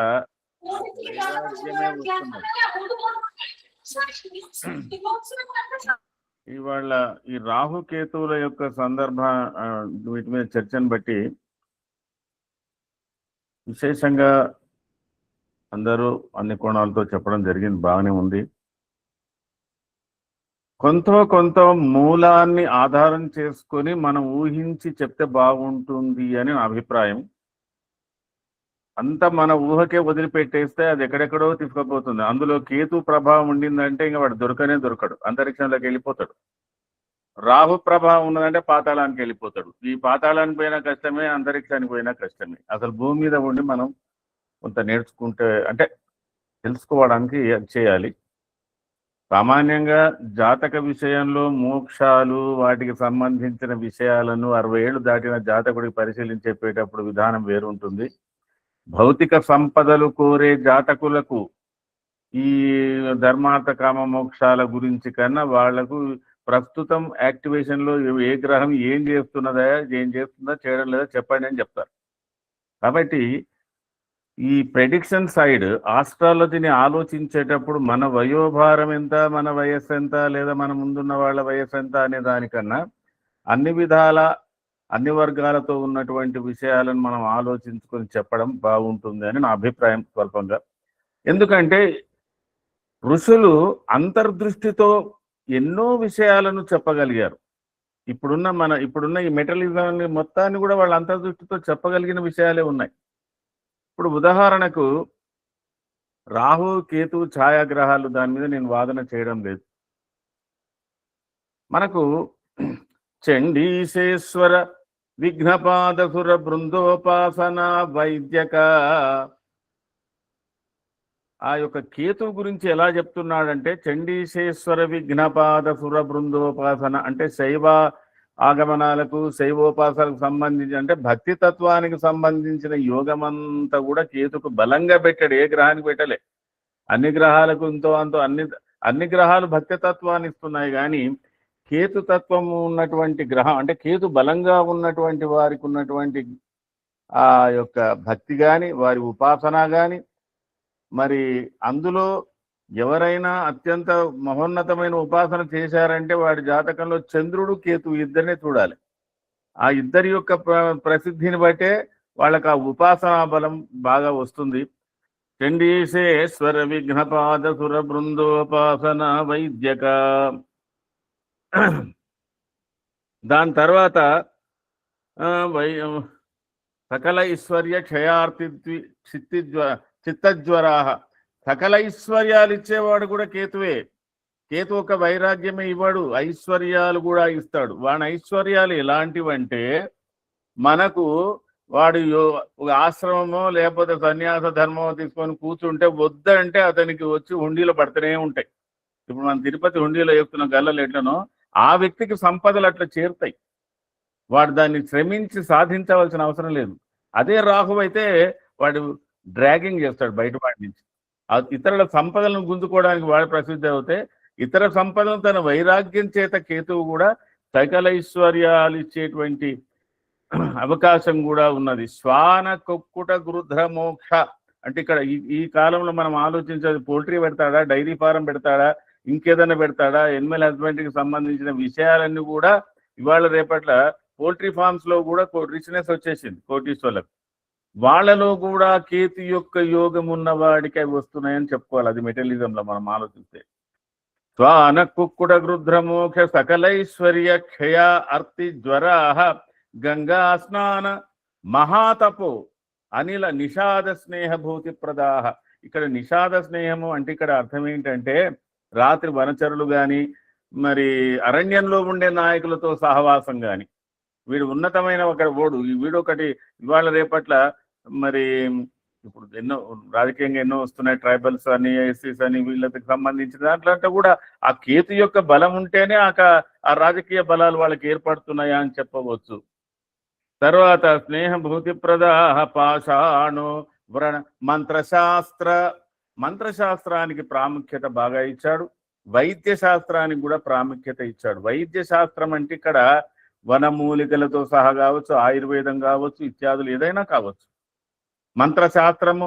[SPEAKER 6] ఇవాళ ఈ రాహుకేతువుల యొక్క వీటి మీద చర్చను బట్టి విశేషంగా అందరూ అన్ని కోణాలతో చెప్పడం జరిగింది, బాగానే ఉంది. కొంత మూలాన్ని ఆధారం చేసుకొని మనం ఊహించి చెప్తే బాగుంటుంది అని నా అభిప్రాయం. అంత మన ఊహకే వదిలిపెట్టేస్తే అది ఎక్కడెక్కడో తీసుకుపోతుంది. అందులో కేతు ప్రభావం ఉండిందంటే ఇంకా వాడు దొరకడు, అంతరిక్షంలోకి వెళ్ళిపోతాడు. రాహు ప్రభావం ఉన్నదంటే పాతాళానికి వెళ్ళిపోతాడు. ఈ పాతాళానికి పోయినా కష్టమే, అంతరిక్షానికి పోయినా కష్టమే. అసలు భూమి మీద ఉండి మనం కొంత నేర్చుకుంటే అంటే తెలుసుకోవడానికి చేయాలి. సామాన్యంగా జాతక విషయంలో మోక్షాలు వాటికి సంబంధించిన విషయాలను 60 ఏళ్ళు దాటిన జాతకుడికి పరిశీలించేటప్పుడు విధానం వేరుంటుంది. భౌతిక సంపదలు కోరే జాతకులకు ఈ ధర్మార్థ కామ మోక్షాల గురించి కన్నా వాళ్లకు ప్రస్తుతం యాక్టివేషన్లో ఏ గ్రహం ఏం చేస్తుందా చేయడం లేదా చెప్పండి అని చెప్తారు. కాబట్టి ఈ ప్రెడిక్షన్ సైడ్ ఆస్ట్రాలజీని ఆలోచించేటప్పుడు మన వయోభారం ఎంత, మన వయస్సు ఎంత, లేదా మన ముందున్న వాళ్ళ వయస్సు ఎంత అనే దానికన్నా అన్ని విధాల అన్ని వర్గాలతో ఉన్నటువంటి విషయాలను మనం ఆలోచించుకొని చెప్పడం బాగుంటుంది అని నా అభిప్రాయం స్వల్పంగా. ఎందుకంటే ఋషులు అంతర్దృష్టితో ఎన్నో విషయాలను చెప్పగలిగారు. ఇప్పుడున్న ఈ మెటలిజాన్ని మొత్తాన్ని కూడా వాళ్ళ అంతర్దృష్టితో చెప్పగలిగిన విషయాలే ఉన్నాయి. ఇప్పుడు ఉదాహరణకు రాహు కేతు ఛాయాగ్రహాలు, దాని మీద నేను వాదన చేయడం లేదు. మనకు చండీశేశ్వర విఘ్నపాదసుర బృందోపాసన వైద్యక ఆ యొక్క కేతువు గురించి ఎలా చెప్తున్నాడంటే చండీశేశ్వర విఘ్నపాద సుర బృందోపాసన అంటే శైవ ఆగమనాలకు శైవోపాసనకు సంబంధించి అంటే భక్తి తత్వానికి సంబంధించిన యోగమంతా కూడా కేతుకు బలంగా పెట్టాడు. ఏ గ్రహానికి పెట్టలే. అన్ని గ్రహాలకు ఇంతో అంతో అన్ని గ్రహాలు భక్తి తత్వాన్ని ఇస్తున్నాయి, కానీ కేతు తత్వం ఉన్నటువంటి గ్రహం అంటే కేతు బలంగా ఉన్నటువంటి వారికి ఉన్నటువంటి ఆ యొక్క భక్తి కానీ వారి ఉపాసన కానీ, మరి అందులో ఎవరైనా అత్యంత మహోన్నతమైన ఉపాసన చేశారంటే వాడి జాతకంలో చంద్రుడు కేతు ఇద్దరినే చూడాలి. ఆ ఇద్దరి యొక్క ప్రసిద్ధిని బట్టే వాళ్ళకి ఆ ఉపాసనా బలం బాగా వస్తుంది. చండీశేశ్వర విఘ్నపాద సుర బృందోపాసన వైద్యక. దాని తర్వాత సకల ఐశ్వర్య క్షయార్తి చిత్తజ్వరా. సకల ఐశ్వర్యాలు ఇచ్చేవాడు కూడా కేతువే. కేతు ఒక వైరాగ్యమే ఇవ్వడు, ఐశ్వర్యాలు కూడా ఇస్తాడు. వాడి ఐశ్వర్యాలు ఎలాంటివంటే మనకు వాడు ఒక ఆశ్రమమో లేకపోతే సన్యాస ధర్మమో తీసుకొని కూర్చుంటే వద్దంటే అతనికి వచ్చి హుండీలో పడుతూనే ఉంటాయి. ఇప్పుడు మనం తిరుపతి హుండీలో వేస్తున్న గల్లలు ఎట్లనో ఆ వ్యక్తికి సంపదలు అట్లా చేరుతాయి. వాడు దాన్ని శ్రమించి సాధించవలసిన అవసరం లేదు. అదే రాహు అయితే వాడు డ్రాగింగ్ చేస్తాడు బయట వాడి నుంచి. ఇతరుల సంపదలను గుంజుకోవడానికి వాడు ప్రసిద్ధి అవుతే ఇతర సంపదలను తన వైరాగ్యం చేత కేతువు కూడా సకల ఐశ్వర్యాలు ఇచ్చేటువంటి అవకాశం కూడా ఉన్నది. శ్వాన కొక్కుట గృధ్ర మోక్ష అంటే ఇక్కడ ఈ కాలంలో మనం ఆలోచించేది పోల్ట్రీ పెడతాడా, డైరీ ఫారం పెడతాడా, ఇంకేదైనా పెడతాడా, ఎనిమల్ హస్బెండరీకి సంబంధించిన విషయాలన్నీ కూడా ఇవాళ రేపట్ల పోల్ట్రీ ఫార్మ్స్ లో కూడా రిచ్నెస్ వచ్చేసింది కోటీశ్వర్లకు. వాళ్ళలో కూడా కేతు యొక్క యోగం ఉన్న వాడికి అవి వస్తున్నాయని చెప్పుకోవాలి. అది మెటలిజంలో మనం ఆలోచిస్తే. శ్వాన కుక్కుడ గృధ్ర మోక్ష సకలైశ్వర్య క్షయ అర్తి జ్వరా గంగా స్నాన మహాతపో అనిల నిషాద స్నేహభూతి ప్రదాహ. ఇక్కడ నిషాద స్నేహము అంటే ఇక్కడ అర్థం ఏంటంటే రాత్రి వనచరులు కానీ మరి అరణ్యంలో ఉండే నాయకులతో సహవాసం కానీ, వీడు ఉన్నతమైన వీడు ఒకటి ఇవాళ రేపట్ల మరి ఇప్పుడు ఎన్నో రాజకీయంగా ఎన్నో వస్తున్నాయి, ట్రైబల్స్ అని ఎస్సీస్ అని వీళ్ళకి సంబంధించిన దాంట్లో కూడా ఆ కేతు యొక్క బలం ఉంటేనే ఆ రాజకీయ బలాలు వాళ్ళకి ఏర్పడుతున్నాయా అని చెప్పవచ్చు. తర్వాత స్నేహభూతి ప్రదాహ పాషాణు వ్రణ మంత్రశాస్త్రానికి ప్రాముఖ్యత బాగా ఇచ్చాడు. వైద్య శాస్త్రానికి కూడా ప్రాముఖ్యత ఇచ్చాడు. వైద్య శాస్త్రం అంటే ఇక్కడ వనమూలికలతో సహా కావచ్చు, ఆయుర్వేదం కావచ్చు, ఇత్యాదులు ఏదైనా కావచ్చు. మంత్రశాస్త్రము,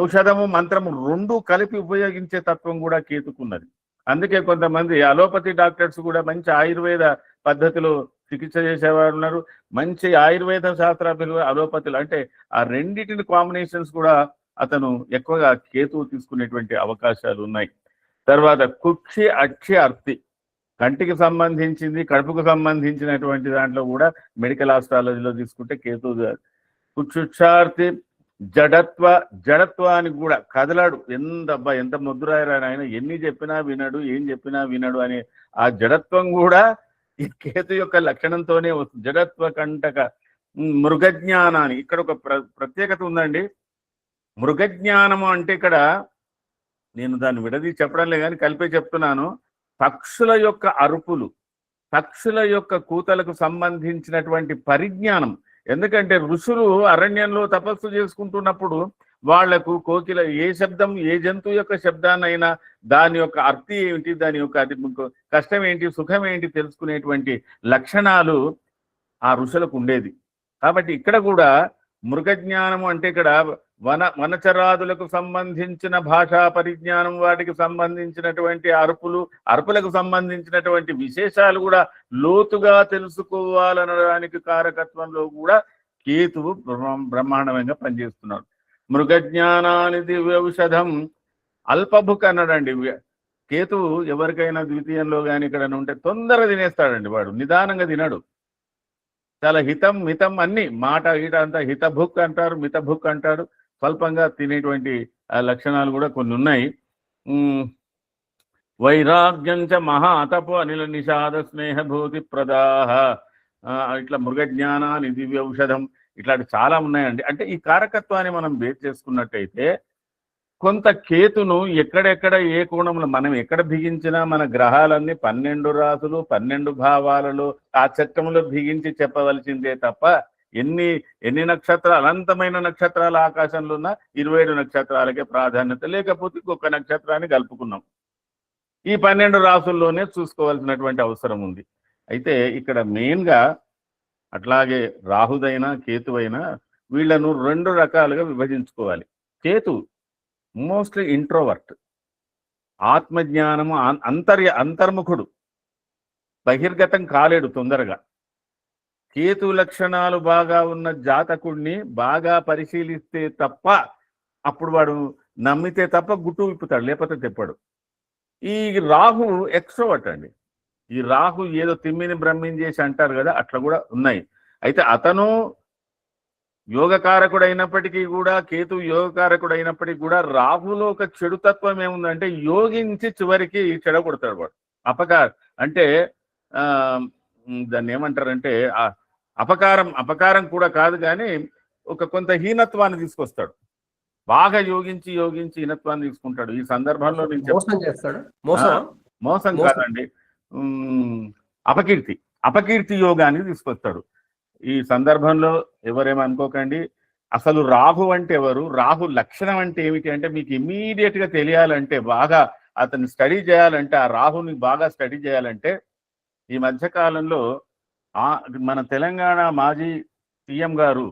[SPEAKER 6] ఔషధము, మంత్రము రెండు కలిపి ఉపయోగించే తత్వం కూడా కేతుకున్నది. అందుకే కొంతమంది అలోపతి డాక్టర్స్ కూడా మంచి ఆయుర్వేద పద్ధతిలో చికిత్స చేసేవారు ఉన్నారు. మంచి ఆయుర్వేద శాస్త్రాలు అలోపతులు అంటే ఆ రెండింటిని కాంబినేషన్స్ కూడా అతను ఎక్కువగా కేతువు తీసుకునేటువంటి అవకాశాలు ఉన్నాయి. తర్వాత కుక్షి అక్షి అర్తి కంటికి సంబంధించింది, కడుపుకు సంబంధించినటువంటి దాంట్లో కూడా మెడికల్ ఆస్ట్రాలజీలో తీసుకుంటే కేతువు కుక్షుక్షార్తి జడత్వానికి కూడా కదలాడు. ఎంత ముద్దురాయరా ఆయన, ఎన్ని చెప్పినా వినడు, ఏం చెప్పినా వినడు అనే ఆ జడత్వం కూడా ఈ కేతు యొక్క లక్షణంతోనే వస్తుంది. జడత్వ కంటక మృగజ్ఞానాన్ని ఇక్కడ ఒక ప్రత్యేకత ఉందండి. మృగజ్ఞానము అంటే ఇక్కడ నేను దాన్ని విడదీ చెప్పడం లేదు కానీ కలిపే చెప్తున్నాను. పక్షుల యొక్క అరుపులు, పక్షుల యొక్క కూతలకు సంబంధించినటువంటి పరిజ్ఞానం. ఎందుకంటే ఋషులు అరణ్యంలో తపస్సు చేసుకుంటున్నప్పుడు వాళ్లకు కోకిల ఏ శబ్దం, ఏ జంతువు యొక్క శబ్దాన్నైనా దాని యొక్క అర్థం ఏమిటి, దాని యొక్క అది కష్టం ఏంటి, సుఖం ఏంటి తెలుసుకునేటువంటి లక్షణాలు ఆ ఋషులకు ఉండేది. కాబట్టి ఇక్కడ కూడా మృగజ్ఞానము అంటే ఇక్కడ వనచరాదులకు సంబంధించిన భాషా పరిజ్ఞానం, వాటికి సంబంధించినటువంటి అరుపులకు సంబంధించినటువంటి విశేషాలు కూడా లోతుగా తెలుసుకోవాలనడానికి కారకత్వంలో కూడా కేతువు బ్రహ్మాండంగా పనిచేస్తున్నాడు. మృగజ్ఞానాని దివ్యౌషధం అల్పభుక్ అన్నాడండి. కేతువు ఎవరికైనా ద్వితీయంలో కానీ ఇక్కడ ఉంటే తొందరగా తినేస్తాడండి. వాడు నిదానంగా తినడు, చాలా హితం మితం అన్ని మాట ఈట అంతా హితభుక్ అంటారు, మితభుక్ అంటారు. స్వల్పంగా తినేటువంటి లక్షణాలు కూడా కొన్ని ఉన్నాయి. వైరాగ్యంచ మహాతపో అనిల నిషాద స్నేహభూతి ప్రదాహ ఇట్లా మృగజ్ఞానాన్ని దివ్య ఔషధం ఇట్లాంటి చాలా ఉన్నాయండి. అంటే ఈ కారకత్వాన్ని మనం బేస్ చేసుకున్నట్టయితే కొంత కేతును ఎక్కడెక్కడ ఏ కోణంలో మనం ఎక్కడ బిగించినా మన గ్రహాలన్నీ 12 రాసులు 12 భావాలలో ఆ చక్రంలో బిగించి చెప్పవలసిందే తప్ప ఎన్ని నక్షత్రాలు, అనంతమైన నక్షత్రాల ఆకాశంలో ఉన్న 27 నక్షత్రాలకే ప్రాధాన్యత, లేకపోతే ఇంకొక నక్షత్రాన్ని కలుపుకున్నాం. ఈ 12 రాసుల్లోనే చూసుకోవాల్సినటువంటి అవసరం ఉంది. అయితే ఇక్కడ మెయిన్గా అట్లాగే రాహుదైనా కేతువైనా వీళ్ళను 2 రకాలుగా విభజించుకోవాలి. కేతు మోస్ట్లీ ఇంట్రోవర్ట్, ఆత్మజ్ఞానము అంతర్ముఖుడు, బహిర్గతం కాలేడు తొందరగా. కేతు లక్షణాలు బాగా ఉన్న జాతకుడిని బాగా పరిశీలిస్తే తప్ప అప్పుడు వాడు నమ్మితే తప్ప గుట్టు విప్పుతాడు, లేకపోతే తెప్పాడు. ఈ రాహు ఎక్స్ట్రోవర్ట్ అండి. ఈ రాహు ఏదో తిమ్మిని బ్రహ్మించేసి అంటారు కదా, అట్లా కూడా ఉన్నాయి. అయితే అతను యోగకారకుడు అయినప్పటికీ కూడా, కేతు యోగకారకుడు అయినప్పటికీ కూడా రాహులో ఒక చెడుతత్వం ఏముందంటే యోగించి చివరికి చెడగొడతాడు వాడు. అంటే దాన్ని ఏమంటారంటే అపకారం కూడా కాదు, కానీ కొంత హీనత్వాన్ని తీసుకొస్తాడు. బాగా యోగించి హీనత్వాన్ని తీసుకుంటాడు. ఈ సందర్భంలో మోసం కాదండి, అపకీర్తి యోగాన్ని తీసుకొస్తాడు. ఈ సందర్భంలో ఎవరేమనుకోకండి, అసలు రాహు అంటే ఎవరు, రాహు లక్షణం అంటే ఏమిటి అంటే మీకు ఇమ్మీడియట్ గా తెలియాలంటే, బాగా అతన్ని స్టడీ చేయాలంటే, ఆ రాహుని బాగా స్టడీ చేయాలంటే, ఈ మధ్య కాలంలో మన తెలంగాణ మాజీ సీఎం గారు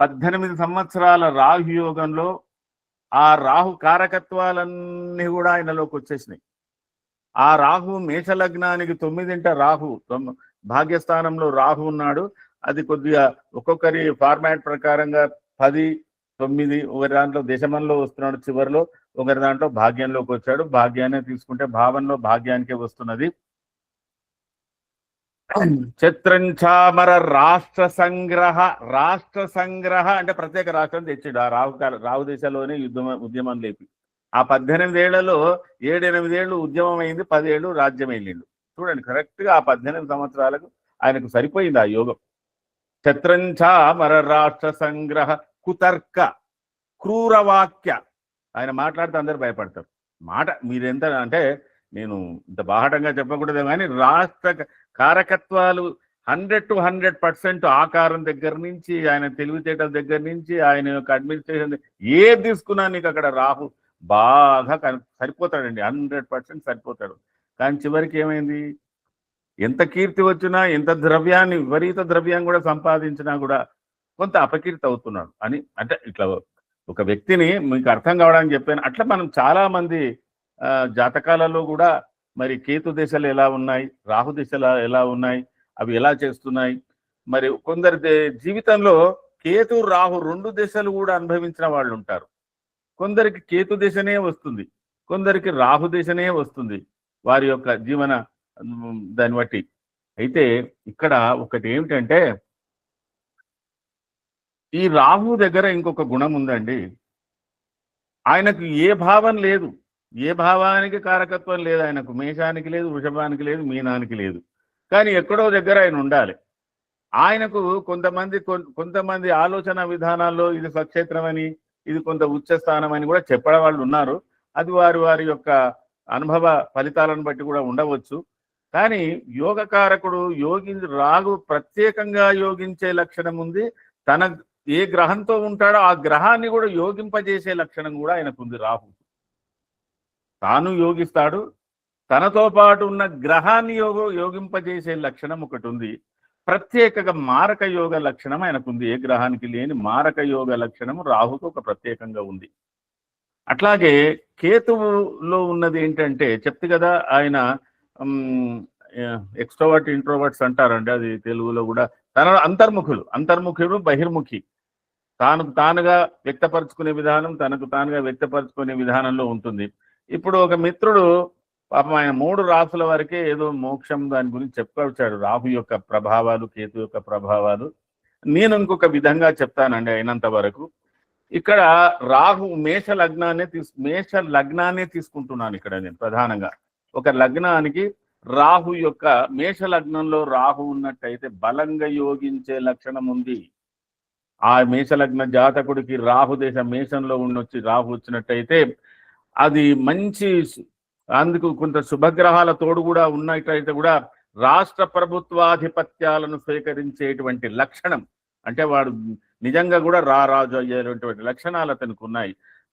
[SPEAKER 6] 18 సంవత్సరాల రాహు యోగంలో ఆ రాహు కారకత్వాలన్నీ కూడా ఆయనలోకి వచ్చేసినాయి. ఆ రాహు మేషలగ్నానికి 9 రాహు, భాగ్యస్థానంలో రాహు ఉన్నాడు. అది కొద్దిగా ఒక్కొక్కరి ఫార్మాట్ ప్రకారంగా 10, 9, ఒకరి దాంట్లో దశమంలో వస్తున్నాడు, చివరిలో ఒకరి దాంట్లో భాగ్యంలోకి వచ్చాడు. భాగ్యాన్ని తీసుకుంటే భావంలో భాగ్యానికే వస్తున్నది. చత్రంచామర రాష్ట్ర సంగ్రహ అంటే ప్రత్యేక రాష్ట్రం తెచ్చాడు ఆ రాహు దిశలోనే ఉద్యమం లేపి. ఆ 18 ఏళ్లలో 7-8 ఏళ్ళు ఉద్యమం అయింది, 10 ఏళ్ళు రాజ్యం వెళ్ళిండు. చూడండి, కరెక్ట్ గా ఆ 18 సంవత్సరాలకు ఆయనకు సరిపోయింది ఆ యోగం. చత్రంచామర రాష్ట్ర సంగ్రహ కుతర్క క్రూరవాక్య. ఆయన మాట్లాడితే అందరు భయపడతారు. మీరెంత అంటే నేను ఇంత బాహటంగా చెప్పకూడదు, కానీ రాష్ట్ర కారకత్వాలు 100 to 100% ఆకారం దగ్గర నుంచి, ఆయన తెలివితేటల దగ్గర నుంచి, ఆయన యొక్క అడ్మినిస్ట్రేషన్ ఏది తీసుకున్నా నీకు అక్కడ రాహు బాగా సరిపోతాడండి, 100% సరిపోతాడు. కానీ చివరికి ఏమైంది, ఎంత కీర్తి వచ్చినా, ఎంత ద్రవ్యాన్ని, విపరీత ద్రవ్యం కూడా సంపాదించినా కూడా కొంత అపకీర్తి అవుతున్నాడు అని. అంటే ఇట్లా ఒక వ్యక్తిని మీకు అర్థం కావడానికి చెప్పాను. అట్లా మనం చాలా మంది జాతకాలలో కూడా మరి కేతు దిశలు ఎలా ఉన్నాయి, రాహు దిశలు ఎలా ఉన్నాయి, అవి ఎలా చేస్తున్నాయి. మరి కొందరి జీవితంలో కేతు రాహు 2 దిశలు కూడా అనుభవించిన వాళ్ళు ఉంటారు. కొందరికి కేతు దిశనే వస్తుంది, కొందరికి రాహు దిశనే వస్తుంది వారి యొక్క జీవన దాన్ని బట్టి. అయితే ఇక్కడ ఒకటి ఏమిటంటే, ఈ రాహు దగ్గర ఇంకొక గుణం ఉందండి. ఆయనకు ఏ భావం లేదు, ఏ భావానికి కారకత్వం లేదు. ఆయనకు మేషానికి లేదు, వృషభానికి లేదు, మీనానికి లేదు. కానీ ఎక్కడో దగ్గర ఆయన ఉండాలి. ఆయనకు కొంతమంది ఆలోచన విధానాల్లో ఇది స్వక్షేత్రం అని, ఇది కొంత ఉచ్చస్థానం అని కూడా చెప్పడం వాళ్ళు ఉన్నారు. అది వారి యొక్క అనుభవ ఫలితాలను బట్టి కూడా ఉండవచ్చు. కానీ యోగకారకుడు రాహు ప్రత్యేకంగా యోగించే లక్షణం ఉంది. తన ఏ గ్రహంతో ఉంటాడో ఆ గ్రహాన్ని కూడా యోగింపజేసే లక్షణం కూడా ఆయనకు ఉంది. రాహు తాను యోగిస్తాడు, తనతో పాటు ఉన్న గ్రహాన్ని యోగింపజేసే లక్షణం ఒకటి ఉంది. ప్రత్యేకంగా మారక యోగ లక్షణం ఆయనకు ఉంది. ఏ గ్రహానికి లేని మారక యోగ లక్షణం రాహుకు ఒక ప్రత్యేకంగా ఉంది. అట్లాగే కేతువులో ఉన్నది ఏంటంటే, చెప్తే కదా ఆయన ఎక్స్ట్రోవర్ట్ ఇంట్రోవర్ట్స్ అంటారండి, అది తెలుగులో కూడా. తన అంతర్ముఖుడు బహిర్ముఖి. తానుగా వ్యక్తపరచుకునే విధానం, తనకు తానుగా వ్యక్తపరచుకునే విధానంలో ఉంటుంది. ఇప్పుడు ఒక మిత్రుడు పాపం ఆయన 3 రాసుల వరకే ఏదో మోక్షం దాని గురించి చెప్పొచ్చాడు, రాహు యొక్క ప్రభావాలు, కేతు యొక్క ప్రభావాలు. నేను ఇంకొక విధంగా చెప్తానండి అయినంత వరకు. ఇక్కడ రాహు మేష లగ్నాన్ని తీసుకుంటున్నాను ఇక్కడ నేను ప్రధానంగా. ఒక లగ్నానికి రాహు యొక్క మేష లగ్నంలో రాహు ఉన్నట్టయితే బలంగా యోగించే లక్షణం ఉంది. ఆ మేషలగ్న జాతకుడికి రాహు దేశ మేషంలో ఉండొచ్చి రాహు వచ్చినట్టయితే అది మంచి, అందుకు కొంత శుభగ్రహాల తోడు కూడా ఉన్నట్టయితే కూడా రాష్ట్ర ప్రభుత్వాధిపత్యాలను స్వీకరించేటువంటి లక్షణం, అంటే వాడు నిజంగా కూడా రాజు అయ్యేటువంటి లక్షణాలు అతనికి ఉన్నాయి.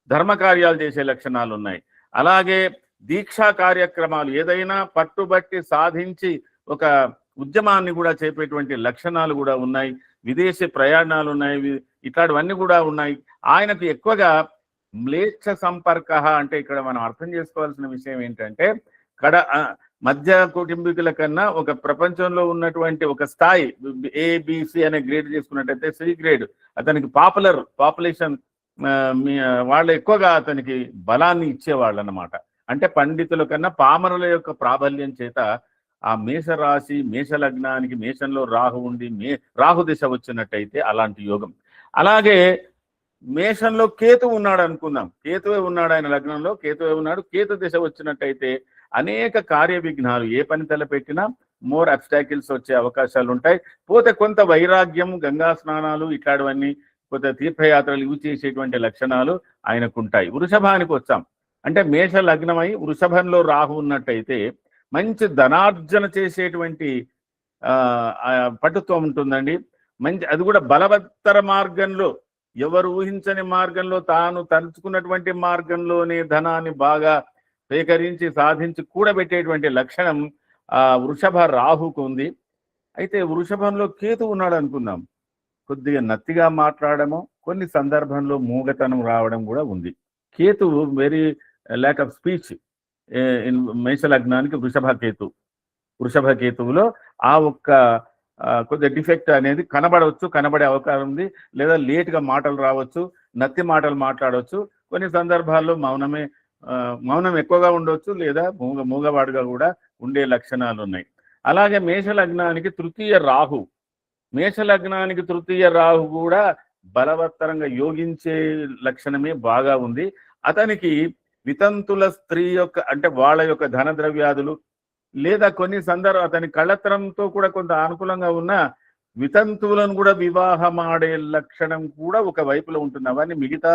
[SPEAKER 6] ధర్మకార్యాలు చేసే లక్షణాలు ఉన్నాయి. అలాగే దీక్షా కార్యక్రమాలు ఏదైనా పట్టుబట్టి సాధించి ఒక ఉద్యమాన్ని కూడా చేపేటువంటి లక్షణాలు కూడా ఉన్నాయి. విదేశీ ప్రయాణాలు ఉన్నాయి, ఇట్లాంటివన్నీ కూడా ఉన్నాయి. ఆయనకు ఎక్కువగా మ్లేచ్ఛ సంపర్క అంటే ఇక్కడ మనం అర్థం చేసుకోవాల్సిన విషయం ఏంటంటే మధ్య కుటుంబీకుల కన్నా ఒక ప్రపంచంలో ఉన్నటువంటి ఒక స్థాయి ఏబిసి అనే గ్రేడ్ చేసుకున్నట్టయితే సి గ్రేడ్ అతనికి పాపులేషన్ వాళ్ళు ఎక్కువగా అతనికి బలాన్ని ఇచ్చేవాళ్ళు అన్నమాట. అంటే పండితుల కన్నా పామరుల యొక్క ప్రాబల్యం చేత ఆ మేషరాశి మేషలగ్నానికి మేషంలో రాహు ఉండి రాహు దిశ వచ్చినట్టయితే అలాంటి యోగం. అలాగే మేషంలో కేతు ఉన్నాడు అనుకుందాం, కేతువే ఉన్నాడు ఆయన లగ్నంలో, కేతువే ఉన్నాడు, కేతు దిశ వచ్చినట్టయితే అనేక కార్య విఘ్నాలు, ఏ పని తలపెట్టినా మోర్ అబ్స్టాకిల్స్ వచ్చే అవకాశాలు ఉంటాయి. పోతే కొంత వైరాగ్యం, గంగా స్నానాలు ఇట్లాంటివన్నీ, కొంత తీర్థయాత్రలు ఇవి చేసేటువంటి లక్షణాలు ఆయనకు ఉంటాయి. వృషభానికి వచ్చాం అంటే మేష లగ్నమై వృషభంలో రాహు ఉన్నట్టయితే మంచి ధనార్జన చేసేటువంటి పటుత్వం ఉంటుందండి. మంచి, అది కూడా బలవత్తర మార్గంలో, ఎవరు ఊహించని మార్గంలో, తాను తలుచుకున్నటువంటి మార్గంలోనే ధనాన్ని బాగా సేకరించి సాధించి కూడబెట్టేటువంటి లక్షణం వృషభ రాహుకు ఉంది. అయితే వృషభంలో కేతు ఉన్నాడు అనుకుందాం, కొద్దిగా నత్తిగా మాట్లాడము, కొన్ని సందర్భంలో మూగతనం రావడం కూడా ఉంది. Ketu very lack of speech మేషలగ్నానికి వృషభ కేతువులో ఆ ఒక్క కొద్దిగా డిఫెక్ట్ అనేది కనబడే అవకాశం ఉంది. లేదా లేట్గా మాటలు రావచ్చు, నత్తి మాటలు మాట్లాడవచ్చు. కొన్ని సందర్భాల్లో మౌనం ఎక్కువగా ఉండొచ్చు, లేదా మూగవాడుగా కూడా ఉండే లక్షణాలు ఉన్నాయి. అలాగే మేషలగ్నానికి తృతీయ రాహు కూడా బలవత్తరంగా యోగించే లక్షణమే బాగా ఉంది. అతనికి వితంతుల స్త్రీ యొక్క, అంటే వాళ్ళ యొక్క ధన ద్రవ్యాదులు, లేదా కొన్ని అతని కళత్రంతో కూడా కొంత అనుకూలంగా ఉన్న వితంతువులను కూడా వివాహమాడే లక్షణం కూడా ఒక వైపులో ఉంటుంది. అవన్నీ మిగతా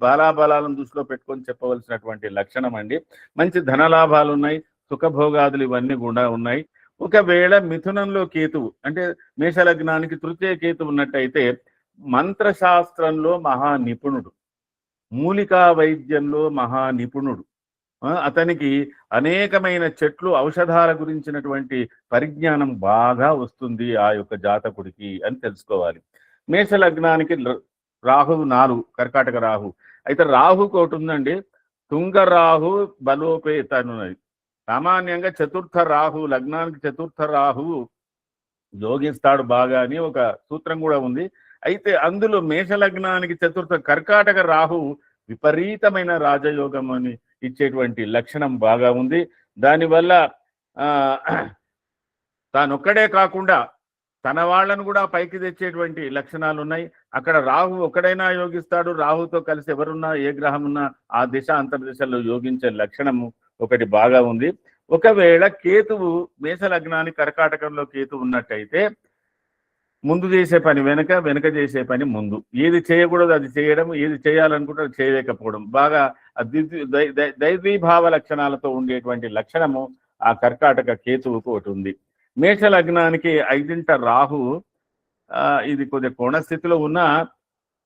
[SPEAKER 6] బలాబలాలను దృష్టిలో పెట్టుకొని చెప్పవలసినటువంటి లక్షణం అండి. మంచి ధనలాభాలు ఉన్నాయి, సుఖభోగాదులు ఇవన్నీ కూడా ఉన్నాయి. ఒకవేళ మిథునంలో కేతువు అంటే మేషలగ్నానికి తృతీయ కేతువు ఉన్నట్టయితే మంత్రశాస్త్రంలో మహానిపుణుడు, మూలికా వైద్యంలో మహానిపుణుడు, అతనికి అనేకమైన చెట్లు ఔషధాల గురించినటువంటి పరిజ్ఞానం బాగా వస్తుంది ఆ యొక్క జాతకుడికి అని తెలుసుకోవాలి. మేషలగ్నానికి రాహువు 4 కర్కాటక రాహు. అయితే రాహుకు ఒకటి ఉందండి, తుంగరాహు బలోపేతనున్నది. సామాన్యంగా చతుర్థ రాహు, లగ్నానికి చతుర్థ రాహువు యోగిస్తాడు బాగా అని ఒక సూత్రం కూడా ఉంది. అయితే అందులో మేషలగ్నానికి చతుర్థ కర్కాటక రాహు విపరీతమైన రాజయోగం అని ఇచ్చేటువంటి లక్షణం బాగా ఉంది. దానివల్ల తానొక్కడే కాకుండా తన వాళ్ళను కూడా పైకి తెచ్చేటువంటి లక్షణాలు ఉన్నాయి. అక్కడ రాహు ఒక్కడైనా యోగిస్తాడు, రాహుతో కలిసి ఎవరున్నా ఏ గ్రహం ఉన్నా ఆ దిశ అంతర్దిశలో యోగించే లక్షణము ఒకటి బాగా ఉంది. ఒకవేళ కేతువు మేషలగ్నానికి కర్కాటకంలో కేతువు ఉన్నట్టయితే ముందు చేసే పని వెనక, వెనక చేసే పని ముందు, ఏది చేయకూడదు అది చేయడం, ఏది చేయాలనుకుంటే అది చేయలేకపోవడం, బాగా దైవీభావ లక్షణాలతో ఉండేటువంటి లక్షణము ఆ కర్కాటక కేతువుకు ఒకటి ఉంది. మేషలగ్నానికి 5వ రాహు, ఇది కొద్దిగా కోణస్థితిలో ఉన్న,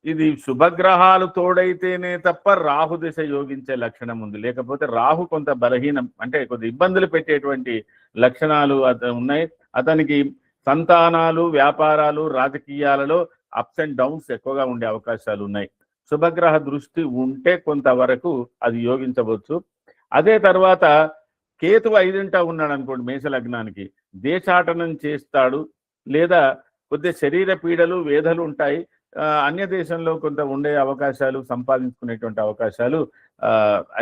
[SPEAKER 6] ఇది శుభగ్రహాలు తోడైతేనే తప్ప రాహు దిశ యోగించే లక్షణం ఉంది. లేకపోతే రాహు కొంత బలహీనం, అంటే కొద్ది ఇబ్బందులు పెట్టేటువంటి లక్షణాలు ఉన్నాయి. అతనికి సంతానాలు, వ్యాపారాలు, రాజకీయాలలో అప్స్ అండ్ డౌన్స్ ఎక్కువగా ఉండే అవకాశాలు ఉన్నాయి. శుభగ్రహ దృష్టి ఉంటే కొంతవరకు అది యోగించవచ్చు. అదే తర్వాత కేతు 5వ ఉన్నాడు అనుకోండి మేషలగ్నానికి, దేశాటనం చేస్తాడు, లేదా కొద్దిగా శరీర పీడలు, వేధలు ఉంటాయి. అన్య దేశంలో కొంత ఉండే అవకాశాలు, సంపాదించుకునేటువంటి అవకాశాలు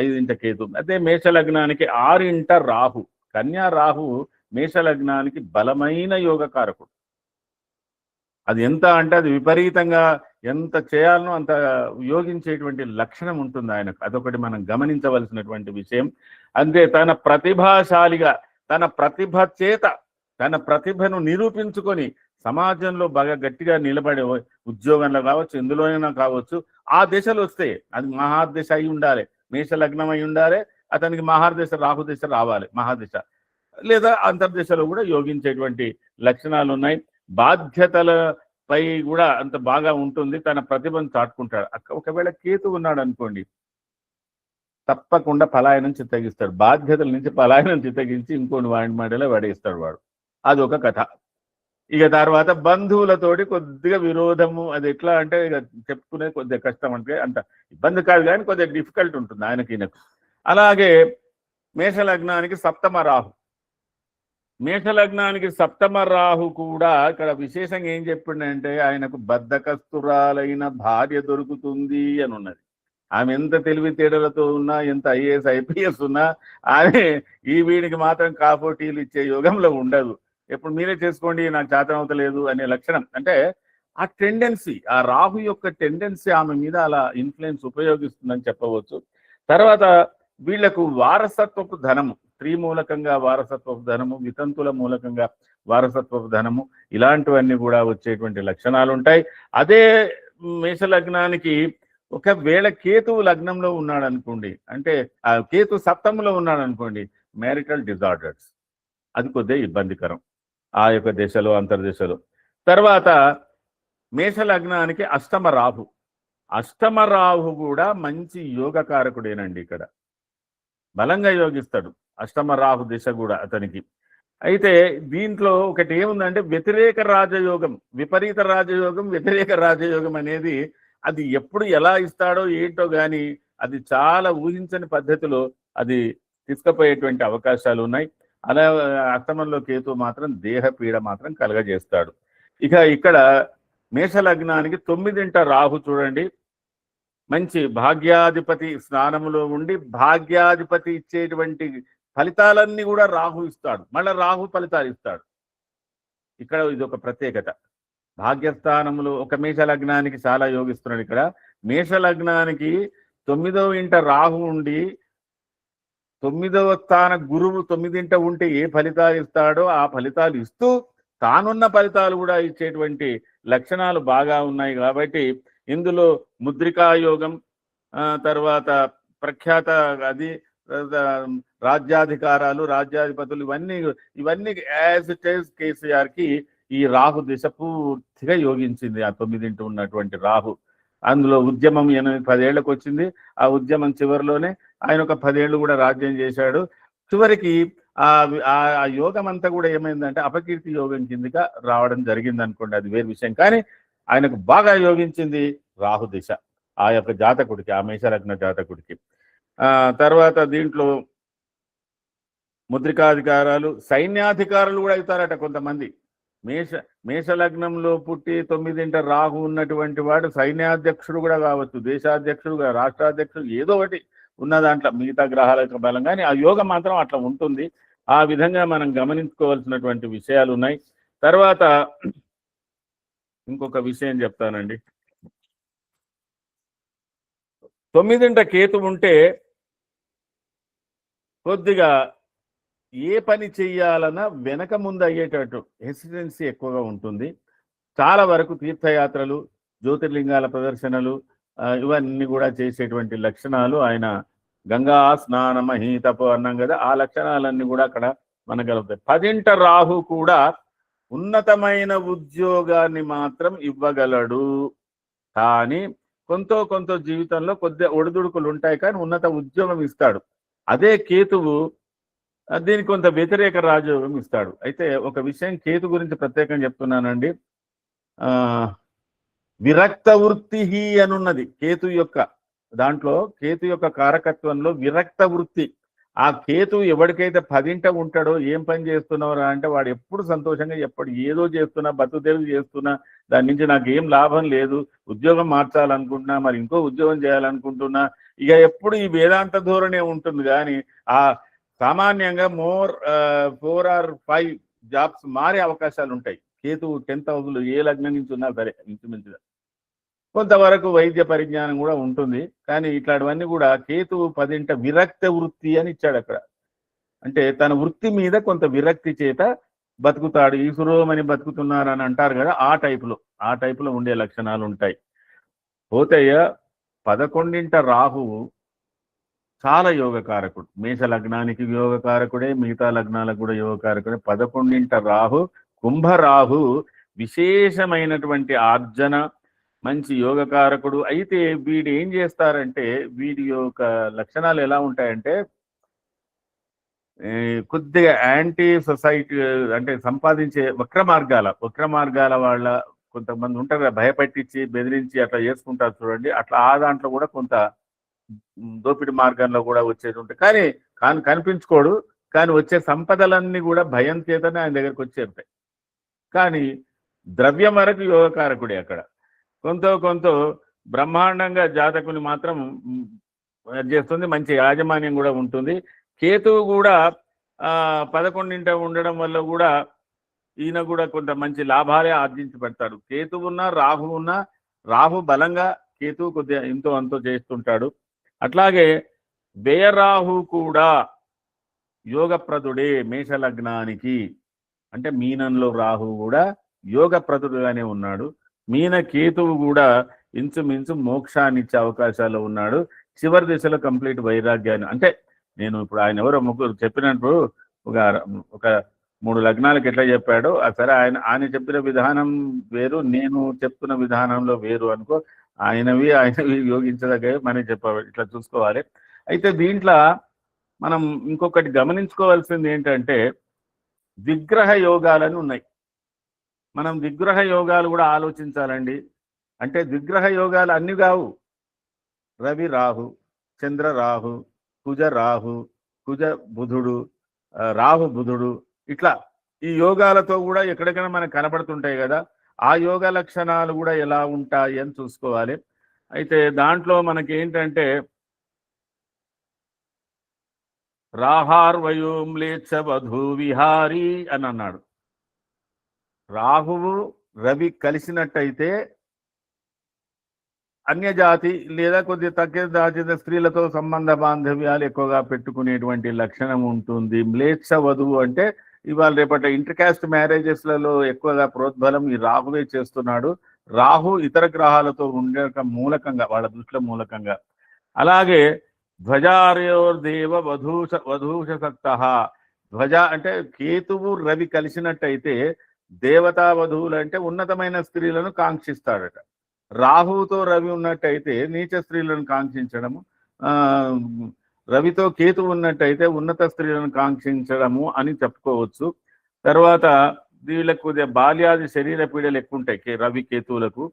[SPEAKER 6] 5వ కేతు. అదే మేషలగ్నానికి 6వ రాహు, కన్యా రాహు మేషలగ్నానికి బలమైన యోగకారకుడు. అది ఎంత అంటే అది విపరీతంగా ఎంత చేయాలనో అంత యోగించేటువంటి లక్షణం ఉంటుంది ఆయనకు. అదొకటి మనం గమనించవలసినటువంటి విషయం. అంటే తన ప్రతిభాశాలిగా, తన ప్రతిభ చేత తన ప్రతిభను నిరూపించుకొని సమాజంలో బాగా గట్టిగా నిలబడే ఉద్యోగంలో కావచ్చు, ఎందులోనైనా కావచ్చు, ఆ దశలు వస్తాయి. అది మహాదశ అయి ఉండాలి, మేష లగ్నం అయి ఉండాలి, అతనికి మహాదశ రాహుదశ రావాలి, మహాదశ లేదా అంతర్దశలో కూడా యోగించేటువంటి లక్షణాలు ఉన్నాయి. బాధ్యతలపై కూడా అంత బాగా ఉంటుంది, తన ప్రతిభను చాటుకుంటాడు. ఒకవేళ కేతు ఉన్నాడు అనుకోండి, తప్పకుండా పలాయనం చిత్తగిస్తాడు, బాధ్యతల నుంచి పలాయనం చిత్తగించి ఇంకోటి వాడి మడిలో పడేస్తాడు వాడు. అది ఒక కథ. ఇక తర్వాత బంధువులతోటి కొద్దిగా విరోధము, అది ఎట్లా అంటే ఇక చెప్పుకునేది కొద్దిగా కష్టం, అంటే అంత ఇబ్బంది కాదు కానీ కొద్దిగా డిఫికల్ట్ ఉంటుంది ఆయనకి ఈయనకు. అలాగే మేషలగ్నానికి సప్తమ రాహు, మేషలగ్నానికి సప్తమ రాహు కూడా ఇక్కడ విశేషంగా ఏం చెప్పిండంటే ఆయనకు బద్ధకస్తురాలైన భార్య దొరుకుతుంది అని ఉన్నది. ఆమె ఎంత తెలివితేటలతో ఉన్నా, ఎంత ఐఏఎస్ ఐపీఎస్ ఉన్నా, ఆమె ఈ వీడికి మాత్రం కాపోటీలు ఇచ్చే యోగంలో ఉండదు. ఎప్పుడు మీరే చేసుకోండి, నాకు చేతన అవుతలేదు అనే లక్షణం. అంటే ఆ టెండెన్సీ, ఆ రాహు యొక్క టెండెన్సీ ఆమె మీద అలా ఇన్ఫ్లుయెన్స్ ఉపయోగిస్తుందని చెప్పవచ్చు. తర్వాత వీళ్లకు వారసత్వపు ధనము, స్త్రీ మూలకంగా వారసత్వపు ధనము, వితంతుల మూలకంగా వారసత్వపు ధనము, ఇలాంటివన్నీ కూడా వచ్చేటువంటి లక్షణాలు ఉంటాయి. అదే మేషలగ్నానికి ఒకవేళ కేతువు లగ్నంలో ఉన్నాడు అనుకోండి, అంటే ఆ కేతు సప్తములో ఉన్నాడు అనుకోండి, మ్యారిటల్ డిజార్డర్స్, అది కొద్దిగా ఇబ్బందికరం ఆ యొక్క దశలో, అంతర్దశలో. తర్వాత మేషలగ్నానికి అష్టమ రాహు, అష్టమ రాహు కూడా మంచి యోగకారకుడేనండి. ఇక్కడ బలంగా యోగిస్తాడు అష్టమ రాహు దిశ కూడా అతనికి. అయితే దీంట్లో ఒకటి ఏముందంటే వ్యతిరేక రాజయోగం, విపరీత రాజయోగం, వ్యతిరేక రాజయోగం అనేది అది ఎప్పుడు ఎలా ఇస్తాడో ఏంటో కానీ అది చాలా ఊహించని పద్ధతిలో అది తీసుకుపోయేటువంటి అవకాశాలు ఉన్నాయి. అలా అష్టమంలో కేతు మాత్రం దేహపీడ మాత్రం కలగజేస్తాడు. ఇక ఇక్కడ మేషలగ్నానికి 9ంట రాహు చూడండి, మంచి భాగ్యాధిపతి స్నానములో ఉండి భాగ్యాధిపతి ఇచ్చేటువంటి ఫలితాలన్నీ కూడా రాహు ఇస్తాడు, మళ్ళీ రాహు ఫలితాలు ఇస్తాడు. ఇక్కడ ఇది ఒక ప్రత్యేకత. భాగ్యస్థానములు ఒక మేషలగ్నానికి చాలా యోగిస్తున్నాడు. ఇక్కడ మేషలగ్నానికి 9వ ఇంట రాహు ఉండి 9వ స్థాన గురువు 9ంట ఉంటే ఏ ఫలితాలు ఇస్తాడో ఆ ఫలితాలు ఇస్తూ తానున్న ఫలితాలు కూడా ఇచ్చేటువంటి లక్షణాలు బాగా ఉన్నాయి. కాబట్టి ఇందులో ముద్రికా యోగం, తర్వాత ప్రఖ్యాత అది రాజ్యాధికారాలు, రాజ్యాధిపతులు, ఇవన్నీ యాజ్ ఇట్ ఈజ్ కేసీఆర్కి ఈ రాహు దిశ పూర్తిగా యోగించింది. ఆ 9ంట ఉన్నటువంటి రాహు, అందులో ఉద్యమం 8-10 ఏళ్లకు వచ్చింది. ఆ ఉద్యమం చివరిలోనే ఆయన ఒక 10 ఏళ్ళు కూడా రాజ్యం చేశాడు. చివరికి ఆ యోగం అంతా కూడా ఏమైందంటే అపకీర్తి యోగం కిందగా రావడం జరిగింది అనుకోండి, అది వేరే విషయం. కానీ ఆయనకు బాగా యోగించింది రాహు దిశ ఆ యొక్క జాతకుడికి, ఆ మేషలగ్న జాతకుడికి. తర్వాత దీంట్లో ముద్రికాధికారాలు, సైన్యాధికారులు కూడా అవుతారట కొంతమంది. మేషలగ్నంలో పుట్టి 9ంట రాహు ఉన్నటువంటి వాడు సైన్యాధ్యక్షుడు కూడా కావచ్చు, దేశాధ్యక్షుడు, రాష్ట్రాధ్యక్షుడు, ఏదో ఒకటి ఉన్న దాంట్లో మిగతా గ్రహాల యొక్క బలం. కానీ ఆ యోగం మాత్రం అట్లా ఉంటుంది. ఆ విధంగా మనం గమనించుకోవాల్సినటువంటి విషయాలు ఉన్నాయి. తర్వాత ఇంకొక విషయం చెప్తానండి. 9ంట కేతు ఉంటే కొద్దిగా ఏ పని చెయ్యాలన్నా వెనక ముందు అయ్యేటట్టు హెసిటెన్సీ ఎక్కువగా ఉంటుంది. చాలా వరకు తీర్థయాత్రలు, జ్యోతిర్లింగాల ప్రదర్శనలు, ఇవన్నీ కూడా చేసేటువంటి లక్షణాలు ఆయన గంగా స్నాన మహీతపు అన్నాం కదా, ఆ లక్షణాలన్నీ కూడా అక్కడ మనకు కలుగుతాయి. 10ంట రాహు కూడా ఉన్నతమైన ఉద్యోగాన్ని మాత్రం ఇవ్వగలడు, కానీ కొంత జీవితంలో కొద్దిగా ఒడిదుడుకులు ఉంటాయి, కానీ ఉన్నత ఉద్యోగం ఇస్తాడు. అదే కేతువు దీనికి కొంత వ్యతిరేక రాజయోగం ఇస్తాడు. అయితే ఒక విషయం కేతు గురించి ప్రత్యేకంగా చెప్తున్నానండి. విరక్త వృత్తి అనున్నది కేతు యొక్క దాంట్లో, కేతు యొక్క కారకత్వంలో విరక్త వృత్తి. ఆ కేతు ఎవరికైతే 10ంట ఉంటాడో ఏం పని చేస్తున్నారా అంటే వాడు ఎప్పుడు సంతోషంగా, ఎప్పుడు ఏదో చేస్తున్నా, బతుకుదెరువు చేస్తున్నా, దాని నుంచి నాకు ఏం లాభం లేదు, ఉద్యోగం మార్చాలనుకుంటున్నా, మరి ఇంకో ఉద్యోగం చేయాలనుకుంటున్నా, ఇక ఎప్పుడు ఈ వేదాంత ధోరణే ఉంటుంది. కానీ ఆ సామాన్యంగా 4 or 5 జాబ్స్ మారే అవకాశాలు ఉంటాయి. కేతు 10th హౌస్లో ఏ లగ్నం నుంచి ఉన్నా సరే ఇంచుమించుగా కొంతవరకు వైద్య పరిజ్ఞానం కూడా ఉంటుంది. కానీ ఇట్లాంటివన్నీ కూడా కేతువు 10ంట విరక్త వృత్తి అని ఇచ్చాడు అక్కడ. అంటే తన వృత్తి మీద కొంత విరక్తి చేత బతుకుతాడు, ఈసురోమని బతుకుతున్నారు అని అంటారు కదా, ఆ టైపులో ఉండే లక్షణాలు ఉంటాయి. పోతయ్య 11వ రాహువు చాలా యోగకారకుడు. మేష లగ్నానికి యోగకారకుడే, మిగతా లగ్నాలకు కూడా యోగకారకుడే. 11వ రాహు కుంభరాహు విశేషమైనటువంటి ఆర్జన, మంచి యోగకారకుడు. అయితే వీడు ఏం చేస్తారంటే, వీడి యొక్క లక్షణాలు ఎలా ఉంటాయంటే కొద్దిగా యాంటీ సొసైటీ, అంటే సంపాదించే వక్ర మార్గాల వాళ్ళ కొంతమంది ఉంటారు కదా, భయపెట్టించి బెదిరించి అట్లా చేసుకుంటారు చూడండి, అట్లా ఆ దాంట్లో కూడా కొంత దోపిడి మార్గంలో కూడా వచ్చేది ఉంటాయి. కానీ కనిపించుకోడు, కానీ వచ్చే సంపదలన్నీ కూడా భయం చేతనే ఆయన దగ్గరికి వచ్చేస్తాయి. కానీ ద్రవ్యం వరకు యోగకారకుడే. అక్కడ కొంత బ్రహ్మాండంగా జాతకుని మాత్రం చేస్తుంది, మంచి యాజమాన్యం కూడా ఉంటుంది. కేతువు కూడా 11వ ఉండడం వల్ల కూడా ఈయన కూడా కొంత మంచి లాభాలే ఆర్జించి పెడతాడు. కేతువు ఉన్నా రాహు ఉన్నా, రాహు బలంగా కేతువు కొద్దిగా ఎంతో అంతో చేస్తుంటాడు. అట్లాగే వ్యయరాహు కూడా యోగప్రదుడే మేషలగ్నానికి. అంటే మీనంలో రాహు కూడా యోగప్రదుడుగానే ఉన్నాడు. మీన కేతువు కూడా ఇంచుమించు మోక్షాన్ని ఇచ్చే అవకాశాలు ఉన్నాడు. చివరి దిశలో కంప్లీట్ వైరాగ్యాన్ని, అంటే నేను ఇప్పుడు ఆయన ఎవరో ముగ్గురు చెప్పినప్పుడు ఒక 3 లగ్నాలకు ఎట్లా చెప్పాడో, సరే ఆయన చెప్పిన విధానం వేరు, నేను చెప్తున్న విధానంలో వేరు అనుకో. ఆయనవి యోగించదగ్గ మనం చెప్పాలి, ఇట్లా చూసుకోవాలి. అయితే దీంట్లో మనం ఇంకొకటి గమనించుకోవాల్సింది ఏంటంటే, విగ్రహ యోగాలని ఉన్నాయి. మనం విగ్రహ యోగాలు కూడా ఆలోచించాలండి. అంటే విగ్రహ యోగాలు అన్ని కావు. రవి రాహు, చంద్ర రాహు, కుజ రాహు, కుజ బుధుడు, రాహు బుధుడు, ఇట్లా ఈ యోగాలతో కూడా ఎక్కడికైనా మనకు కనబడుతుంటాయి కదా, ఆ యోగ లక్షణాలు కూడా ఎలా ఉంటాయి అని చూసుకోవాలి. అయితే దాంట్లో మనకి ఏంటంటే, రాహార్వయోమ్లేచ్ఛ వధూ విహారీ అని అన్నాడు. రాహువు రవి కలిసినట్టయితే అన్యజాతి లేదా కొద్దిగా తక్కువ జాతి స్త్రీలతో సంబంధ బాంధవ్యాలు ఎక్కువగా పెట్టుకునేటువంటి లక్షణం ఉంటుంది. మ్లేచ్ఛ వధువు అంటే ఇవాళ రేపటి ఇంటర్కాస్ట్ మ్యారేజెస్లలో ఎక్కువగా ప్రోద్బలం ఈ రాహువే చేస్తున్నాడు. రాహు ఇతర గ్రహాలతో ఉండే మూలకంగా, వాళ్ళ దృష్టిలో మూలకంగా. అలాగే ధ్వజార్యోర్దేవ వధూషసక్త. ధ్వజ అంటే కేతువు రవి కలిసినట్టయితే దేవతా వధువులు అంటే ఉన్నతమైన స్త్రీలను కాంక్షిస్తాడట. రాహువుతో రవి ఉన్నట్టయితే నీచ స్త్రీలను కాంక్షించడము, రవితో కేతు ఉన్నట్టయితే ఉన్నత స్త్రీలను కాంక్షించడము అని చెప్పుకోవచ్చు. తర్వాత వీళ్ళకు బాల్యాది శరీర పీడలు ఎక్కువ ఉంటాయి రవి కేతువులకు.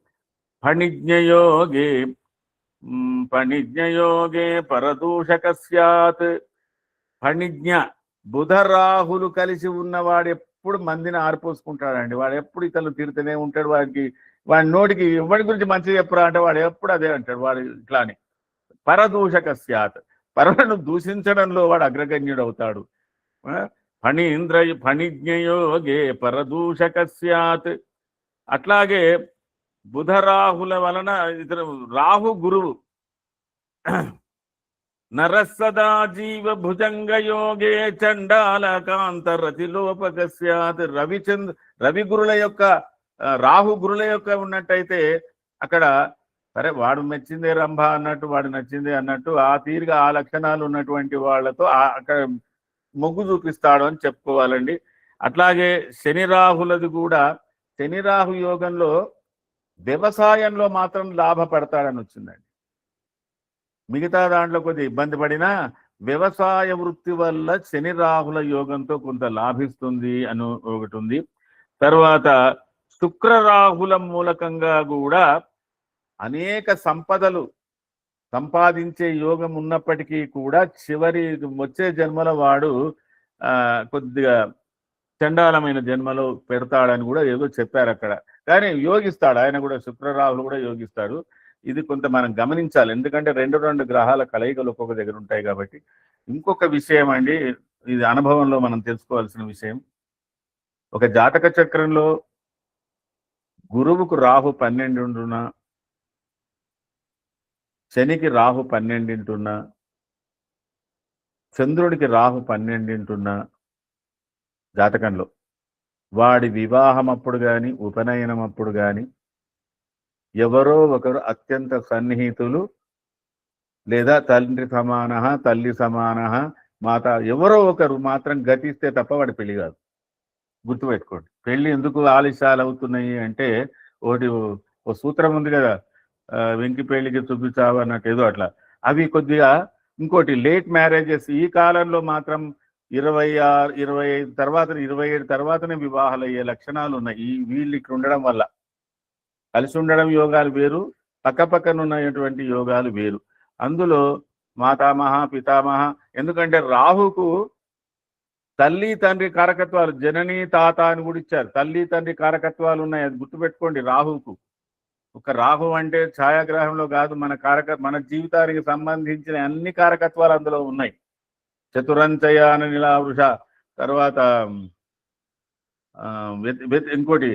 [SPEAKER 6] ఫణిజ్ఞయోగే పరదూషక స్యాత్. ఫణిజ్ఞ బుధ రాహులు కలిసి ఉన్నవాడు ఎప్పుడు మందిని ఆరిపోసుకుంటాడండి. వాడు ఎప్పుడు ఇతరులు తీరుతూనే ఉంటాడు. వాడి నోటికి ఎవరి గురించి మంచిగా చెప్పరా అంటే వాడు ఎప్పుడు అదే అంటాడు. వాడు ఇట్లానే పరదూషక స్యాత్, పరులను దూషించడంలో వాడు అగ్రగణ్యుడు అవుతాడు. ఫణిజ్ఞయోగే పరదూషక స్యాత్. అట్లాగే బుధ రాహుల వలన ఇతర రాహు గురువు. నరసదా జీవ భుజంగ యోగే చండాల కాంత రతిలోపక స్యాత్. రవి గురుల యొక్క, రాహు గురుల యొక్క ఉన్నట్టయితే అక్కడ సరే వాడు మెచ్చిందే రంభ అన్నట్టు, వాడు నచ్చిందే అన్నట్టు ఆ తీరుగా ఆ లక్షణాలు ఉన్నటువంటి వాళ్ళతో అక్కడ మొగ్గు చూపిస్తాడు అని చెప్పుకోవాలండి. అట్లాగే శని రాహులది కూడా, శని రాహు యోగంలో వ్యవసాయంలో మాత్రం లాభపడతాడని వచ్చిందండి. మిగతా దాంట్లో కొద్దిగా ఇబ్బంది పడినా వ్యవసాయ వృత్తి వల్ల శని రాహుల యోగంతో కొంత లాభిస్తుంది అని ఒకటి ఉంది. తర్వాత శుక్ర రాహుల మూలకంగా కూడా అనేక సంపదలు సంపాదించే యోగం ఉన్నప్పటికీ కూడా చివరి వచ్చే జన్మల వాడు కొద్దిగా చండాలమైన జన్మలో పెడతాడని కూడా ఏదో చెప్పారు అక్కడ. కానీ యోగిస్తాడు ఆయన కూడా, శుక్రరాహులు కూడా యోగిస్తాడు. ఇది కొంత మనం గమనించాలి, ఎందుకంటే రెండు గ్రహాల కలయికలు ఒక్కొక్క దగ్గర ఉంటాయి కాబట్టి. ఇంకొక విషయం అండి, ఇది అనుభవంలో మనం తెలుసుకోవాల్సిన విషయం. ఒక జాతక చక్రంలో గురువుకు రాహు 12 ఉంటున్నా, శనికి రాహు 12 ఉంటున్నా, చంద్రుడికి రాహు 12 ఉంటున్నా జాతకంలో వాడి వివాహం అప్పుడు కానీ ఉపనయనం అప్పుడు కానీ ఎవరో ఒకరు అత్యంత సన్నిహితులు లేదా తండ్రి సమాన, తల్లి సమాన, మాత ఎవరో ఒకరు మాత్రం గతిస్తే తప్ప వాడి పెళ్లి కాదు. గుర్తుపెట్టుకోండి. పెళ్లి ఎందుకు ఆలస్యాలు అవుతున్నాయి అంటే ఒకటి ఓ సూత్రం ఉంది కదా, వెంకి పెళ్లికి చూపించావు అన్నట్టు ఏదో అట్లా. అవి కొద్దిగా ఇంకోటి లేట్ మ్యారేజెస్ ఈ కాలంలో మాత్రం 26, 25 తర్వాత 27 తర్వాతనే వివాహాలు అయ్యే లక్షణాలు ఉన్నాయి. వీళ్ళు ఇక్కడ ఉండడం వల్ల. కలిసి ఉండడం యోగాలు వేరు, పక్కపక్కన ఉన్నటువంటి యోగాలు వేరు. అందులో మాతామహ, పితామహ, ఎందుకంటే రాహుకు తల్లి తండ్రి కారకత్వాలు, జనని తాత అని కూడా ఇచ్చారు. తల్లి తండ్రి కారకత్వాలు ఉన్నాయి, అది గుర్తుపెట్టుకోండి. రాహుకు ఒక రాహు అంటే ఛాయాగ్రహంలో కాదు, మన జీవితానికి సంబంధించిన అన్ని కారకత్వాలు అందులో ఉన్నాయి. చతురంచయాన నిలావృష, తర్వాత ఇంకోటి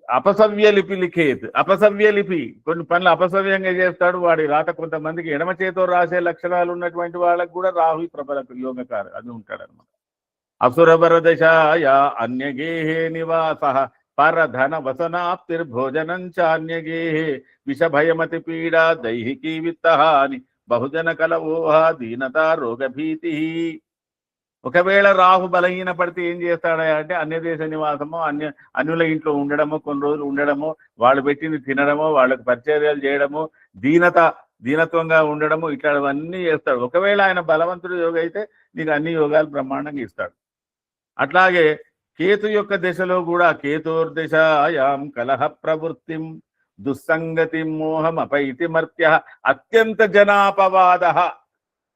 [SPEAKER 6] అపసవ్య లిపి లిఖేత్. అపసవ్య లిపి, కొన్ని పనులు అపసవ్యంగా చేస్తాడు. వాడి రాత కొంతమందికి ఎడమ చేతో రాసే లక్షణాలు ఉన్నటువంటి వాళ్ళకు కూడా రాహు ప్రబల యోగకారు అది ఉంటాడు అనమాట. అసురవర దశాయ అన్యగేహే నివాస పరధన వసనాప్తిర్భోజనం చాన్యగేహే విషభయమతి పీడా దైహికీ విత్తహాని బహుజన కలవోహ దీనత రోగభీతి. ఒకవేళ రాహు బలహీన పడితే ఏం చేస్తాడా అంటే అన్యదేశ నివాసమో, అన్యుల ఇంట్లో ఉండడమో, కొన్ని రోజులు ఉండడమో, వాళ్ళు పెట్టింది తినడమో, వాళ్ళకి పరిచర్యలు చేయడమో, దీనత్వంగా ఉండడము, ఇట్లాంటివన్నీ చేస్తాడు. ఒకవేళ ఆయన బలవంతుడు యోగ అయితే నీకు అన్ని యోగాలు బ్రహ్మాండంగా ఇస్తాడు. అట్లాగే కేతు యొక్క దశలో కూడా కేతుర్దశాయాం కలహ ప్రవృత్తిం దుస్సంగతి మోహం అపైతి మర్త్య అత్యంత జనాపవాద.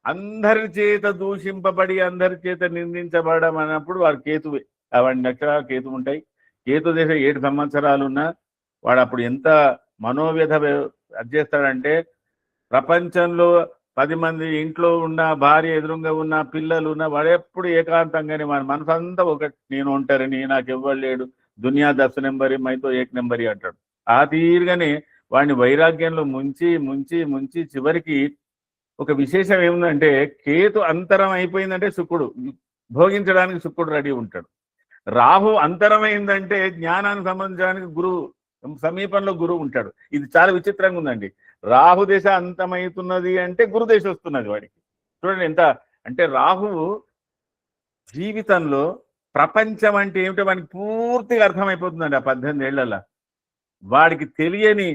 [SPEAKER 6] అందరి చేత దూషింపబడి అందరి చేత నిందించబడడం అన్నప్పుడు వాడు కేతువే. వాడి నక్షత్రాలు కేతు ఉంటాయి. కేతు దశ 7 సంవత్సరాలు ఉన్నా వాడు అప్పుడు ఎంత మనోవ్యధ చేస్తాడంటే, ప్రపంచంలో 10 మంది ఇంట్లో ఉన్న భార్య ఎదురుగా ఉన్న పిల్లలు ఉన్న వాడు ఎప్పుడు ఏకాంతంగానే మన మనసు అంతా ఒకటి, నేను ఉంటారని, నాకు ఎవ్వరు లేడు, దునియా 10 నెంబరి మైతో 1 నెంబరి అంటాడు. ఆ తీరుగానే వాడిని వైరాగ్యంలో ముంచి ముంచి ముంచి చివరికి ఒక విశేషం ఏముందంటే, కేతు అంతరం అయిపోయిందంటే శుక్రుడు భోగించడానికి శుక్రుడు రెడీ ఉంటాడు. రాహు అంతరమైందంటే జ్ఞానానికి సంబంధించడానికి గురువు సమీపంలో గురువు ఉంటాడు. ఇది చాలా విచిత్రంగా ఉందండి. రాహు దశ అంతమవుతున్నది అంటే గురుదశ వస్తున్నది వాడికి. చూడండి ఎంత అంటే, రాహువు జీవితంలో ప్రపంచం అంటే ఏమిటో వాడికి పూర్తిగా అర్థమైపోతుందండి. ఆ 18 ఏళ్లలో వాడికి తెలియని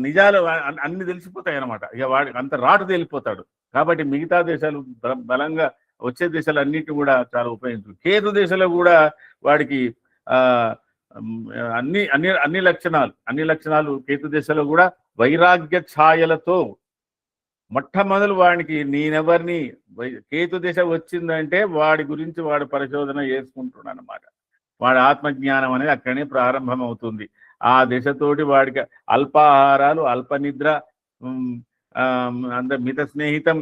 [SPEAKER 6] నిజాలు అన్ని తెలిసిపోతాయి అన్నమాట. ఇక వాడికి అంత రాటు తేలిపోతాడు. కాబట్టి మిగతా దేశాలు బలంగా వచ్చే దేశాలు అన్నిటి కూడా చాలా ఉపయోగించు. కేతు దేశంలో కూడా వాడికి అన్ని లక్షణాలు కేతు దేశంలో కూడా వైరాగ్య ఛాయలతో మొట్టమొదలు వాడికి నేనెవరిని కేతు దశ వచ్చిందంటే వాడి గురించి వాడు పరిశోధన చేసుకుంటున్నాడు అన్నమాట. వాడి ఆత్మజ్ఞానం అనేది అక్కడనే ప్రారంభం అవుతుంది. ఆ దశతోటి వాడికి అల్పాహారాలు, అల్పనిద్ర, అందరు మిత స్నేహితం,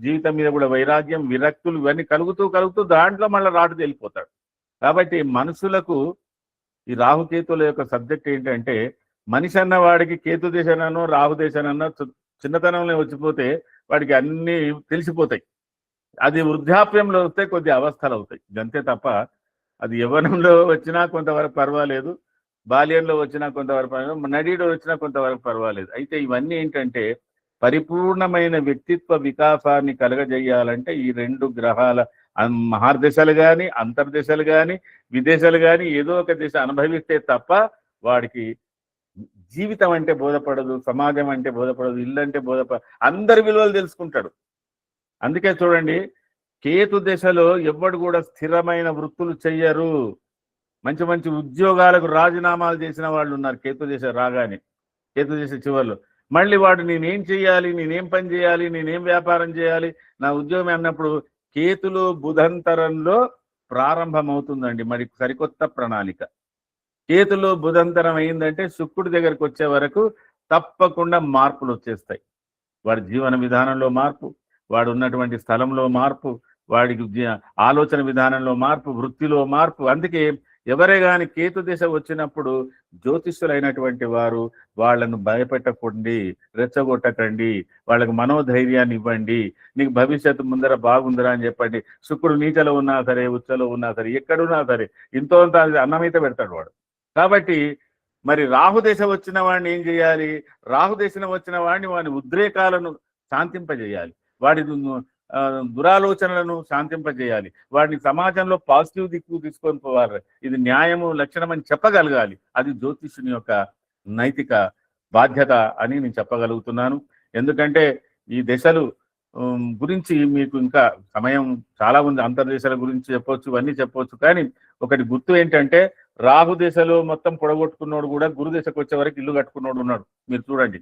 [SPEAKER 6] జీవితం మీద కూడా వైరాగ్యం, విరక్తులు ఇవన్నీ కలుగుతూ దాంట్లో మళ్ళీ రాటు తెలిపోతాడు. కాబట్టి మనుషులకు ఈ రాహుకేతుల యొక్క సబ్జెక్ట్ ఏంటంటే, మనిషి అన్న వాడికి కేతు దేశనో రాహు దేశనో చిన్నతనంలో వచ్చిపోతే వాడికి అన్నీ తెలిసిపోతాయి. అది వృద్ధాప్యంలో వస్తే కొద్ది అవస్థలు అవుతాయి అంతే తప్ప, అది యవ్వనంలో వచ్చినా కొంతవరకు పర్వాలేదు, బాల్యంలో వచ్చినా కొంతవరకు పర్వాలేదు, నడిలో వచ్చినా కొంతవరకు పర్వాలేదు. అయితే ఇవన్నీ ఏంటంటే పరిపూర్ణమైన వ్యక్తిత్వ వికాసాన్ని కలగజేయాలంటే ఈ 2 గ్రహాల మహార్దశలు కానీ, అంతర్దశలు కానీ, విదేశాలు కానీ ఏదో ఒక దిశ అనుభవిస్తే తప్ప వాడికి జీవితం అంటే బోధపడదు, సమాజం అంటే బోధపడదు, ఇల్లు అంటే అందరి విలువలు తెలుసుకుంటాడు. అందుకే చూడండి, కేతు దశలో ఎవ్వడు కూడా స్థిరమైన వృత్తులు చెయ్యరు. మంచి మంచి ఉద్యోగాలకు రాజీనామాలు చేసిన వాళ్ళు ఉన్నారు కేతు దశ రాగానే. కేతు దశ చివరిలో మళ్ళీ వాడు నేనేం చేయాలి, నేనేం పని చేయాలి, నేనేం వ్యాపారం చేయాలి, నా ఉద్యోగం అన్నప్పుడు కేతులు బుధంతరంలో ప్రారంభమవుతుందండి మరి సరికొత్త ప్రణాళిక. కేతులు బుధంతరం అయిందంటే శుక్రుడి దగ్గరకు వచ్చే వరకు తప్పకుండా మార్పులు వచ్చేస్తాయి. వాడి జీవన విధానంలో మార్పు, వాడు ఉన్నటువంటి స్థలంలో మార్పు, వాడికి ఆలోచన విధానంలో మార్పు, వృత్తిలో మార్పు. అందుకే ఎవరే గాని కేతు దిశ వచ్చినప్పుడు జ్యోతిష్యులైనటువంటి వారు వాళ్ళను భయపెట్టకండి, రెచ్చగొట్టకండి, వాళ్ళకి మనోధైర్యాన్ని ఇవ్వండి, నీకు భవిష్యత్తు ముందర బాగుందిరా అని చెప్పండి. శుక్రుడు నీచలో ఉన్నా సరే, ఉచ్చలో ఉన్నా సరే, ఎక్కడున్నా సరే ఇంతో అంత అన్నమైతే పెడతాడు వాడు. కాబట్టి మరి రాహుదశ వచ్చిన వాడిని ఏం చేయాలి? రాహుదశ వచ్చిన వాడిని ఉద్రేకాలను శాంతింపజేయాలి, వాడి దురాలోచనలను శాంతింపజేయాలి, వాడిని సమాజంలో పాజిటివ్ దిక్కు తీసుకొని పోవాలి. ఇది న్యాయము లక్షణం అని చెప్పగలగాలి. అది జ్యోతిష్యుని యొక్క నైతిక బాధ్యత అని నేను చెప్పగలుగుతున్నాను. ఎందుకంటే ఈ దశలు గురించి మీకు ఇంకా సమయం చాలా ఉంది. అంతర్దేశాల గురించి చెప్పొచ్చు, ఇవన్నీ చెప్పొచ్చు. కానీ ఒకటి గుర్తు ఏంటంటే, రాహు దశలో మొత్తం పొడగొట్టుకున్నాడు కూడా గురు దశకు వచ్చే వరకు ఇల్లు కట్టుకున్నాడు ఉన్నాడు. మీరు చూడండి,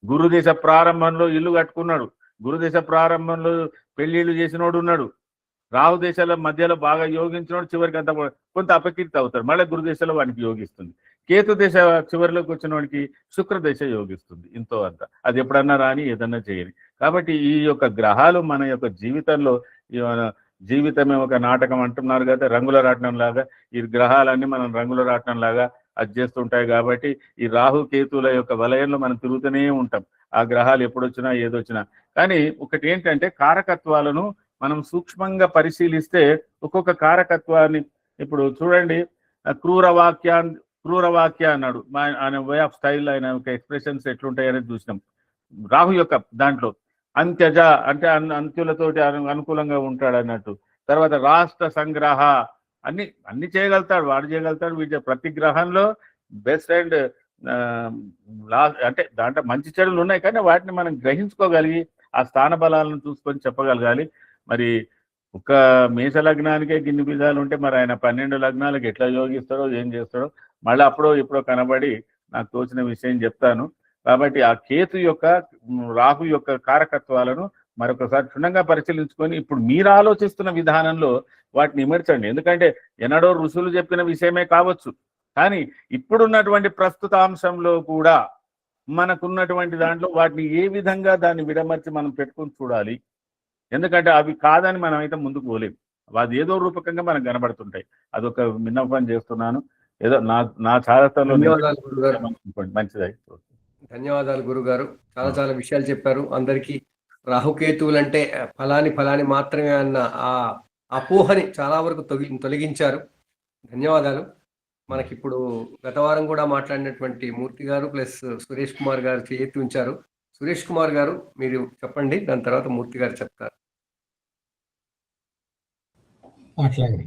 [SPEAKER 6] గురు దశ ప్రారంభంలో ఇల్లు కట్టుకున్నాడు, గురు దశ ప్రారంభంలో పెళ్లిళ్ళు చేసినోడు ఉన్నాడు, రాహు దేశాల మధ్యలో బాగా యోగించినోడు చివరికి అంత కొంత అపకీర్తి అవుతాడు, మళ్ళీ గురు దశలో వానికి యోగిస్తుంది. కేతు దశ చివరిలోకి వచ్చిన వాడికి శుక్ర దశ యోగిస్తుంది. ఇంతో అంత అది ఎప్పుడన్నా రాని ఏదన్నా చేయని. కాబట్టి ఈ యొక్క గ్రహాలు మన యొక్క జీవితంలో, జీవితమే ఒక నాటకం అంటున్నారు కదా, రంగుల రాట్నం లాగా ఈ గ్రహాలన్నీ మనం రంగుల రాట్నం లాగా అది చేస్తుంటాయి. కాబట్టి ఈ రాహు కేతువుల యొక్క వలయంలో మనం తిరుగుతూనే ఉంటాం, ఆ గ్రహాలు ఎప్పుడొచ్చినా ఏదొచ్చినా. కానీ ఒకటి ఏంటంటే, కారకత్వాలను మనం సూక్ష్మంగా పరిశీలిస్తే ఒక్కొక్క కారకత్వాన్ని, ఇప్పుడు చూడండి, క్రూరవాక్య అన్నాడు, ఆయన వే ఆఫ్ స్టైల్, ఆయన యొక్క ఎక్స్ప్రెషన్స్ ఎట్లుంటాయి అనేది చూసినాం. రాహు యొక్క దాంట్లో అంత్యజ అంటే అంత్యులతోటి అనుకూలంగా ఉంటాడు అన్నట్టు. తర్వాత రాష్ట్ర సంగ్రహ, అన్ని చేయగలుగుతాడు, వాడు చేయగలుగుతాడు, వీటి ప్రతి గ్రహంలో బెస్ట్ అండ్ అంటే దాంట్లో మంచి చెడులు ఉన్నాయి, కానీ వాటిని మనం గ్రహించుకోగలిగి ఆ స్థాన బలాలను చూసుకొని చెప్పగలగాలి. మరి ఒక మేష లగ్నానికే గిన్ని విధాలు ఉంటే మరి ఆయన 12 లగ్నాలకు ఎట్లా యోగిస్తాడో ఏం చేస్తాడో మళ్ళీ అప్పుడో ఇప్పుడో కనబడి నాకు తోచిన విషయం చెప్తాను. కాబట్టి ఆ కేతు యొక్క, రాహు యొక్క కారకత్వాలను మరొకసారి క్షుణ్ణంగా పరిశీలించుకొని ఇప్పుడు మీరు ఆలోచిస్తున్న విధానంలో వాటిని ఇమర్చండి. ఎందుకంటే ఎన్నడో ఋషులు చెప్పిన విషయమే కావచ్చు, కానీ ఇప్పుడున్నటువంటి ప్రస్తుత అంశంలో కూడా మనకున్నటువంటి దాంట్లో వాటిని ఏ విధంగా దాన్ని విడమర్చి మనం పెట్టుకుని చూడాలి. ఎందుకంటే అవి కాదని మనం అయితే ముందుకు పోలేము, అది ఏదో రూపకంగా మనకు కనబడుతుంటాయి. అదొక విన్నపం చేస్తున్నాను. ఏదో నా చాదత్వంలో మంచిది.
[SPEAKER 1] ధన్యవాదాలు గురుగారు, చాలా విషయాలు చెప్పారు. అందరికీ రాహుకేతువులు అంటే ఫలాని మాత్రమే అన్న ఆ అపోహని చాలా వరకు తొలగించారు. ధన్యవాదాలు. మనకిప్పుడు గత వారం కూడా మాట్లాడినటువంటి మూర్తి గారు ప్లస్ సురేష్ కుమార్ గారు చేతి ఉంచారు. సురేష్ కుమార్ గారు మీరు చెప్పండి, దాని తర్వాత మూర్తి గారు చెప్తారు.
[SPEAKER 7] అట్లాగే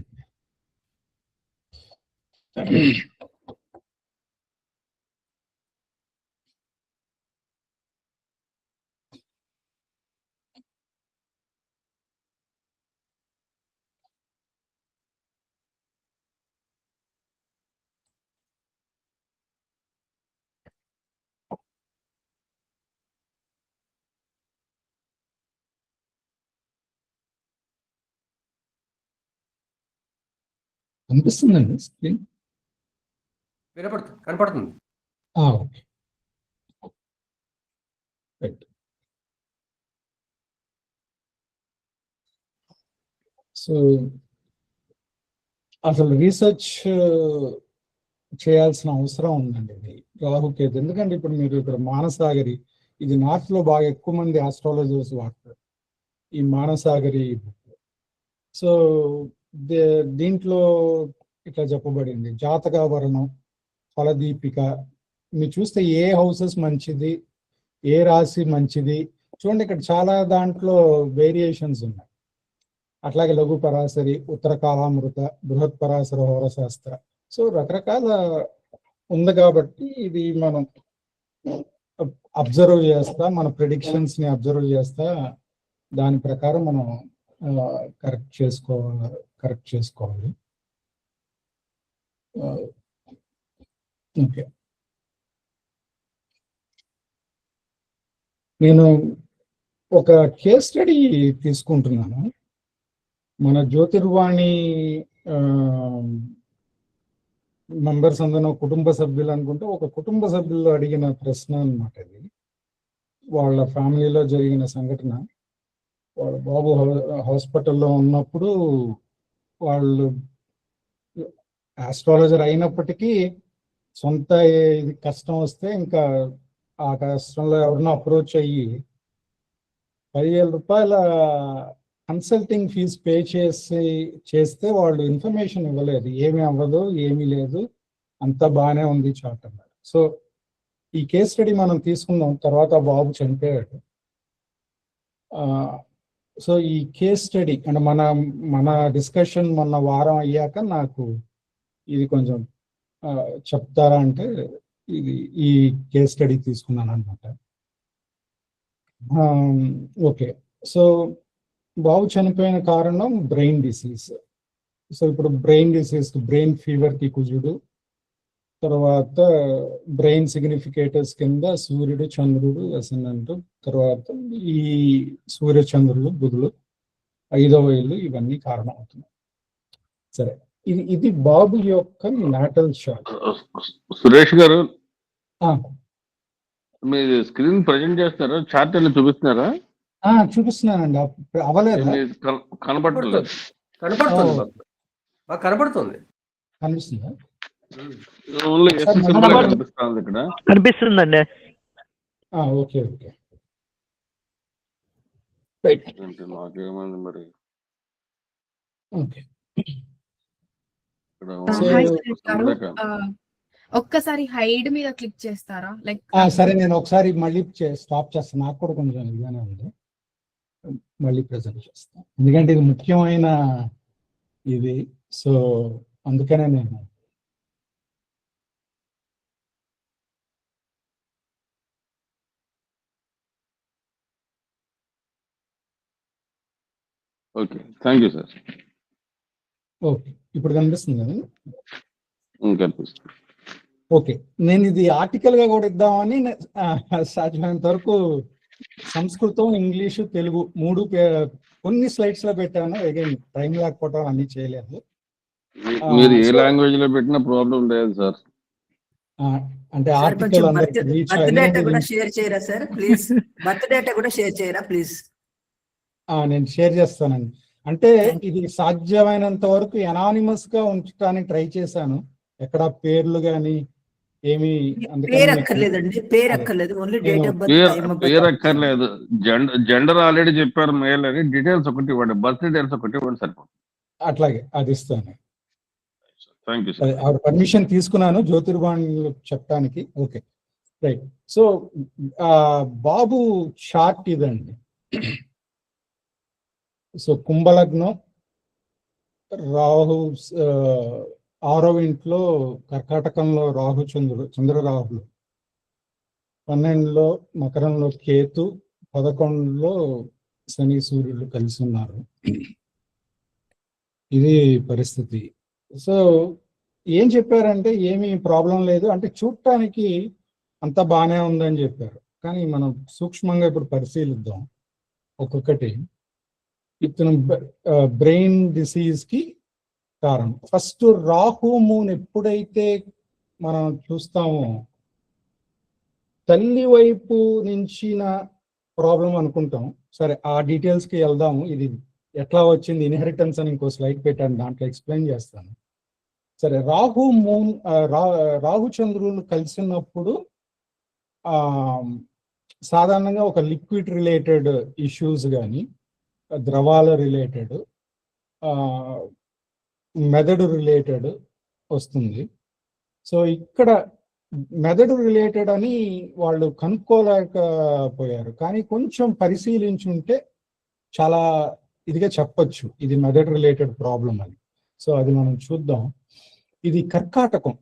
[SPEAKER 7] అనిపిస్తుందండి స్క్రీన్
[SPEAKER 1] కనపడుతుంది.
[SPEAKER 7] Okay, right. సో అసలు రీసెర్చ్ చేయాల్సిన అవసరం ఉందండి ఇది రాహుకేతు. ఎందుకంటే ఇప్పుడు మీరు ఇక్కడ మానసాగరి, ఇది నార్త్ లో బాగా ఎక్కువ మంది ఆస్ట్రాలజర్స్ వాడతారు ఈ మానసాగరి బుక్. సో దీంట్లో ఇట్లా చెప్పబడింది, జాతకావరణం, ఫలదీపిక. మీరు చూస్తే ఏ హౌసెస్ మంచిది, ఏ రాశి మంచిది చూడండి, ఇక్కడ చాలా దాంట్లో వేరియేషన్స్ ఉన్నాయి. అట్లాగే లఘు పరాశరి, ఉత్తర కాలామృత, బృహత్ పరాశర హోరశాస్త్ర. సో రకరకాల ఉంది కాబట్టి ఇది మనం అబ్జర్వ్ చేస్తా, మన ప్రిడిక్షన్స్ ని అబ్జర్వ్ చేస్తా, దాని ప్రకారం మనం కరెక్ట్ చేసుకోవాలి. ఓకే, నేను ఒక కేస్ స్టడీ తీసుకుంటున్నాను. మన జ్యోతిర్వాణి మెంబర్స్ అందరూ కుటుంబ సభ్యులు అనుకుంటే, ఒక కుటుంబ సభ్యులు అడిగిన ప్రశ్న అన్నమాట ఇది. వాళ్ళ ఫ్యామిలీలో జరిగిన సంఘటన. వాళ్ళ బాబు హాస్పిటల్లో ఉన్నప్పుడు వాళ్ళు ఆస్ట్రాలజర్ అయినప్పటికీ సొంత ఇది కష్టం వస్తే ఇంకా ఆ కష్టంలో ఎవరినో అప్రోచ్ అయ్యి 10,000 రూపాయల కన్సల్టింగ్ ఫీజు పే చేస్తే వాళ్ళు ఇన్ఫర్మేషన్ ఇవ్వలేదు, ఏమీ అవ్వదు, ఏమీ లేదు, అంతా బాగానే ఉంది చాట్ అన్నారు. సో ఈ కేస్ స్టడీ మనం తీసుకుందాం, తర్వాత బాబు చనిపోయాడు. సో ఈ కేస్ స్టడీ అంటే మన డిస్కషన్ మొన్న వారం అయ్యాక నాకు ఇది కొంచెం చెప్తారా అంటే ఈ కేస్ స్టడీ తీసుకున్నాను అనమాట. ఓకే, సో బాబు చనిపోయిన కారణం బ్రెయిన్ డిసీజ్. సో ఇప్పుడు బ్రెయిన్ డిసీజ్, బ్రెయిన్ ఫీవర్కి కుజుడు, తర్వాత బ్రెయిన్ సిగ్నిఫికేటర్స్ కింద సూర్యుడు, చంద్రుడు, అసెండెంట్, తర్వాత ఈ సూర్య చంద్రులు, బుధులు, 5వ ఇల్లు, ఇవన్నీ కారణం అవుతున్నాయి. సరే, ఇది బాబు యొక్క నాటల్ షాట్.
[SPEAKER 6] సురేష్ గారు, మీరు స్క్రీన్ ప్రజెంట్ చేస్తున్నారా? చార్ట్ అని చూపిస్తున్నారా?
[SPEAKER 7] చూపిస్తున్నానండి. అవ్వలేదు,
[SPEAKER 6] కనపడలేదు.
[SPEAKER 1] కనపడుతుంది.
[SPEAKER 7] కనిపిస్తుందా?
[SPEAKER 6] ఓన్లీ కనిపిస్తుంది ఇక్కడ.
[SPEAKER 8] కనిపిస్తుందండి.
[SPEAKER 7] Okay okay right.
[SPEAKER 6] నాకేమైంది మరి?
[SPEAKER 7] ఓకే,
[SPEAKER 9] ఒక్కసారి హైడ్ మీద క్లిక్ చేస్తారా? లైక్
[SPEAKER 7] సరే, నేను ఒకసారి మళ్ళీ స్టాప్ చేస్తాను. నాకు కూడా కొంచెం ఇదిగానే ఉంది, మళ్ళీ ప్రెజెంట్ చేస్తాను, ఎందుకంటే ఇది ముఖ్యమైన ఇది. సో అందుకనే నేను
[SPEAKER 6] okay, thank you sir.
[SPEAKER 7] Okay, ఇప్పుడు కనిపిస్తుంది కదా?
[SPEAKER 6] కనిపిస్తుంది.
[SPEAKER 7] ఓకే, నేను ఇది ఆర్టికల్ గా కూడా ఇద్దామని సాధ్యమైనంత వరకు సంస్కృతం, ఇంగ్లీషు, తెలుగు 3 కొన్ని స్లైడ్స్ లో పెట్టాను. అగైన్ టైం లేకపోవడం అన్ని చేయలేదు.
[SPEAKER 6] మీరు ఏ లాంగ్వేజ్ లో పెట్టినా ప్రాబ్లం లేదు సార్.
[SPEAKER 7] అంటే ఆర్టికల్
[SPEAKER 4] బర్త్ డేటా కూడా షేర్ చేయరా సార్ ప్లీజ్? బర్త్ డేటా కూడా షేర్ చేయరా ప్లీజ్?
[SPEAKER 7] నేను షేర్ చేస్తానండి. అంటే ఇది సాధ్యమైనంత వరకు ఎనానిమస్ గా ఉంచడానికి ట్రై చేశాను. ఎక్కడ పేర్లు గాని ఏమి
[SPEAKER 4] పేరు అక్కర్లేదండి, పేరు అక్కర్లేదు, ఓన్లీ డేట్ ఆఫ్ బర్త్.
[SPEAKER 6] పేరు అక్కర్లేదు, జెండర్ ఆల్రెడీ చెప్పారు, మేల్ అని. డీటెయిల్స్ ఒకటి ఇవ్వండి, బర్త్ డీటెయిల్స్ ఒకటి ఇవ్వండి సరిపోతుంది.
[SPEAKER 7] అట్లాగే అది ఇస్తాను.
[SPEAKER 6] Thank you sir.
[SPEAKER 7] పర్మిషన్ తీసుకున్నాను జ్యోతిర్వాణి చెప్పడానికి. Okay right. సో బాబు షార్ట్ ఇదండి. సో కుంభలగ్నం, రాహు 6వ ఇంట్లో, కర్కాటకంలో రాహు చంద్రరాహులు, 12లో మకరంలో కేతు, 11లో శని సూర్యులు కలిసి ఉన్నారు. ఇది పరిస్థితి. సో ఏం చెప్పారంటే ఏమీ ప్రాబ్లం లేదు అంటే, చూడటానికి అంత బాగానే ఉందని చెప్పారు. కానీ మనం సూక్ష్మంగా ఇప్పుడు పరిశీలిద్దాం ఒక్కొక్కటి. ఇతను బ్రెయిన్ డిసీజ్ కి కారణం. ఫస్ట్ రాహు మూన్ ఎప్పుడైతే మనం చూస్తామో, తల్లి వైపు నుంచి ప్రాబ్లం అనుకుంటాం. సరే, ఆ డీటెయిల్స్ కి వెళ్దాము. ఇది ఎట్లా వచ్చింది, ఇన్హెరిటెన్స్ అని ఇంకో స్లైడ్ పెట్టాను, దాంట్లో ఎక్స్ప్లెయిన్ చేస్తాను. సరే, రాహు చంద్రులు కలిసినప్పుడు సాధారణంగా ఒక లిక్విడ్ రిలేటెడ్ ఇష్యూస్ కానీ, ద్రవాల రిలేటెడ్, మెదడు రిలేటెడ్ వస్తుంది. సో ఇక్కడ మెదడు రిలేటెడ్ అని వాళ్ళు కనుక్కోలేకపోయారు, కానీ కొంచెం పరిశీలించుంటే చాలా ఇదిగా చెప్పొచ్చు ఇది మెదడు రిలేటెడ్ ప్రాబ్లం అని. సో అది మనం చూద్దాం. ఇది కర్కాటకం.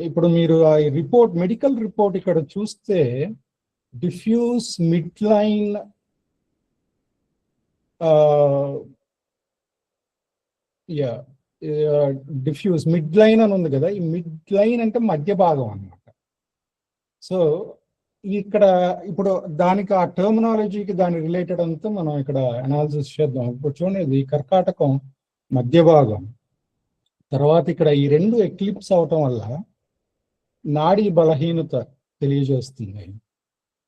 [SPEAKER 7] ఇప్పుడు మీరు ఆ రిపోర్ట్, మెడికల్ రిపోర్ట్ ఇక్కడ చూస్తే diffuse mid line diffuse mid line అని ఉంది కదా. ఈ మిడ్ లైన్ అంటే మధ్య భాగం అన్నమాట. సో ఇక్కడ ఇప్పుడు దానికి ఆ టర్మినాలజీకి దాని రిలేటెడ్ అంతా మనం ఇక్కడ అనాలిసిస్ చేద్దాం. ఇప్పుడు చూడండి, కర్కాటకం మధ్య భాగం. తర్వాత ఇక్కడ ఈ 2 ఎక్లిప్స్ అవటం వల్ల నాడీ బలహీనత తెలియజేస్తుంది.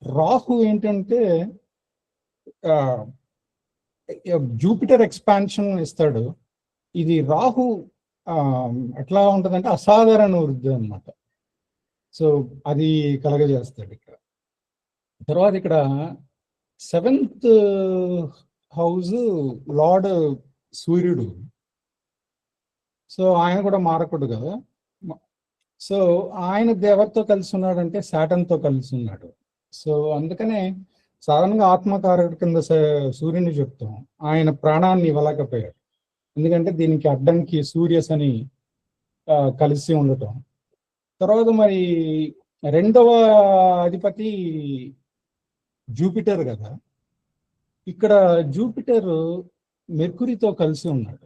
[SPEAKER 7] రాహు ఏంటంటే జూపిటర్ ఎక్స్పాన్షన్ ఇస్తాడు. ఇది రాహు ఎట్లా ఉంటుందంటే అసాధారణ వృద్ధి అన్నమాట. సో అది కలగజేస్తాడు ఇక్కడ. తర్వాత ఇక్కడ 7th హౌస్ లార్డ్ సూర్యుడు. సో ఆయన కూడా మారకుడు కదా. సో ఆయన ఎవరితో కలిసి ఉన్నాడంటే శాటన్తో కలిసి ఉన్నాడు. సో అందుకనే సాధారణంగా ఆత్మకారకుడి కింద సూర్యుని చెప్తాం. ఆయన ప్రాణాన్ని ఇవ్వలేకపోయాడు, ఎందుకంటే దీనికి అడ్డంకి సూర్యస్ అని కలిసి ఉండటం. తర్వాత మరి 2వ అధిపతి జూపిటర్ కదా. ఇక్కడ జూపిటర్ మెర్కురీతో కలిసి ఉన్నాడు.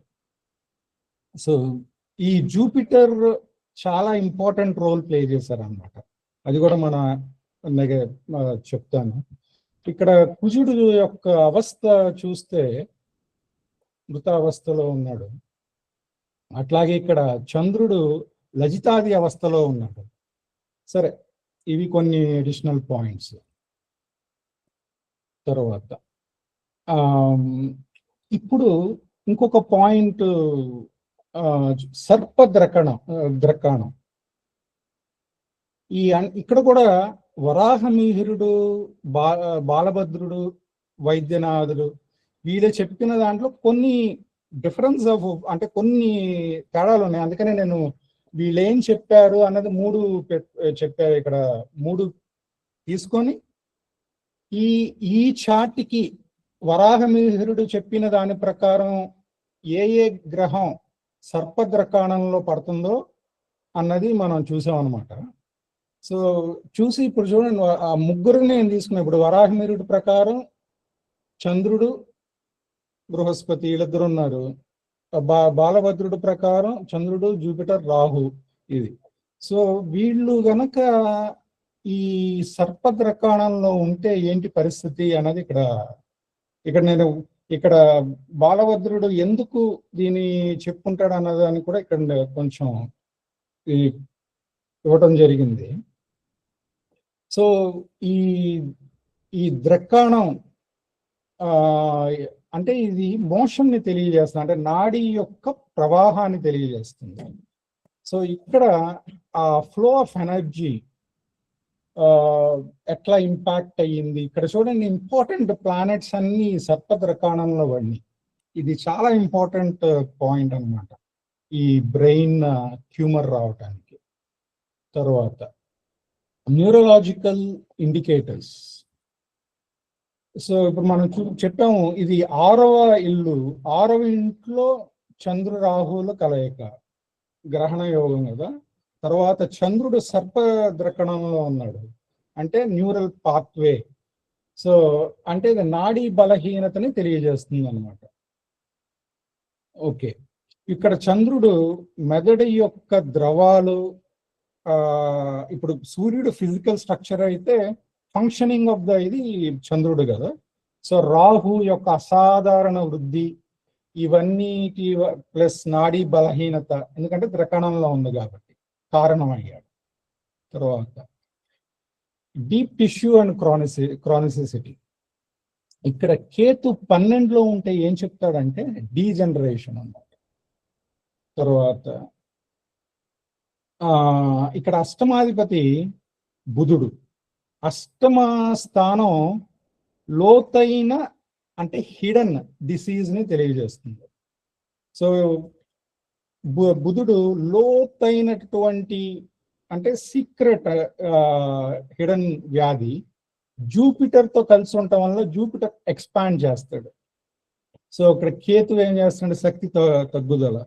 [SPEAKER 7] సో ఈ జూపిటర్ చాలా ఇంపార్టెంట్ రోల్ ప్లే చేశారనమాట. అది కూడా మన చెప్తాను. ఇక్కడ కుజుడు యొక్క అవస్థ చూస్తే మృత అవస్థలో ఉన్నాడు. అట్లాగే ఇక్కడ చంద్రుడు లజితాది అవస్థలో ఉన్నాడు. సరే, ఇవి కొన్ని అడిషనల్ పాయింట్స్. తర్వాత ఇప్పుడు ఇంకొక పాయింట్, ద్రకాణం. ఇక్కడ కూడా వరాహమిహిరుడు, బాలభద్రుడు, వైద్యనాథుడు వీళ్ళు చెప్పిన దాంట్లో కొన్ని డిఫరెన్స్ అంటే కొన్ని తేడాలు ఉన్నాయి. అందుకనే నేను వీళ్ళు ఏం చెప్పారు అన్నది 3 చెప్పారు. ఇక్కడ 3 తీసుకొని ఈ చార్ట్కి వరాహమిహిరుడు చెప్పిన దాని ప్రకారం ఏ గ్రహం సర్పద్రకాణంలో పడుతుందో అన్నది మనం చూసాం అనమాట. సో చూసి ఇప్పుడు చూడండి, ఆ 3 నేను తీసుకున్నా. ఇప్పుడు వరాహమిహిరుడు ప్రకారం చంద్రుడు, బృహస్పతి వీళ్ళిద్దరు ఉన్నారు. బాలభద్రుడు ప్రకారం చంద్రుడు, జూపిటర్, రాహు ఇది. సో వీళ్ళు గనక ఈ సర్పద్రకాణంలో ఉంటే ఏంటి పరిస్థితి అన్నది నేను ఇక్కడ బాలభద్రుడు ఎందుకు దీన్ని చెప్పుకుంటాడు అన్నదాన్ని కూడా ఇక్కడ కొంచెం ఇవ్వటం జరిగింది. సో ఈ ద్రకాణం అంటే ఇది మోషన్ని తెలియజేస్తుంది, అంటే నాడి యొక్క ప్రవాహాన్ని తెలియజేస్తుంది. సో ఇక్కడ ఆ ఫ్లో ఆఫ్ ఎనర్జీ ఎట్లా ఇంపాక్ట్ అయ్యింది. ఇక్కడ చూడండి, ఇంపార్టెంట్ ప్లానెట్స్ అన్ని సర్పద్రకాణంలో పడినాయి. ఇది చాలా ఇంపార్టెంట్ పాయింట్ అన్నమాట ఈ బ్రెయిన్ ట్యూమర్ రావటానికి. తర్వాత న్యూరలాజికల్ ఇండికేటర్స్. సో ఇప్పుడు మనం చెప్పాము, ఇది 6వ ఇల్లు. 6వ ఇంట్లో చంద్రు రాహువుల కలయిక, గ్రహణ యోగం కదా. తర్వాత చంద్రుడు సర్పద్రకణంలో ఉన్నాడు, అంటే న్యూరల్ పాత్వే. సో అంటే ఇది నాడీ బలహీనతని తెలియజేస్తుంది అనమాట. ఓకే, ఇక్కడ చంద్రుడు మెదడు యొక్క ద్రవాలు, ఇప్పుడు సూర్యుడు ఫిజికల్ స్ట్రక్చర్ అయితే ఫంక్షనింగ్ ఆఫ్ ఇది చంద్రుడు కదా. సో రాహు యొక్క అసాధారణ వృద్ధి, ఇవన్నీటి ప్లస్ నాడీ బలహీనత, ఎందుకంటే ద్రకణంలో ఉంది కాబట్టి కారణమయ్యాడు. తర్వాత డీప్ టిష్యూ అండ్ క్రానిసిసిటీ. ఇక్కడ కేతు 12లో ఉంటే ఏం చెప్తాడంటే డీజనరేషన్ అన్నమాట. తర్వాత ఇక్కడ అష్టమాధిపతి బుధుడు. అష్టమ స్థానం లోతైన అంటే హిడెన్ డిసీజ్ ని తెలియజేస్తుంది. సో బుధుడు లోతైనటువంటి అంటే సీక్రెట్ హిడెన్ వ్యాధి జూపిటర్ తో కలిసి ఉండటం వల్ల జూపిటర్ ఎక్స్పాండ్ చేస్తాడు. సో ఇక్కడ కేతు ఏం చేస్తాడు, శక్తి తగ్గుదల.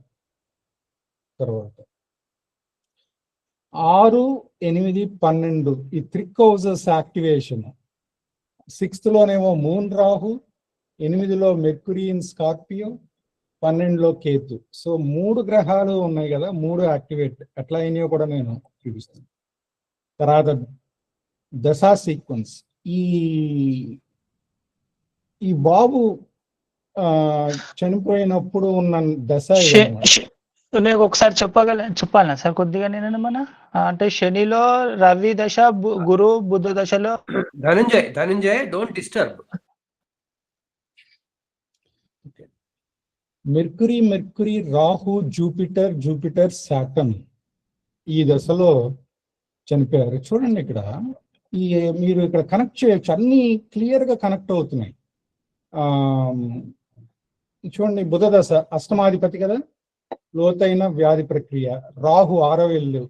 [SPEAKER 7] తర్వాత 6, 8, 12 ఈ 3 హౌసెస్ యాక్టివేషన్. 6th లోనేమో మూన్ రాహు, 8లో మెర్కురీ ఇన్ స్కార్పియో, 12లో కేతు. సో 3 గ్రహాలు ఉన్నాయి కదా, 3 యాక్టివేట్ ఎట్లా అయినాయో కూడా నేను చూపిస్తాను. తర్వాత దశా సీక్వెన్స్. ఈ బాబు చనిపోయినప్పుడు ఉన్న దశ
[SPEAKER 8] నేను ఒకసారి చెప్పాలనా సార్ కొద్దిగా? నేను అంటే శనిలో రవి దశ, గురు బుధ దశలో.
[SPEAKER 1] Dhananjay don't disturb.
[SPEAKER 7] Mercury Rahu Jupiter Saturn ఈ దశలో చనిపోయారు. చూడండి ఇక్కడ మీరు ఇక్కడ కనెక్ట్ చేయొచ్చు, అన్ని క్లియర్ గా కనెక్ట్ అవుతున్నాయి. చూడండి, బుధ దశ అష్టమాధిపతి కదా, లోతైన వ్యాధి ప్రక్రియ. రాహు 6వ ఇల్లు,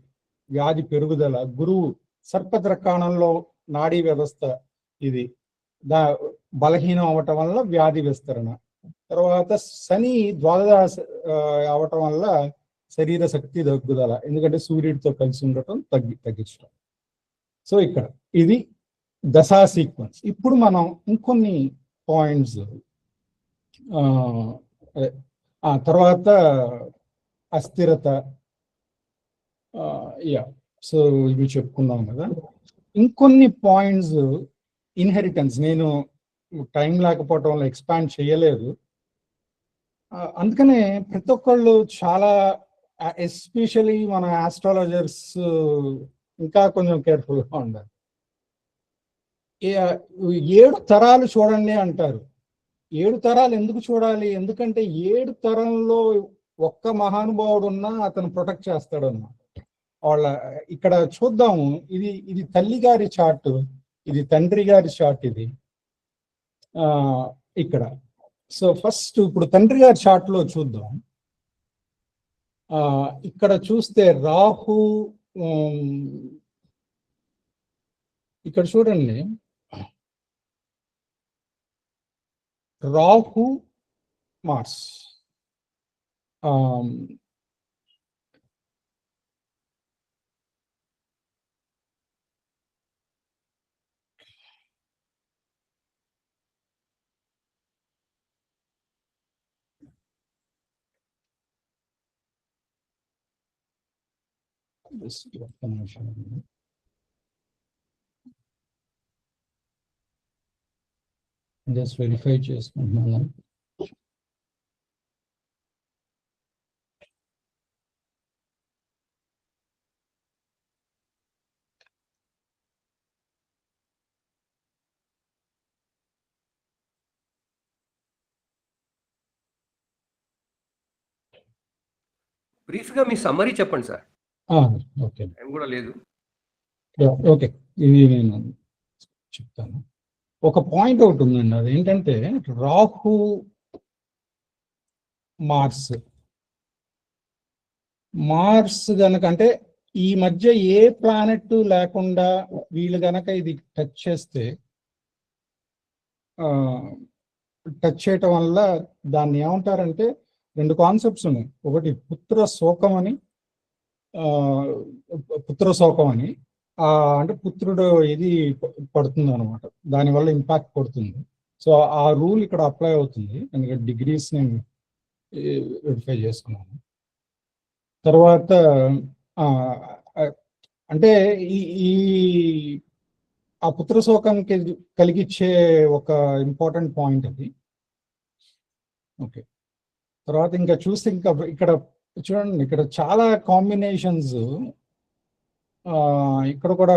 [SPEAKER 7] వ్యాధి పెరుగుదల. గురువు సర్పద్రకాణంలో నాడీ వ్యవస్థ, ఇది బలహీనం అవటం వల్ల వ్యాధి విస్తరణ. తర్వాత శని ద్వాదశ అవటం వల్ల శరీర శక్తి తగ్గుదల, ఎందుకంటే సూర్యుడితో కలిసి ఉండటం తగ్గించడం. సో ఇక్కడ ఇది దశా సీక్వెన్స్. ఇప్పుడు మనం ఇంకొన్ని పాయింట్స్ తర్వాత అస్థిరత, సో ఇవి చెప్పుకున్నాం కదా. ఇంకొన్ని పాయింట్స్ ఇన్హెరిటెన్స్, నేను టైం లేకపోవటం వల్ల ఎక్స్పాండ్ చేయలేదు. అందుకనే ప్రతి ఒక్కళ్ళు చాలా, ఎస్పెషలీ మన ఆస్ట్రాలజర్స్ ఇంకా కొంచెం కేర్ఫుల్గా ఉండాలి. 7 తరాలు చూడండి అంటారు. 7 తరాలు ఎందుకు చూడాలి? ఎందుకంటే 7 తరంలో ఒక్క మహానుభావుడు ఉన్నా అతను ప్రొటెక్ట్ చేస్తాడు అన్నమాట. వాళ్ళ ఇక్కడ చూద్దాము, ఇది తల్లి గారి చార్ట్, ఇది తండ్రి గారి చార్ట్, ఇది ఇక్కడ. సో ఫస్ట్ ఇప్పుడు తండ్రి గారి చార్ట్ లో చూద్దాం. ఇక్కడ చూస్తే రాహు, ఇక్కడ చూడండి, రాహు మార్స్, జస్ట్ వెరిఫై చేసుకుంటున్నాను.
[SPEAKER 1] బ్రీఫ్ గా మీ సమ్మరీ చెప్పండి సార్.
[SPEAKER 7] ఓకే,
[SPEAKER 1] టైం కూడా లేదు.
[SPEAKER 7] ఓకే, ఇది నేను చెప్తాను. ఒక పాయింట్ ఒకటి ఉందండి, అది ఏంటంటే రాహు మార్స్ గనక, అంటే ఈ మధ్య ఏ ప్లానెట్ లేకుండా వీళ్ళు గనక ఇది టచ్ చేస్తే, టచ్ చేయటం వల్ల దాన్ని ఏమంటారంటే 2 కాన్సెప్ట్స్ ఉన్నాయి. ఒకటి పుత్ర శోకం అని, అంటే పుత్రుడు ఇది పడుతుంది అనమాట, దానివల్ల ఇంపాక్ట్ పడుతుంది. సో ఆ రూల్ ఇక్కడ అప్లై అవుతుంది, ఎందుకంటే డిగ్రీస్ నేను వెరిఫై చేసుకున్నాను. తర్వాత అంటే ఈ ఆ పుత్ర శోకంకి కలిగించే ఒక ఇంపార్టెంట్ పాయింట్ అది. ఓకే, తర్వాత ఇంకా చూస్తే ఇంకా ఇక్కడ చూడండి, ఇక్కడ చాలా కాంబినేషన్స్. ఇక్కడ కూడా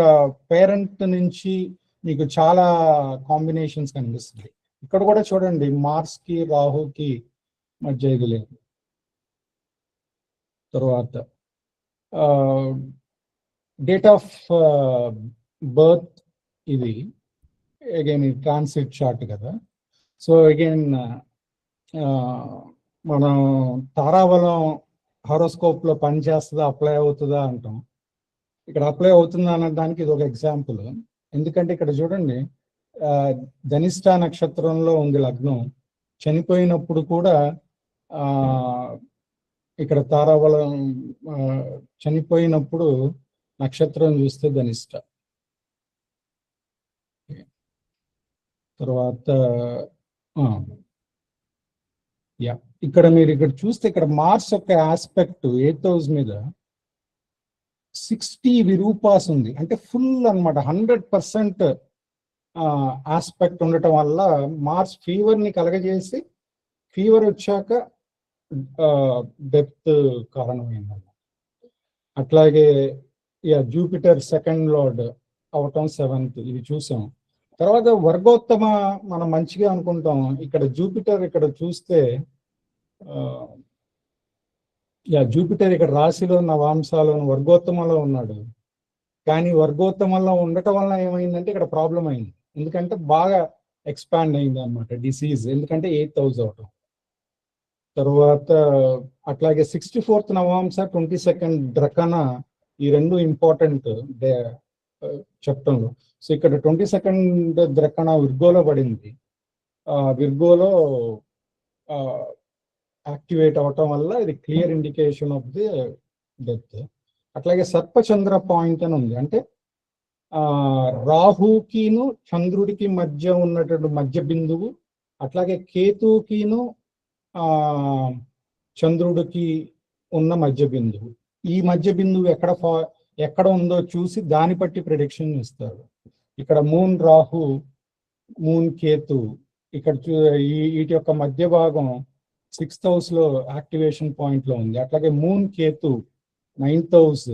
[SPEAKER 7] పేరెంట్ నుంచి మీకు చాలా కాంబినేషన్స్ కనిపిస్తుంది. ఇక్కడ కూడా చూడండి, మార్స్ కి రాహుకి మధ్య ఇది లేదు. తర్వాత డేట్ ఆఫ్ బర్త్, ఇది అగైన్ ట్రాన్సిట్ చార్ట్ కదా. సో అగైన్ మనం తారాబలం హారోస్కోప్ లో పనిచేస్తుందా, అప్లై అవుతుందా అంటాం. ఇక్కడ అప్లై అవుతుందా అనడానికి ఇది ఒక ఎగ్జాంపుల్. ఎందుకంటే ఇక్కడ చూడండి, ధనిష్ట నక్షత్రంలో ఉంది లగ్నం, చనిపోయినప్పుడు కూడా ఇక్కడ తారాబలం చనిపోయినప్పుడు నక్షత్రం చూస్తే ధనిష్ట. తర్వాత ఇక్కడ మీరు ఇక్కడ చూస్తే, ఇక్కడ మార్స్ యొక్క ఆస్పెక్ట్ 8th హౌస్ మీద 60 విరూపాస్ ఉంది, అంటే ఫుల్ అన్నమాట, 100% ఆస్పెక్ట్ ఉండటం వల్ల మార్స్ ఫీవర్ని కలగజేసి, ఫీవర్ వచ్చాక డెత్ కారణమైందన్నమాట. అట్లాగే జూపిటర్ 2nd లార్డ్ అవటం 7th, ఇది చూసాం. తర్వాత వర్గోత్తమ మనం మంచిగా అనుకుంటాం. ఇక్కడ జూపిటర్ ఇక్కడ చూస్తే జూపిటర్ ఇక్కడ రాశిలో నవాంశాలు వర్గోత్తమంలో ఉన్నాడు. కానీ వర్గోత్తమంలో ఉండటం వల్ల ఏమైందంటే ఇక్కడ ప్రాబ్లం అయింది. ఎందుకంటే బాగా ఎక్స్పాండ్ అయింది అనమాట డిసీజ్, ఎందుకంటే 8th హౌస్ అవటం. తర్వాత అట్లాగే 64th నవాంశ 22nd డ్రకన, ఈ రెండు ఇంపార్టెంట్ చెప్పడంలో. సో ఇక్కడ 22nd డ్రకన విర్గోలో పడింది. విర్గోలో యాక్టివేట్ అవటం వల్ల ఇది clear indication of the death. అట్లాగే సర్పచంద్ర పాయింట్ అని ఉంది, అంటే రాహుకిను చంద్రుడికి మధ్య ఉన్నటువంటి మధ్య బిందువు, అట్లాగే కేతుకిను చంద్రుడికి ఉన్న మధ్య బిందువు. ఈ మధ్య బిందువు ఎక్కడ ఉందో చూసి దాన్ని బట్టి ప్రిడిక్షన్ ఇస్తారు. ఇక్కడ మూన్ రాహు, మూన్ కేతు, ఇక్కడ వీటి యొక్క మధ్య భాగం 6th హౌస్ లో యాక్టివేషన్ పాయింట్ లో ఉంది. అట్లాగే moon Ketu 9th house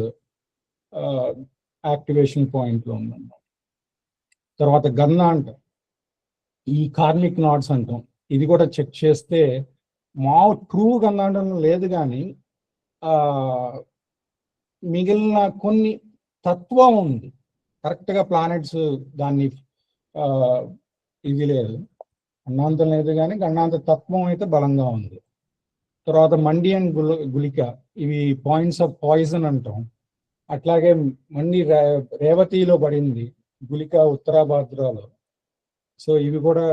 [SPEAKER 7] activation point లో ఉందన్నమాట. తర్వాత గన్న అంట, ఈ కార్నిక్ నాట్స్ అంటాం, ఇది కూడా చెక్ చేస్తే ట్రూ గన్నాండం లేదు, కానీ మిగిలిన కొన్ని తత్వం ఉంది. కరెక్ట్ గా ప్లానెట్స్ దాన్ని ఇది లేదు, గణాంతం లేదు, కానీ గణాంత తత్వం అయితే బలంగా ఉంది. తర్వాత మండియన్ గులిక, ఇవి పాయింట్స్ ఆఫ్ పాయిజన్ అంటాం. అట్లాగే మండి రేవతిలో పడింది గులిక ఉత్తరాభాద్రాలో. సో ఇవి కూడా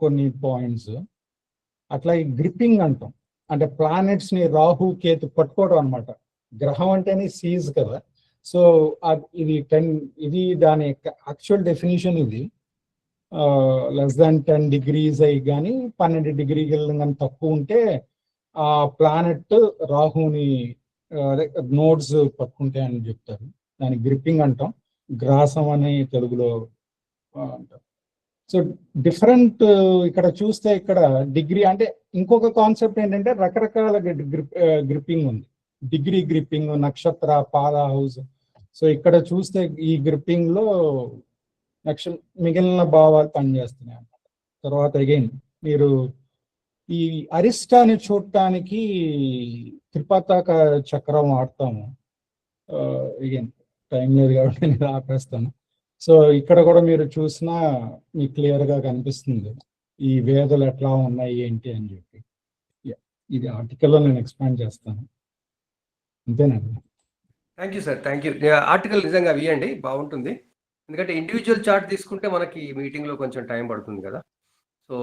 [SPEAKER 7] కొన్ని పాయింట్స్. అట్లాగే గ్రిప్పింగ్ అంటాం, అంటే ప్లానెట్స్ ని రాహు కేతు పట్టుకోవడం అనమాట. గ్రహం అంటేనే సీజ్ కదా. సో ఇది దాని యాక్చువల్ డెఫినేషన్. ఇది లెస్ దాన్ 10 degrees అయ్యి కానీ 12 degrees కానీ తక్కువ ఉంటే ఆ ప్లానెట్ రాహుని నోడ్స్ పట్టుకుంటాయి అని చెప్తారు. దాని గ్రిప్పింగ్ అంటాం, గ్రాసం అని తెలుగులో అంటాం. సో డిఫరెంట్ ఇక్కడ చూస్తే ఇక్కడ డిగ్రీ అంటే ఇంకొక కాన్సెప్ట్ ఏంటంటే రకరకాల గ్రిప్పింగ్ ఉంది. డిగ్రీ గ్రిప్పింగ్, నక్షత్ర, పాద హౌస్. సో ఇక్కడ చూస్తే ఈ గ్రిప్పింగ్ లో మిగిలిన భావాలు పనిచేస్తున్నాయి అన్నమాట. తర్వాత అగైన్ మీరు ఈ అరిస్టాని చూడటానికి త్రిపతాక చక్రం వాడతాము. అగైన్ టైం లేదు కాబట్టి నేను ఆపేస్తాను. సో ఇక్కడ కూడా మీరు చూసినా మీకు క్లియర్ గా కనిపిస్తుంది ఈ వేదలు ఎట్లా ఉన్నాయి ఏంటి అని చెప్పి. ఇది ఆర్టికల్లో నేను ఎక్స్ప్లెయిన్ చేస్తాను. అంతేనండి.
[SPEAKER 1] Thank you sir, thank you. Article నిజంగా ఇవ్వండి, బాగుంటుంది. ఎందుకంటే ఇండివిజువల్ చార్ట్ తీసుకుంటే మనకి మీటింగ్లో కొంచెం టైం పడుతుంది కదా. సో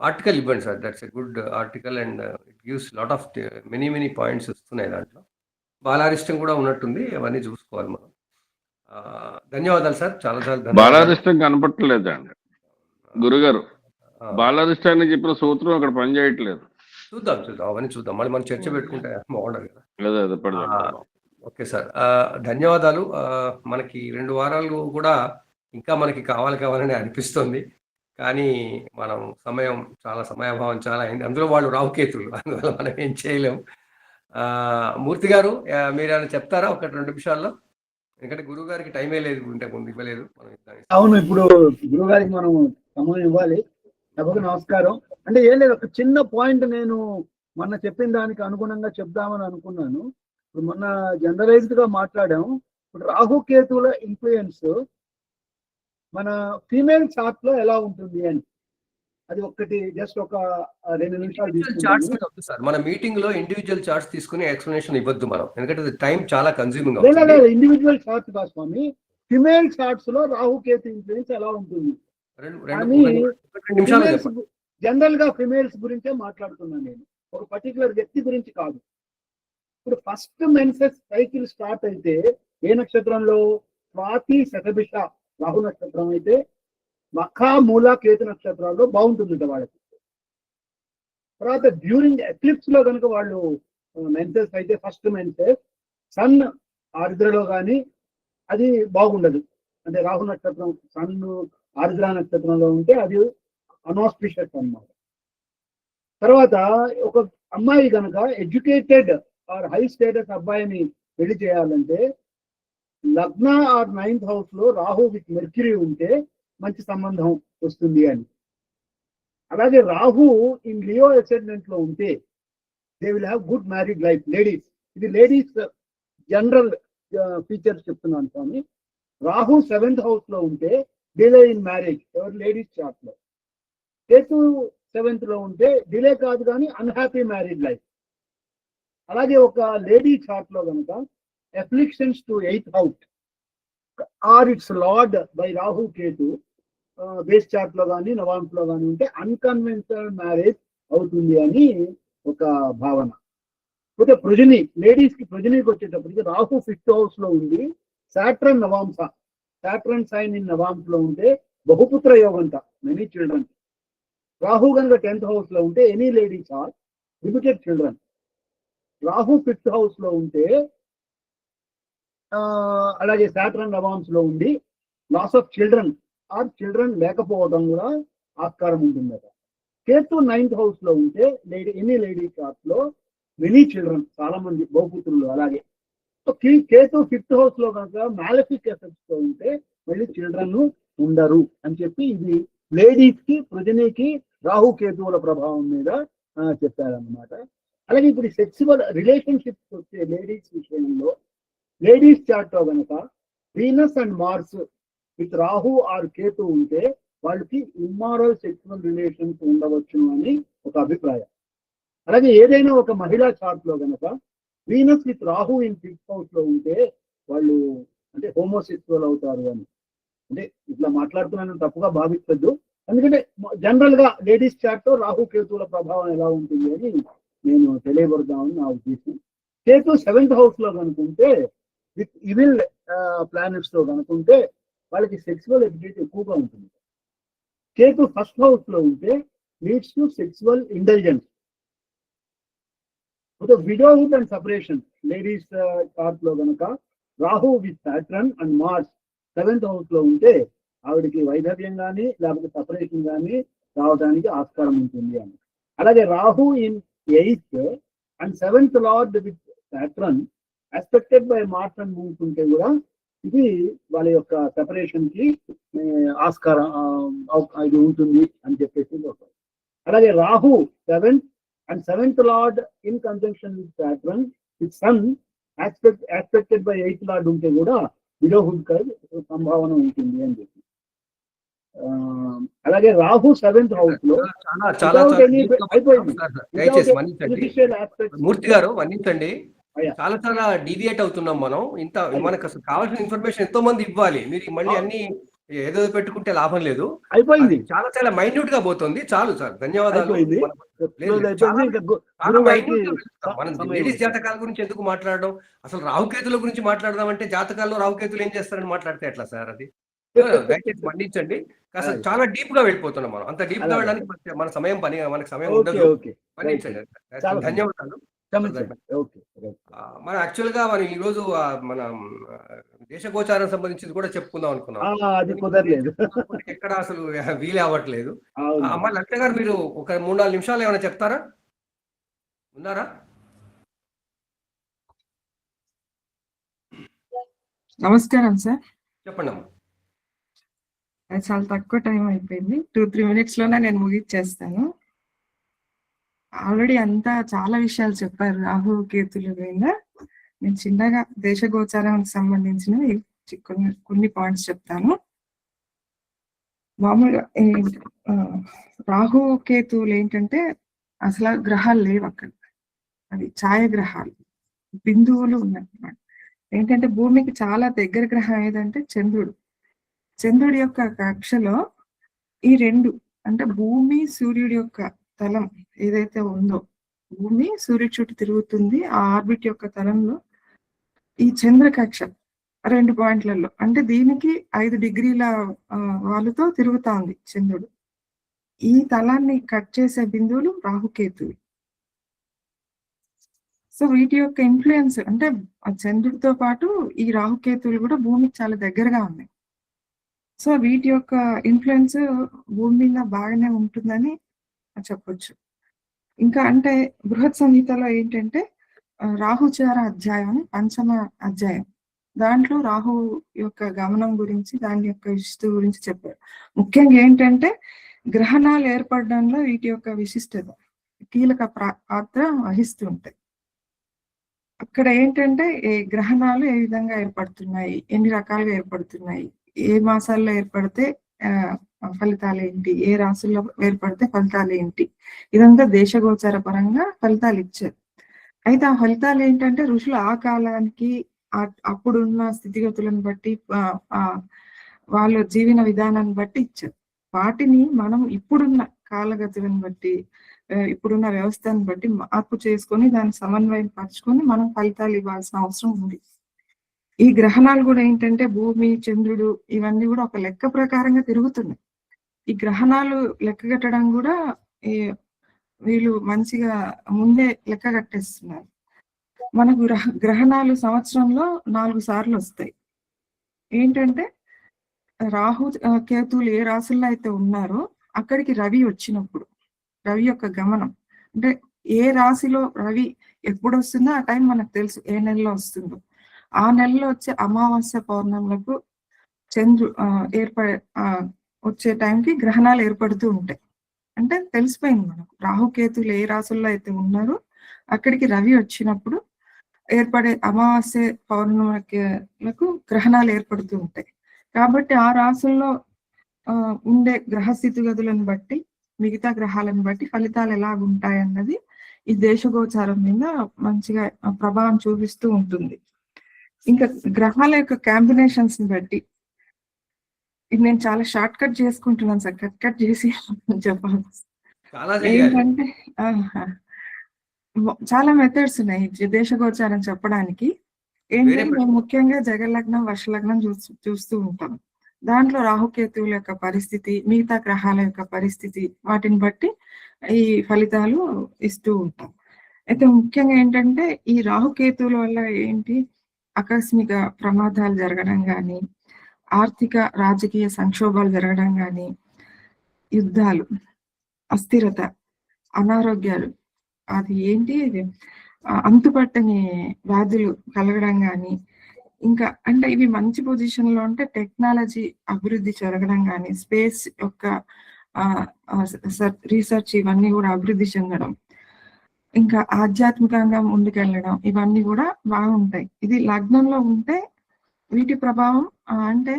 [SPEAKER 1] ఆర్టికల్ ఇవ్వండి sir, that's a good article and it gives lot of many points వస్తున్నాయి దాంట్లో. బాలారిష్టం కూడా ఉన్నట్టుంది, అవన్నీ చూసుకోవాలి మనం. ధన్యవాదాలు సార్, చాలా చాలా
[SPEAKER 6] బాలారిష్టం కనపట్టలేదండి గురుగారు. బాలారిష్టాన్ని చెప్పిన సూత్రం అక్కడ పనిచేయట్లేదు.
[SPEAKER 1] చూద్దాం అవన్నీ చూద్దాం, మళ్ళీ మనం చర్చ పెట్టుకుంటే బాగుండదు కదా. ఓకే సార్, ధన్యవాదాలు. మనకి 2 వారాలు కూడా ఇంకా మనకి కావాలని అనిపిస్తుంది, కానీ మనం చాలా సమయాభావం చాలా అయింది. అందులో వాళ్ళు రావుకేతులు, అందువల్ల మనం ఏం చేయలేము. మూర్తి గారు మీరు ఏమైనా చెప్తారా 1-2 నిమిషాల్లో? ఎందుకంటే గురువు గారికి టైమే లేదు, ఉంటే ముందు ఇవ్వలేదు.
[SPEAKER 10] అవును, ఇప్పుడు గురువు గారికి మనం సమయం ఇవ్వాలి. సభకు నమస్కారం. అంటే ఏం లేదు, ఒక చిన్న పాయింట్ నేను మొన్న చెప్పిన దానికి అనుగుణంగా చెప్దామని అనుకున్నాను. ఇప్పుడు మొన్న జనరలైజ్డ్ గా మాట్లాడాము. ఇప్పుడు రాహుకేతువుల ఇన్ఫ్లుయెన్స్ మన ఫీమేల్ చార్ట్ లో ఎలా ఉంటుంది అని, అది ఒక్కటి జస్ట్ ఒక 2 నిమిషాలు
[SPEAKER 1] చార్ట్స్ సార్. మన మీటింగ్ లో ఇండివిజువల్ చార్ట్స్ తీసుకుని ఎక్స్ప్లెనేషన్ ఇవ్వద్దు మనం, ఎందుకంటే టైం చాలా కన్స్యూమింగ్.
[SPEAKER 10] ఇండివిజువల్ చార్ట్స్ కాదు స్వామి, ఫిమేల్ చార్ట్స్ లో రాహుకేతు ఇన్ఫ్లుయెన్స్ ఎలా ఉంటుంది. జనరల్ గా ఫిమేల్స్ గురించే మాట్లాడుతున్నాను నేను, ఒక పర్టికులర్ వ్యక్తి గురించి కాదు. ఇప్పుడు ఫస్ట్ మెన్సెస్ సైకిల్ స్టార్ట్ అయితే ఏ నక్షత్రంలో? స్వాతి, శతభిష రాహు నక్షత్రం అయితే, మఖ, మూల, కేతు నక్షత్రాల్లో బాగుంటుంది వాళ్ళకి. తర్వాత డ్యూరింగ్ ఎక్లిప్స్ లో కనుక వాళ్ళు మెన్సెస్ అయితే, ఫస్ట్ మెన్సెస్ సన్ ఆర్ద్రలో కానీ అది బాగుండదు. అంటే రాహు నక్షత్రం సన్ ఆర్ద్ర నక్షత్రంలో ఉంటే అది అనాస్పిషియస్ అన్నమాట. తర్వాత ఒక అమ్మాయి కనుక ఎడ్యుకేటెడ్ ఆర్ హై స్టేటస్ అబ్బాయిని పెళ్లి చేయాలంటే లగ్న ఆర్ 9th హౌస్ లో రాహు విత్ మెర్క్యూరీ ఉంటే మంచి సంబంధం వస్తుంది అని. అలాగే రాహు ఇన్ లియో అసెండెంట్ లో ఉంటే they will have good married life. Ladies, ఇది లేడీస్ జనరల్ ఫీచర్స్ చెప్తున్నాను స్వామి. రాహు 7th హౌస్ లో ఉంటే డిలే ఇన్ మ్యారేజ్, ఎవరు లేడీస్ చార్ట్ లో. కేతు 7th లో ఉంటే డిలే కాదు కానీ అన్హ్యాపీ మ్యారీడ్ లైఫ్. అలాగే ఒక లేడీ చార్ట్ లో కనుక afflictions to 8th house or its lord by Rahu Ketu base chart లో కానీ నవాంశ్ లో కానీ ఉంటే అన్కన్వెన్షనల్ మ్యారేజ్ అవుతుంది అని ఒక భావన. పోతే ప్రొజని, లేడీస్ కి ప్రొజనికి వచ్చేటప్పటికి రాహు 5th హౌస్ లో ఉంది, సాట్రన్ నవాంశ, సాట్రన్ సైన్ ఇన్ నవాంశ్ లో ఉంటే బహుపుత్ర యోగంట, మెనీ చిల్డ్రన్. రాహు కనుక 10th హౌస్ లో ఉంటే any ladies or limited children. Rahu 5th house లో ఉంటే అలాగే సాట్రన్ నవాంశ్ లో ఉండి loss of children or children లేకపోవడం కూడా ఆస్కారం ఉంటుందట. కేతు 9th హౌస్ లో ఉంటే ఎనీ లేడీ చార్ట్ లో మెనీ చిల్డ్రన్, చాలా మంది బహుపుత్రులు. అలాగే సో కేతు 5th హౌస్ లో కనుక మ్యాలఫిక్ ఎఫెక్ట్స్ తో ఉంటే మళ్ళీ చిల్డ్రన్ ఉండరు అని చెప్పి ఇది లేడీస్ కి ప్రజనికి రాహు కేతువుల ప్రభావం మీద చెప్పారన్నమాట. అలాగే ఇప్పుడు సెక్సువల్ రిలేషన్షిప్స్ వచ్చే లేడీస్ విషయంలో లేడీస్ చార్ట్ లో కనుక Venus and Mars with Rahu or Ketu ఉంటే వాళ్ళకి ఇమ్మారల్ సెక్సువల్ రిలేషన్స్ ఉండవచ్చు అని ఒక అభిప్రాయం. అలాగే ఏదైనా ఒక మహిళా చార్ట్ లో కనుక Venus with Rahu in 5th house లో ఉంటే వాళ్ళు అంటే హోమోసెక్సువల్ అవుతారు అని. అంటే ఇట్లా మాట్లాడుతున్నాను తప్పుగా భావించద్దు, ఎందుకంటే జనరల్ గా లేడీస్ చార్ట్ తో రాహు కేతువుల ప్రభావం ఎలా ఉంటుంది అని నేను తెలియబడదామని నా ఉద్దేశం. కేతు 7th హౌస్ లో కనుకుంటే విత్ ఈవిల్ ప్లానెట్స్ తో కనుకుంటే వాళ్ళకి సెక్సువల్ ఎబిలిటీ ఎక్కువగా ఉంటుంది. కేతు 1st హౌస్ లో ఉంటే leads to sexual intelligence. Widowhood and separation ladies chart లో కనుక Rahu with Saturn and Mars 7th house లో ఉంటే ఆవిడకి వైధవ్యం కానీ లేకపోతే సపరేషన్ కానీ రావడానికి ఆస్కారం ఉంటుంది అని. అలాగే Rahu in 8th and 7th lord with Saturn expected by Mars and moons ఉంటే కూడా ఇది వాళ్ళ యొక్క సెపరేషన్ కి ఆస్కారం ఇది ఉంటుంది అని చెప్పేసి. అలాగే Rahu 7th and 7th lord in conjunction with Saturn with sun aspected by 8th lord ఉంటే కూడా విడోహుడ్ సంభావన ఉంటుంది అని చెప్పి. అలాగే రాహు 7th హౌస్ లో
[SPEAKER 1] దయచేసి మూర్తి గారు మన్నించండి, చాలా చాలా డీవియేట్ అవుతున్నాం మనం. ఇంత మనకు అసలు కావాల్సిన ఇన్ఫర్మేషన్ ఎంతో మంది ఇవ్వాలి, మీరు మళ్ళీ అన్ని ఏదో పెట్టుకుంటే లాభం లేదు.
[SPEAKER 10] అయిపోయింది,
[SPEAKER 1] చాలా చాలా మైన్యూట్ గా పోతుంది. చాలు సార్, ధన్యవాదాలు. లేడీస్ జాతకాల గురించి ఎందుకు మాట్లాడడం, అసలు రాహుకేతుల గురించి మాట్లాడదాం అంటే జాతకాల్లో రాహుకేతులు ఏం చేస్తారని మాట్లాడితే ఎట్లా సార్? అది దయచేసి మన్నించండి, అసలు చాలా డీప్ గా వెళ్ళిపోతున్నాం మనం. అంత డీప్ గా వెళ్ళడానికి మన సమయం మనకు సమయం ఉండదు. మన్నించండి, ధన్యవాదాలు. మన యాక్చువల్ గా మనం ఈ రోజు మన దేశగోచారం సంబంధించి కూడా చెప్పుకుందాం అనుకున్నాం,
[SPEAKER 10] అది కుదరలేదు,
[SPEAKER 1] ఎక్కడ అసలు వీలే అవ్వట్లేదు. అమ్మ లలిత గారు, మీరు ఒక 3-4 నిమిషాలు ఏమైనా చెప్తారా? ఉన్నారా?
[SPEAKER 11] నమస్కారం సార్.
[SPEAKER 1] చెప్పండి అమ్మ.
[SPEAKER 11] చాలా తక్కువ టైం అయిపోయింది, 2-3 minutes లోనే నేను ముగిచ్చేస్తాను. ఆల్రెడీ అంతా చాలా విషయాలు చెప్పారు రాహు కేతుల మీద. నేను చిన్నగా దేశగోచారానికి సంబంధించినవి కొన్ని పాయింట్స్ చెప్తాను. మామూలుగా రాహు కేతువులు ఏంటంటే అసలు గ్రహాలు లేవు అక్కడ, అవి ఛాయాగ్రహాలు, బిందువులు ఉన్నాయన్నమాట. ఏంటంటే భూమికి చాలా దగ్గర గ్రహం ఏదంటే చంద్రుడు. చంద్రుడి యొక్క కక్షలో ఈ 2 అంటే భూమి సూర్యుడి యొక్క తలం ఏదైతే ఉందో, భూమి సూర్యుడి చుట్టూ తిరుగుతుంది, ఆ ఆర్బిట్ యొక్క తలంలో ఈ చంద్ర కక్ష 2 పాయింట్లలో, అంటే దీనికి 5 degrees వాళ్ళతో తిరుగుతా ఉంది చంద్రుడు. ఈ తలాన్ని కట్ చేసే బిందువులు రాహుకేతువులు. సో వీటి యొక్క ఇన్ఫ్లుయెన్స్ అంటే చంద్రుడితో పాటు ఈ రాహుకేతువులు కూడా భూమికి చాలా దగ్గరగా ఉన్నాయి. సో వీటి యొక్క ఇన్ఫ్లుయెన్స్ భూమి మీద బాగానే ఉంటుందని చెప్పొచ్చు. ఇంకా అంటే బృహత్ సంహితలో ఏంటంటే రాహుచార అధ్యాయం అని 5వ అధ్యాయం, దాంట్లో రాహు యొక్క గమనం గురించి, దాని యొక్క విస్తు గురించి చెప్పారు. ముఖ్యంగా ఏంటంటే గ్రహణాలు ఏర్పడడంలో వీటి యొక్క విశిష్టత కీలక పాత్ర వహిస్తూ ఉంటాయి. అక్కడ ఏంటంటే ఈ గ్రహణాలు ఏ విధంగా ఏర్పడుతున్నాయి, ఎన్ని రకాలుగా ఏర్పడుతున్నాయి, ఏ మాసాల్లో ఏర్పడితే ఫలితాలు ఏంటి, ఏ రాశుల్లో ఏర్పడితే ఫలితాలు ఏంటి, ఇదంతా దేశగోచార పరంగా ఫలితాలు ఇచ్చారు. అయితే ఆ ఫలితాలు ఏంటంటే ఋషులు ఆ కాలానికి అప్పుడున్న స్థితిగతులను బట్టి వాళ్ళ జీవన విధానాన్ని బట్టి ఇచ్చారు. వాటిని మనం ఇప్పుడున్న కాలగతులను బట్టి ఇప్పుడున్న వ్యవస్థను బట్టి మార్పు చేసుకొని దాన్ని సమన్వయం పరుచుకొని మనం ఫలితాలు ఇవ్వాల్సిన అవసరం ఉంది. ఈ గ్రహణాలు కూడా ఏంటంటే భూమి, చంద్రుడు ఇవన్నీ కూడా ఒక లెక్క ప్రకారంగా తిరుగుతున్నాయి. ఈ గ్రహణాలు లెక్క కట్టడం కూడా వీళ్ళు మంచిగా ముందే లెక్క కట్టేస్తున్నారు. మనకు గ్రహణాలు సంవత్సరంలో 4 సార్లు వస్తాయి. ఏంటంటే రాహు కేతువులు ఏ రాశుల్లో అయితే ఉన్నారో అక్కడికి రవి వచ్చినప్పుడు, రవి యొక్క గమనం అంటే ఏ రాశిలో రవి ఎప్పుడు వస్తుందో ఆ టైం మనకు తెలుసు, ఏ నెలలో వస్తుందో. ఆ నెలలో వచ్చే అమావాస్య పౌర్ణములకు వచ్చే టైంకి గ్రహణాలు ఏర్పడుతూ ఉంటాయి. అంటే తెలిసిపోయింది మనకు రాహుకేతులు ఏ రాశుల్లో అయితే ఉన్నారో అక్కడికి రవి వచ్చినప్పుడు ఏర్పడే అమావాస్య పౌర్ణములకు గ్రహణాలు ఏర్పడుతూ ఉంటాయి. కాబట్టి ఆ రాశుల్లో ఉండే గ్రహ స్థితిగతులను బట్టి మిగతా గ్రహాలను బట్టి ఫలితాలు ఎలాగుంటాయి అన్నది ఈ దేశగోచారం మీద మంచిగా ప్రభావం చూపిస్తూ ఉంటుంది. ఇంకా గ్రహాల యొక్క కాంబినేషన్స్ ని బట్టి ఇది నేను చాలా షార్ట్ కట్ చేసుకుంటున్నాను సార్, కట్ చేసి చెప్పాలి. ఏంటంటే చాలా మెథడ్స్ ఉన్నాయి దేశగోచారం చెప్పడానికి. ఏంటంటే మేము ముఖ్యంగా జగలగ్నం, వర్షలగ్నం చూస్తూ ఉంటాం. దాంట్లో రాహుకేతువుల యొక్క పరిస్థితి, మిగతా గ్రహాల యొక్క పరిస్థితి, వాటిని బట్టి ఈ ఫలితాలు ఇస్తూ ఉంటాం. అయితే ముఖ్యంగా ఏంటంటే ఈ రాహుకేతువుల వల్ల ఏంటి ఆకస్మిక ప్రమాదాలు జరగడం కానీ, ఆర్థిక రాజకీయ సంక్షోభాలు జరగడం కానీ, యుద్ధాలు, అస్థిరత, అనారోగ్యాలు, అది ఏంటి అంతుపట్టని వ్యాధులు కలగడం కానీ, ఇంకా అంటే ఇవి మంచి పొజిషన్ లో ఉంటే టెక్నాలజీ అభివృద్ధి జరగడం కానీ, స్పేస్ యొక్క రీసెర్చ్ ఇవన్నీ కూడా అభివృద్ధి చెందడం, ఇంకా ఆధ్యాత్మికంగా ముందుకెళ్ళడం, ఇవన్నీ కూడా బాగుంటాయి. ఇది లగ్నంలో ఉంటే వీటి ప్రభావం అంటే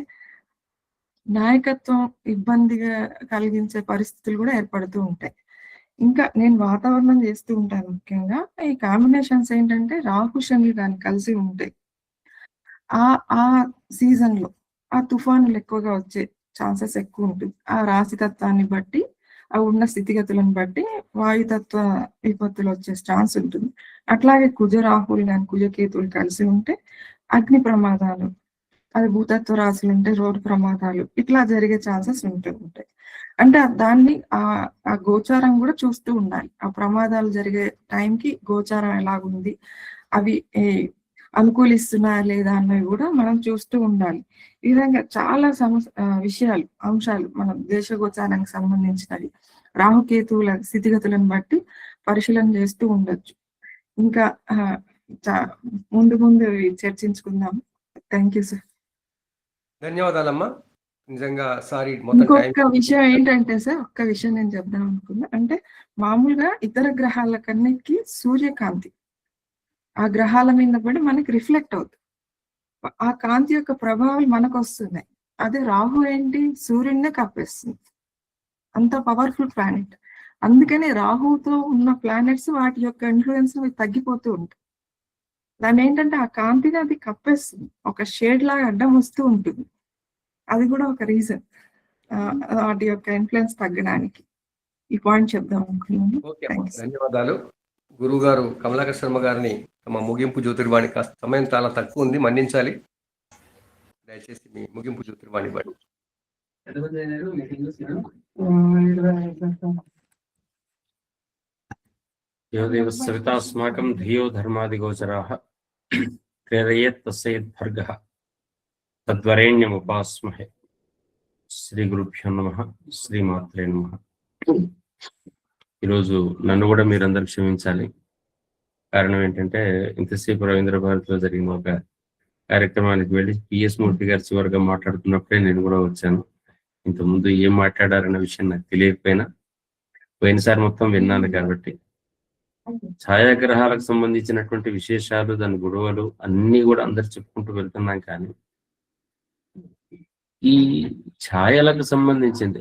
[SPEAKER 11] నాయకత్వం ఇబ్బందిగా కలిగించే పరిస్థితులు కూడా ఏర్పడుతూ ఉంటాయి. ఇంకా నేను వాతావరణం చేస్తూ ఉంటాను. ముఖ్యంగా ఈ కాంబినేషన్స్ ఏంటంటే రాహు శనులు కానీ కలిసి ఉంటాయి. ఆ సీజన్ లో ఆ తుఫానులు ఎక్కువగా వచ్చే ఛాన్సెస్ ఎక్కువ ఉంటుంది. ఆ రాశి తత్వాన్ని బట్టి, ఆ ఉన్న స్థితిగతులను బట్టి వాయుతత్వ విపత్తులు వచ్చే ఛాన్స్ ఉంటుంది. అట్లాగే కుజరాహులు కానీ కుజకేతువులు కలిసి ఉంటే అగ్ని ప్రమాదాలు, అది భూతత్వ రాశులు ఉంటే రోడ్డు ప్రమాదాలు, ఇట్లా జరిగే ఛాన్సెస్ ఉంటాయి. అంటే దాన్ని ఆ గోచారం కూడా చూస్తూ ఉండాలి. ఆ ప్రమాదాలు జరిగే టైంకి గోచారం ఎలాగుంది, అవి అనుకూలిస్తున్నాయా లేదా అన్నవి కూడా మనం చూస్తూ ఉండాలి. ఈ విధంగా చాలా విషయాలు, అంశాలు మనం దేశగోచారానికి సంబంధించినవి రాహుకేతువుల స్థితిగతులను బట్టి పరిశీలన చేస్తూ ఉండొచ్చు. ఇంకా ముందు చర్చించుకుందాం. Thank you sir.
[SPEAKER 1] ధన్యవాదాలమ్మా. నిజంగా సారీ.
[SPEAKER 11] ఇంకొక విషయం ఏంటంటే సార్, ఒక్క విషయం నేను చెప్దాం అనుకున్నా. అంటే మామూలుగా ఇతర గ్రహాల కన్నిటికి సూర్యకాంతి ఆ గ్రహాల మీద పడి మనకి రిఫ్లెక్ట్ అవుతుంది. ఆ కాంతి యొక్క ప్రభావాలు మనకు వస్తున్నాయి. అదే రాహు ఏంటి, సూర్యుడినే కప్పేస్తుంది. అంత పవర్ఫుల్ ప్లానెట్. అందుకనే రాహుతో ఉన్న ప్లానెట్స్ వాటి యొక్క ఇన్ఫ్లుయెన్స్ తగ్గిపోతూ ఉంటాయి. దాని ఏంటంటే ఆ కాంతిని అది కప్పేస్తుంది, ఒక షేడ్ లాగా అడ్డం వస్తూ ఉంటుంది. అది కూడా ఒక రీజన్ వాటి యొక్క ఇన్ఫ్లుయెన్స్ తగ్గడానికి. ఈ పాయింట్ చెప్దాం అనుకున్నాను.
[SPEAKER 1] ధన్యవాదాలు. గురువు గారు కమలాకర్ శర్మ గారిని తమ ముగింపు జ్యోతిర్వాణి, కాస్త సమయం చాలా తక్కువ ఉంది, మన్నించాలి. దయచేసి మీ ముగింపు జ్యోతిర్వాణి ఇవ్వండి.
[SPEAKER 12] योदेव सवितास्माकं धियो धर्मादिगोचराः प्रेरयेत् तस्य यद्भर्गः तद्वरेण्यमुपास्महे. శ్రీ గురుభ్యో నమః. శ్రీమాత్రే నమః. ఈరోజు నన్ను కూడా మీరందరూ క్షమించాలి. కారణం ఏంటంటే ఇంతసేపు రవీంద్ర భారతిలో జరిగిన ఒక కార్యక్రమానికి వెళ్ళి పిఎస్ మూర్తి గారు చివరిగా మాట్లాడుతున్నప్పుడే నేను కూడా వచ్చాను. ఇంతకుముందు ఏం మాట్లాడారన్న విషయం నాకు తెలియకపోయినా పోయినసారి మొత్తం విన్నాను కాబట్టి ఛాయాగ్రహాలకు సంబంధించినటువంటి విశేషాలు, దాని గొడవలు అన్నీ కూడా అందరు చెప్పుకుంటూ వెళ్తున్నాం. కానీ ఈ ఛాయలకు సంబంధించింది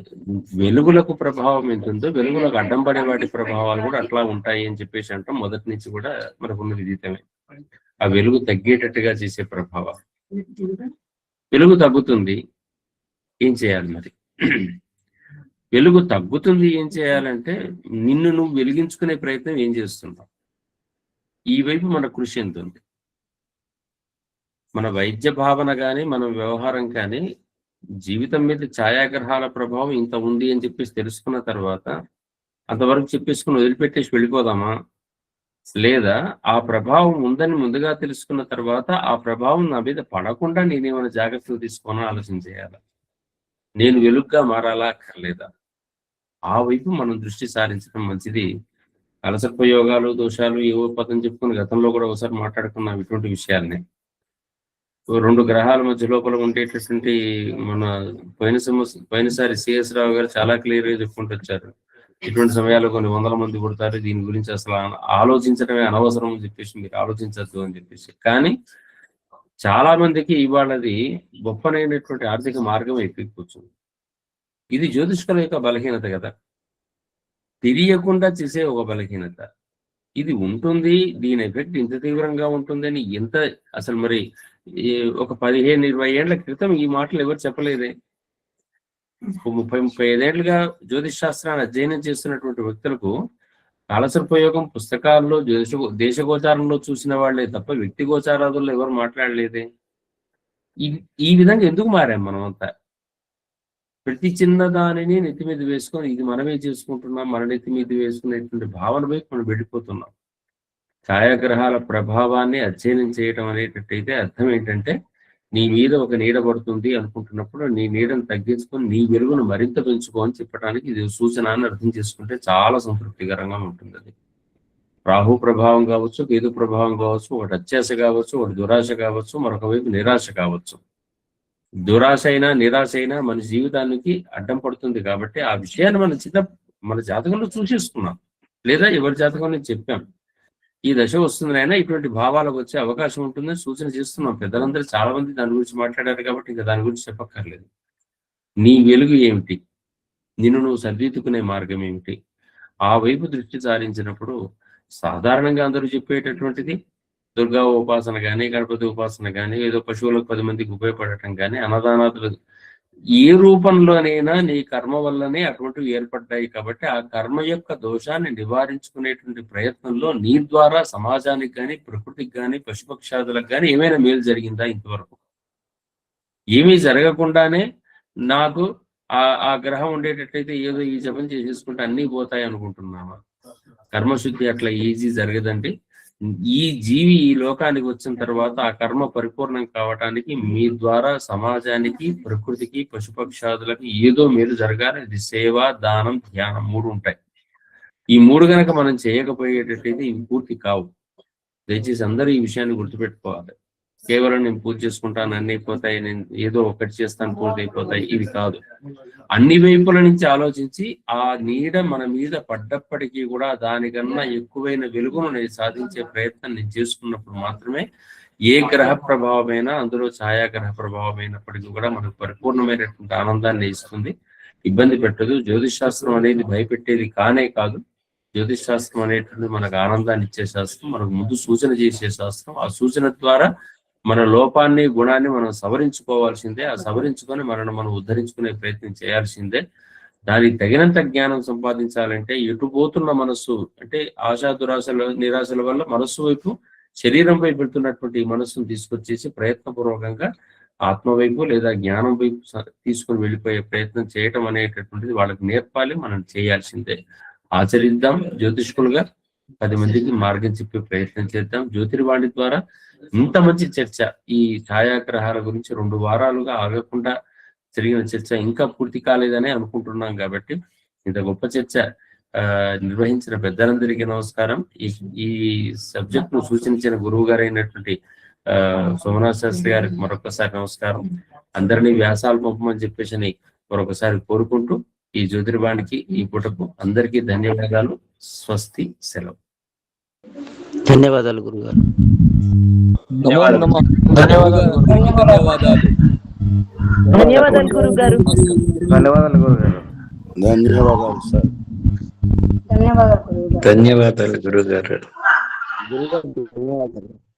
[SPEAKER 12] వెలుగులకు ప్రభావం ఎంత ఉందో వెలుగులకు అడ్డం పడే వాటి ప్రభావాలు కూడా అట్లా ఉంటాయి అని చెప్పేసి అంటాం. మొదటి నుంచి కూడా మనకున్న విదితమే. ఆ వెలుగు తగ్గేటట్టుగా చేసే ప్రభావం. వెలుగు తగ్గుతుంది, ఏం చేయాలి మరి? వెలుగు తగ్గుతుంది, ఏం చేయాలంటే నిన్ను నువ్వు వెలిగించుకునే ప్రయత్నం ఏం చేస్తున్నావు? ఈ వైపు మన కృషి ఎంత ఉంది? మన వైద్య భావన కానీ మన వ్యవహారం కానీ జీవితం మీద ఛాయాగ్రహాల ప్రభావం ఇంత ఉంది అని చెప్పేసి తెలుసుకున్న తర్వాత అంతవరకు చెప్పేసుకుని వదిలిపెట్టేసి వెళ్ళిపోదామా? లేదా ఆ ప్రభావం ఉందని ముందుగా తెలుసుకున్న తర్వాత ఆ ప్రభావం నా మీద పడకుండా నేనేమైనా జాగ్రత్తలు తీసుకోవాలని ఆలోచన చేయాలా? నేను వెలుగుగా మారాలా అక్కర్లేదా? ఆ వైపు మనం దృష్టి సారించడం మంచిది. అలసత్వయోగాలు, దోషాలు ఏవో పదం చెప్పుకుని గతంలో కూడా ఒకసారి మాట్లాడుకున్నాం ఇటువంటి విషయాల్ని. 2 గ్రహాల మధ్య లోపల ఉండేటటువంటి మన పోయినసారి సిఎస్ రావు గారు చాలా క్లియర్ గా చెప్పుకుంటూ వచ్చారు. ఇటువంటి సమయాల్లో కొన్ని వందల మంది పుడతారు, దీని గురించి అసలు ఆలోచించడమే అనవసరం అని చెప్పేసి మీరు ఆలోచించద్దు అని చెప్పేసి. కానీ చాలా మందికి ఇవాళది గొప్పనైనటువంటి ఆర్థిక మార్గం అయిపోయి కూర్చుంది. ఇది జ్యోతిష్కుల యొక్క బలహీనత కదా, తెలియకుండా చేసే ఒక బలహీనత. ఇది ఉంటుంది, దీని ఎఫెక్ట్ ఇంత తీవ్రంగా ఉంటుందని ఎంత అసలు మరి ఒక 15-20 ఏళ్ల క్రితం ఈ మాటలు ఎవరు చెప్పలేదే. 30-35 ఏళ్లుగా జ్యోతిష్ శాస్త్రాన్ని అధ్యయనం చేస్తున్నటువంటి వ్యక్తులకు కాలసర్పయోగం పుస్తకాల్లో దేశగోచారంలో చూసిన వాళ్లే తప్ప వ్యక్తి గోచారాదుల్లో ఎవరు మాట్లాడలేదే. ఈ విధంగా ఎందుకు మారాం మనమంతా? ప్రతి చిన్న దానిని నెత్తి మీద వేసుకొని ఇది మనమే చేసుకుంటున్నాం, మన నెత్తి మీద వేసుకునేటువంటి భావన వైపు మనం వెళ్ళిపోతున్నాం. ఛాయాగ్రహాల ప్రభావాన్ని అధ్యయనం చేయటం అనేటట్టయితే అర్థం ఏంటంటే నీ మీద ఒక నీడ పడుతుంది అనుకుంటున్నప్పుడు నీ నీడను తగ్గించుకొని నీ వెలుగును మరింత పెంచుకో అని చెప్పడానికి ఇది సూచన అని అర్థం చేసుకుంటే చాలా సంతృప్తికరంగా ఉంటుంది. అది రాహు ప్రభావం కావచ్చు, కేతు ప్రభావం కావచ్చు, ఒకటి అత్యాశ కావచ్చు, ఒకటి దురాశ కావచ్చు, మరొక వైపు నిరాశ కావచ్చు. దురాశ అయినా నిరాశ అయినా మన జీవితానికి అడ్డం పడుతుంది కాబట్టి ఆ విషయాన్ని మన జాతకంలో చూసేసుకున్నాం, లేదా ఎవరి జాతకంలో చెప్పాం. ఈ దశ వస్తుందనైనా ఇటువంటి భావాలకు వచ్చే అవకాశం ఉంటుందని సూచన చేస్తున్నాం. పెద్దలందరూ చాలా మంది దాని గురించి మాట్లాడారు కాబట్టి ఇంకా దాని గురించి చెప్పక్కర్లేదు. నీ వెలుగు ఏమిటి? నిన్ను నువ్వు సరిదిద్దుకునే మార్గం ఏమిటి? ఆ వైపు దృష్టి సారించినప్పుడు సాధారణంగా అందరూ చెప్పేటటువంటిది దుర్గా ఉపాసన కానీ, గణపతి ఉపాసన కానీ, ఏదో పశువులకు 10 మందికి ఉపయోగపడటం కానీ, అన్నదానాదులు ఏ రూపంలోనైనా నీ కర్మ వల్లనే అటువంటివి ఏర్పడ్డాయి కాబట్టి ఆ కర్మ యొక్క దోషాన్ని నివారించుకునేటువంటి ప్రయత్నంలో నీ ద్వారా సమాజానికి కానీ, ప్రకృతికి కానీ, పశుపక్షాదులకు కానీ ఏమైనా మేలు జరిగిందా? ఇంతవరకు ఏమీ జరగకుండానే నాకు ఆ గ్రహం ఉండేటట్టయితే ఏదో ఈ జపం చేసేసుకుంటే అన్నీ పోతాయి అనుకుంటున్నావా? కర్మశుద్ధి అట్లా ఈజీ జరగదండి. ఈ జీవి ఈ లోకానికి వచ్చిన తర్వాత ఆ కర్మ పరిపూర్ణం కావటానికి మీ ద్వారా సమాజానికి, ప్రకృతికి, పశుపక్షాదులకు ఏదో మేలు జరగాలి. ఇది సేవ, దానం, ధ్యానం 3 ఉంటాయి. ఈ 3 గనక మనం చేయకపోయేటట్టయితే ఇవి పూర్తి కావు. దయచేసి అందరూ ఈ విషయాన్ని గుర్తుపెట్టుకోవాలి. కేవలం నేను పూజ చేసుకుంటాను అన్ని అయిపోతాయి, నేను ఏదో ఒకటి చేస్తాను పూర్తి అయిపోతాయి, ఇవి కాదు. అన్ని వైపుల నుంచి ఆలోచించి ఆ నీడ మన మీద పడ్డప్పటికీ కూడా దానికన్నా ఎక్కువైన వెలుగును నేను సాధించే ప్రయత్నం నేను చేసుకున్నప్పుడు మాత్రమే ఏ గ్రహ ప్రభావమైనా, అందులో ఛాయాగ్రహ ప్రభావం అయినప్పటికీ కూడా మనకు పరిపూర్ణమైనటువంటి ఆనందాన్ని ఇస్తుంది, ఇబ్బంది పెట్టదు. జ్యోతిష్ శాస్త్రం అనేది భయపెట్టేది కానే కాదు. జ్యోతిష్ శాస్త్రం అనేటువంటి మనకు ఆనందాన్ని ఇచ్చే శాస్త్రం, మనకు ముందు సూచన చేసే శాస్త్రం. ఆ సూచన ద్వారా మన లోపాన్ని, గుణాన్ని మనం సవరించుకోవాల్సిందే. ఆ సవరించుకొని మనం ఉద్ధరించుకునే ప్రయత్నం చేయాల్సిందే. దానికి తగినంత జ్ఞానం సంపాదించాలంటే ఎటు పోతున్న మనస్సు అంటే ఆశా దురాశల నిరాశల వల్ల మనస్సు వైపు, శరీరం వైపు వెళ్తున్నటువంటి మనస్సును తీసుకొచ్చేసి ప్రయత్నపూర్వకంగా ఆత్మ వైపు లేదా జ్ఞానం వైపు తీసుకుని వెళ్ళిపోయే ప్రయత్నం చేయటం అనేటటువంటిది వాళ్ళకి నేర్పాలి, మనం చేయాల్సిందే. ఆచరిద్దాం. జ్యోతిష్కులుగా 10 మందికి మార్గం చెప్పే ప్రయత్నం చేద్దాం. జ్యోతిర్వాణి ద్వారా ఇంత మంచి చర్చ, ఈ ఛాయాగ్రహాల గురించి 2 వారాలుగా ఆగకుండా జరిగిన చర్చ ఇంకా పూర్తి కాలేదని అనుకుంటున్నాం. కాబట్టి ఇంత గొప్ప చర్చ నిర్వహించిన పెద్దలందరికీ నమస్కారం. ఈ సబ్జెక్ట్ ను సూచించిన గురువు గారైనటువంటి సోమనాథ్ శాస్త్రి గారికి మరొకసారి నమస్కారం. అందరినీ వ్యాసాలు పంపమని చెప్పేసి మరొకసారి కోరుకుంటూ ఈ జ్యోతిర్వానికి ఈ పూటకు అందరికీ ధన్యవాదాలు. స్వస్తి, సెలవు.
[SPEAKER 13] ధన్యవాదాలు గురుగారు.
[SPEAKER 12] ధన్యవాదాలు
[SPEAKER 13] గురుగారు.
[SPEAKER 6] ధన్యవాదాలు గురుగారు.
[SPEAKER 14] ధన్యవాదాలు సార్.
[SPEAKER 13] ధన్యవాదాలు గురుగారు.
[SPEAKER 14] గురుగారు ధన్యవాదాలు.